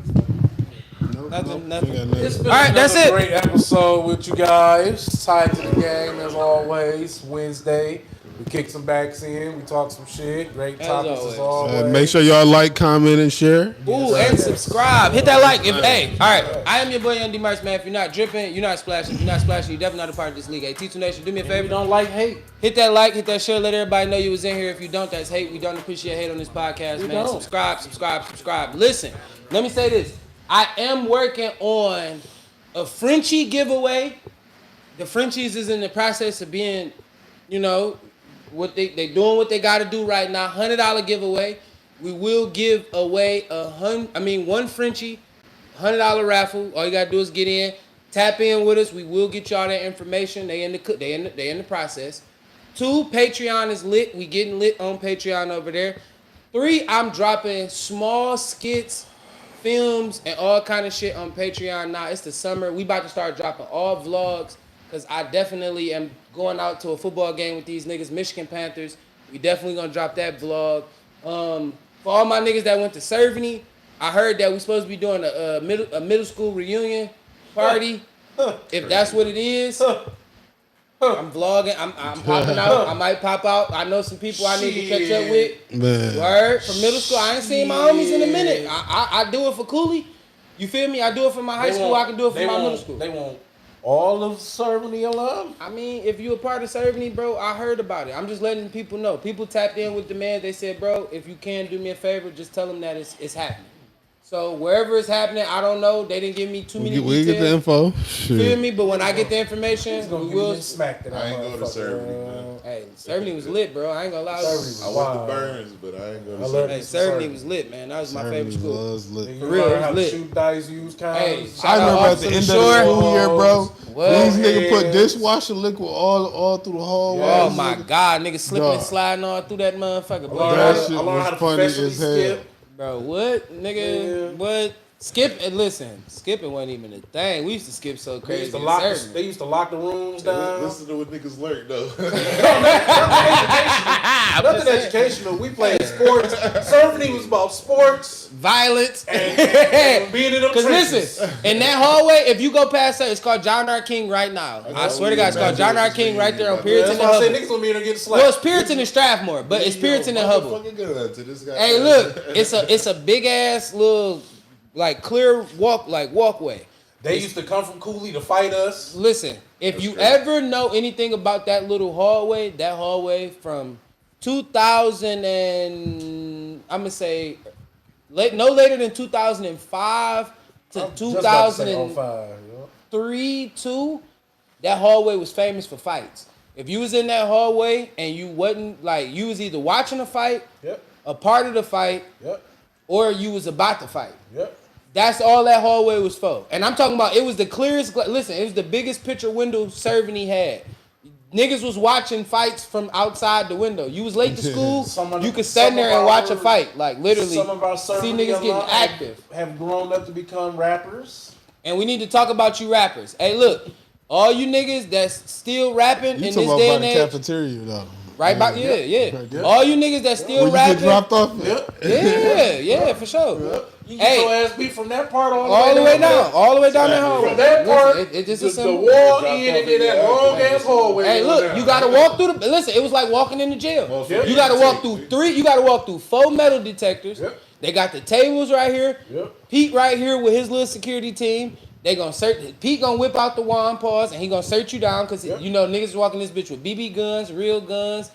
nothing. It's been All right, another that's it. great episode with you guys. Tied to the game as always. Wednesday, we kicked some backs in. We talked some shit. Great As topics as always. always. Make sure y'all like, comment, and share. Ooh, and subscribe. Hit that like. Hey, all right. I am your boy, Young Dmarks, man. If you're not dripping, you're not splashing. If you're not splashing, you're definitely not a part of this league. Hey, T2 Nation, do me a We favor. don't like hate. Hit that like, hit that share, let everybody know you was in here. If you don't, that's hate. We don't appreciate hate on this podcast, man. don't. Subscribe. Listen, let me say this. I am working on a Frenchie giveaway. The Frenchies is in the process of being, you know, what they doing what they got to do right now. $100 giveaway. We will give away one Frenchie, $100 raffle. All you gotta do is get in, tap in with us. We will get y'all that information. They in the process. 2, Patreon is lit. We getting lit on Patreon over there. 3, I'm dropping small skits, films, and all kind of shit on Patreon now. It's the summer. We about to start dropping all vlogs because I definitely am going out to a football game with these niggas, Michigan Panthers. We definitely gonna drop that vlog. For all my niggas that went to Cerveny, I heard that we supposed to be doing a middle school reunion party. If that's what it is, I'm vlogging. I'm popping out. I might pop out. I know some people I need to catch up with. Man. Word from middle school. I ain't seen my homies in a minute. I do it for Cooley. You feel me? I do it for my high school. I can do it for my middle school. They want all of Cerveny alum. I mean, if you a part of Cerveny, bro, I heard about it. I'm just letting people know. People tapped in with demands. They said, bro, if you can do me a favor, just tell them that it's happening. So wherever it's happening, I don't know. They didn't give me too many We get the details. info. Feel Shit. me? But when I get the information, we will. Smack that. I ain't go to Cerveny, man. Hey, Cerveny was lit, bro. I ain't gonna lie. Cerveny. I went to Burns, but I ain't go to I love Cerveny. Hey, Cerveny was lit, man. That was my favorite school. Was lit. You For real, learn how it's to lit. shoot dice, use Hey, counts. I remember at the end of the school year, bro. What? These niggas put Yeah. dishwasher liquid all through the hallway. Oh my God, niggas slipping and Dog. sliding all through that motherfucker. I Boy, learned That how shit to, I learned was how to funny professionally as hell. skip. Bro, what, nigga? Yeah. What? Skip and listen. Skipping wasn't even a thing. We used to skip so They crazy. used to at lock. Cerveny. They used to lock the rooms down. Listen to what niggas learned, though. Nothing educational. We played sports. Cerveny was about sports Violence. and being in them Cause trenches. listen, in that hallway, if you go past that, it's called John R. King right now. I swear to God, it's called John R. King right there on Puritan That's and why I say Hubble. niggas gonna be in there getting Well, it's slapped. Puritan and Strathmore, but it's Puritan and Hubble. Fucking good to this guy. Hey, look, it's a big ass little like clear walkway. They used to come from Cooley to fight us. Listen, if you ever know anything about that little hallway, that hallway from 2000 and I'm gonna say no later than 2005 to I'm just about to say 2003, 05, 2, that hallway was famous for fights. If you was in that hallway and you wasn't like you was either watching a fight, Yep. a part of the fight, Yep. or you was about to fight. Yep. That's all that hallway was for. And I'm talking about it was the clearest. Listen, it was the biggest picture window Cerveny had. Niggas was watching fights from outside the window. You was late to school, you could stand there and watch a fight. Like literally, Some of our see Cerveny niggas getting alum active. have grown up to become rappers. And we need to talk about you rappers. Hey, look, all you niggas that's still rapping You in talking this about day by and the age, cafeteria though. right? Yeah. All you niggas that still Where you get rapping, dropped off? yeah, for sure. You Hey. get your ass beat from that part All the way down, all the way down that hallway. From that part, Listen, it just the a simple. wall in and then that long ass hallway. Hey, going look, down. you gotta walk through the. Listen, it was like walking into jail. Yep. You gotta walk through 4 metal detectors. Yep. They got the tables right here. Yep. Pete right here with his little security team. They gonna search. Pete gonna whip out the wand paws and he gonna search you down because you know niggas walking this bitch with BB guns, real guns,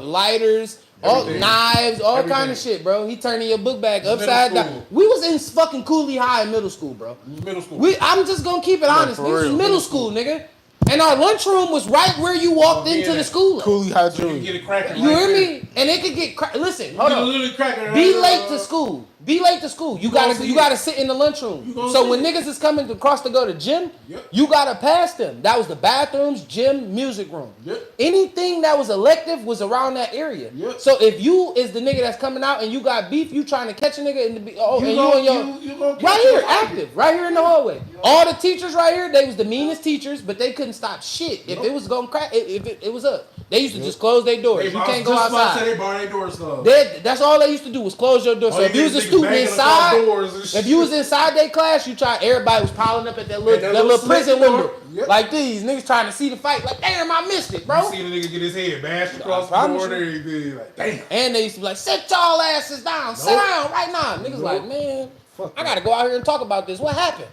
lighters, all knives, all kind of shit, bro. He turning your book bag upside down. We was in fucking Cooley High in middle school, bro. Middle school. I'm just gonna keep it honest. This was middle school, nigga. And our lunchroom was right where you walked into the school. Cooley High So you Junior. can get it cracking. You right hear there. me? And it could get listen, hold on. Literally cracking. Be late to school. Be late to school. You gotta sit in the lunchroom. So when niggas is coming across to go to gym, you gotta pass them. That was the bathrooms, gym, music room. Anything that was elective was around that area. So if you is the nigga that's coming out and you got beef, you trying to catch a nigga and right here, active, right here in the hallway. All the teachers right here, they was the meanest teachers, but they couldn't stop shit. If it was gonna crack, if it was up. They used to just close their doors. You can't go outside. They bar their doors closed. That's all they used to do was close your door. So if you was a student inside, if you was inside their class, everybody was piling up at that little prison window. Like these niggas trying to see the fight. Like, damn, I missed it, bro. You see the nigga get his head bashed across the door and everything. Like, damn. And they used to be like, sit y'all asses down. Sit down right now. Niggas like, man, I gotta go out here and talk about this. What happened?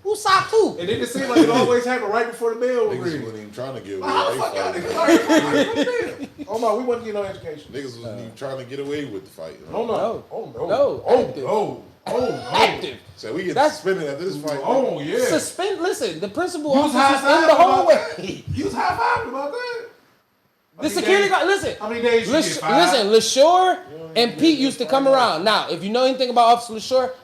Who socked who? And then it seemed like it always happened right before the bell was Niggas ringing. wasn't even trying to get away. How the fuck y'all niggas? Oh my, we wasn't getting no education. Niggas wasn't even trying to get away with the fight. Oh no. No. Oh no. No, Oh active. no. Oh no. Active. So we get That's- suspended after this fight. Oh yeah. Listen, the principal You was officer high in the fiving about hallway. that? You was high fiving about that? The security guard, listen. How many days you get Listen, fired? LaShore and Pete used to come around. Now, if you know anything about Officer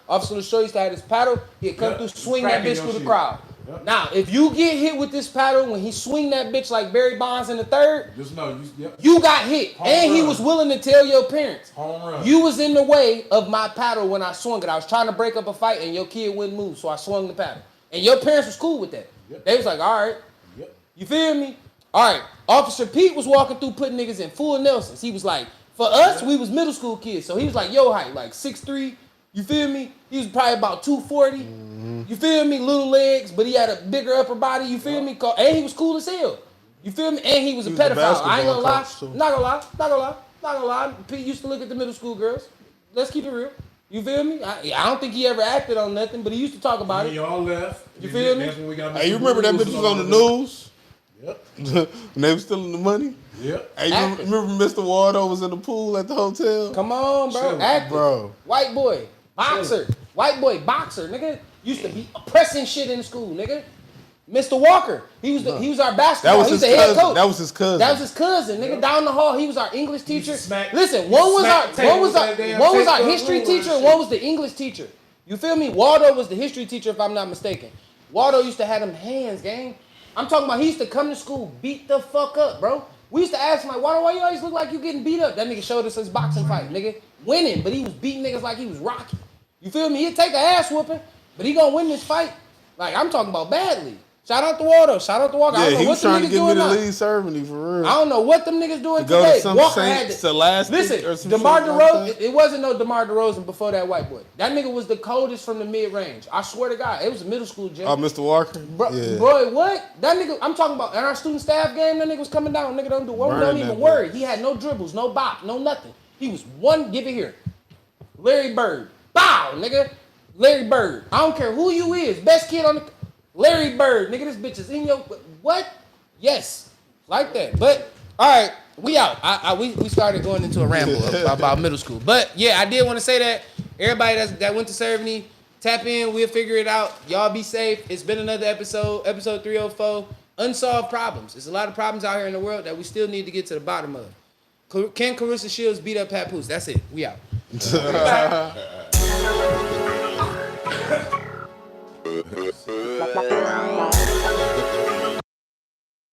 LaShore used to have his paddle. He'd come through, swing that Cracking bitch your through the shit. crowd. Now, if you get hit with this paddle when he swing that bitch like Barry Bonds in the third, Just know you got hit. Home And he run. was willing to tell your parents. Home run. You was in the way of my paddle when I swung it. I was trying to break up a fight and your kid wouldn't move, so I swung the paddle. And your parents was cool with that. They was like, all right. You feel me? All right. Officer Pete was walking through putting niggas in full Nelsons. He was like, for us, we was middle school kids. So he was like, yo height, like 6'3". You feel me? He was probably about 240. You feel me? Little legs, but he had a bigger upper body. You feel me? And he was cool as hell. You feel me? And he was a pedophile. I ain't gonna lie. Not gonna lie. Pete used to look at the middle school girls. Let's keep it real. You feel me? I don't think he ever acted on nothing, but he used to talk about it. Y'all left. You feel me? That's when we got Hey, you remember that bitch was on the news? Yep. When they was stealing the money? Yep. Hey, you remember Mr. Waldo was in the pool at the hotel? Come on, bro. Chill, Active. Bro. White boy. Boxer. White boy boxer, nigga. Used to be oppressing shit in school, nigga. Mr. Walker. He was our basketball. That was He was his the head cousin. coach. That was his cousin. That was his cousin, nigga. Down the hall, he was our English teacher. smack- Listen, one was smack our tables that damn take history up teacher, rule and one was the English teacher. You feel me? Waldo was the history teacher, if I'm not mistaken. Waldo used to have them hands, gang. I'm talking about he used to come to school, beat the fuck up, bro. We used to ask him like, Waldo, why you always look like you getting beat up? That nigga showed us his boxing fight, nigga. Winning, but he was beating niggas like he was Rocky. You feel me? He'd take an ass whooping, but he gonna win this fight. Like, I'm talking about badly. Shout out to Waldo. Shout out to Walker. I Yeah, don't know he what was them trying to niggas get me doing to now. leave Cerveny for real. I don't know what them niggas doing To go to today. some Walker Saint had to, Scholastic listen, or some DeMar shit like DeRozan, that. it wasn't no DeMar DeRozan before that white boy. That nigga was the coldest from the mid-range. I swear to God. It was a middle school gym. Oh, Mr. Walker? Bro, what? That nigga, I'm talking about, in our student staff game, that nigga was coming down. Nigga, don't Burn even that worry. He had no dribbles, no bop, no nothing. He was one, give it here. Larry Bird. Bow, nigga. Larry Bird. I don't care who you is. Best kid on the... Larry Bird. Nigga, this bitch is in your... What? Yes. Like that. But, all right, we out. We started going into a ramble about middle school. But, yeah, I did want to say that. Everybody that went to Cerveny, tap in. We'll figure it out. Y'all be safe. It's been another episode 304. Unsolved problems. There's a lot of problems out here in the world that we still need to get to the bottom of. Can Carissa Shields beat up Papoose? That's it. We out.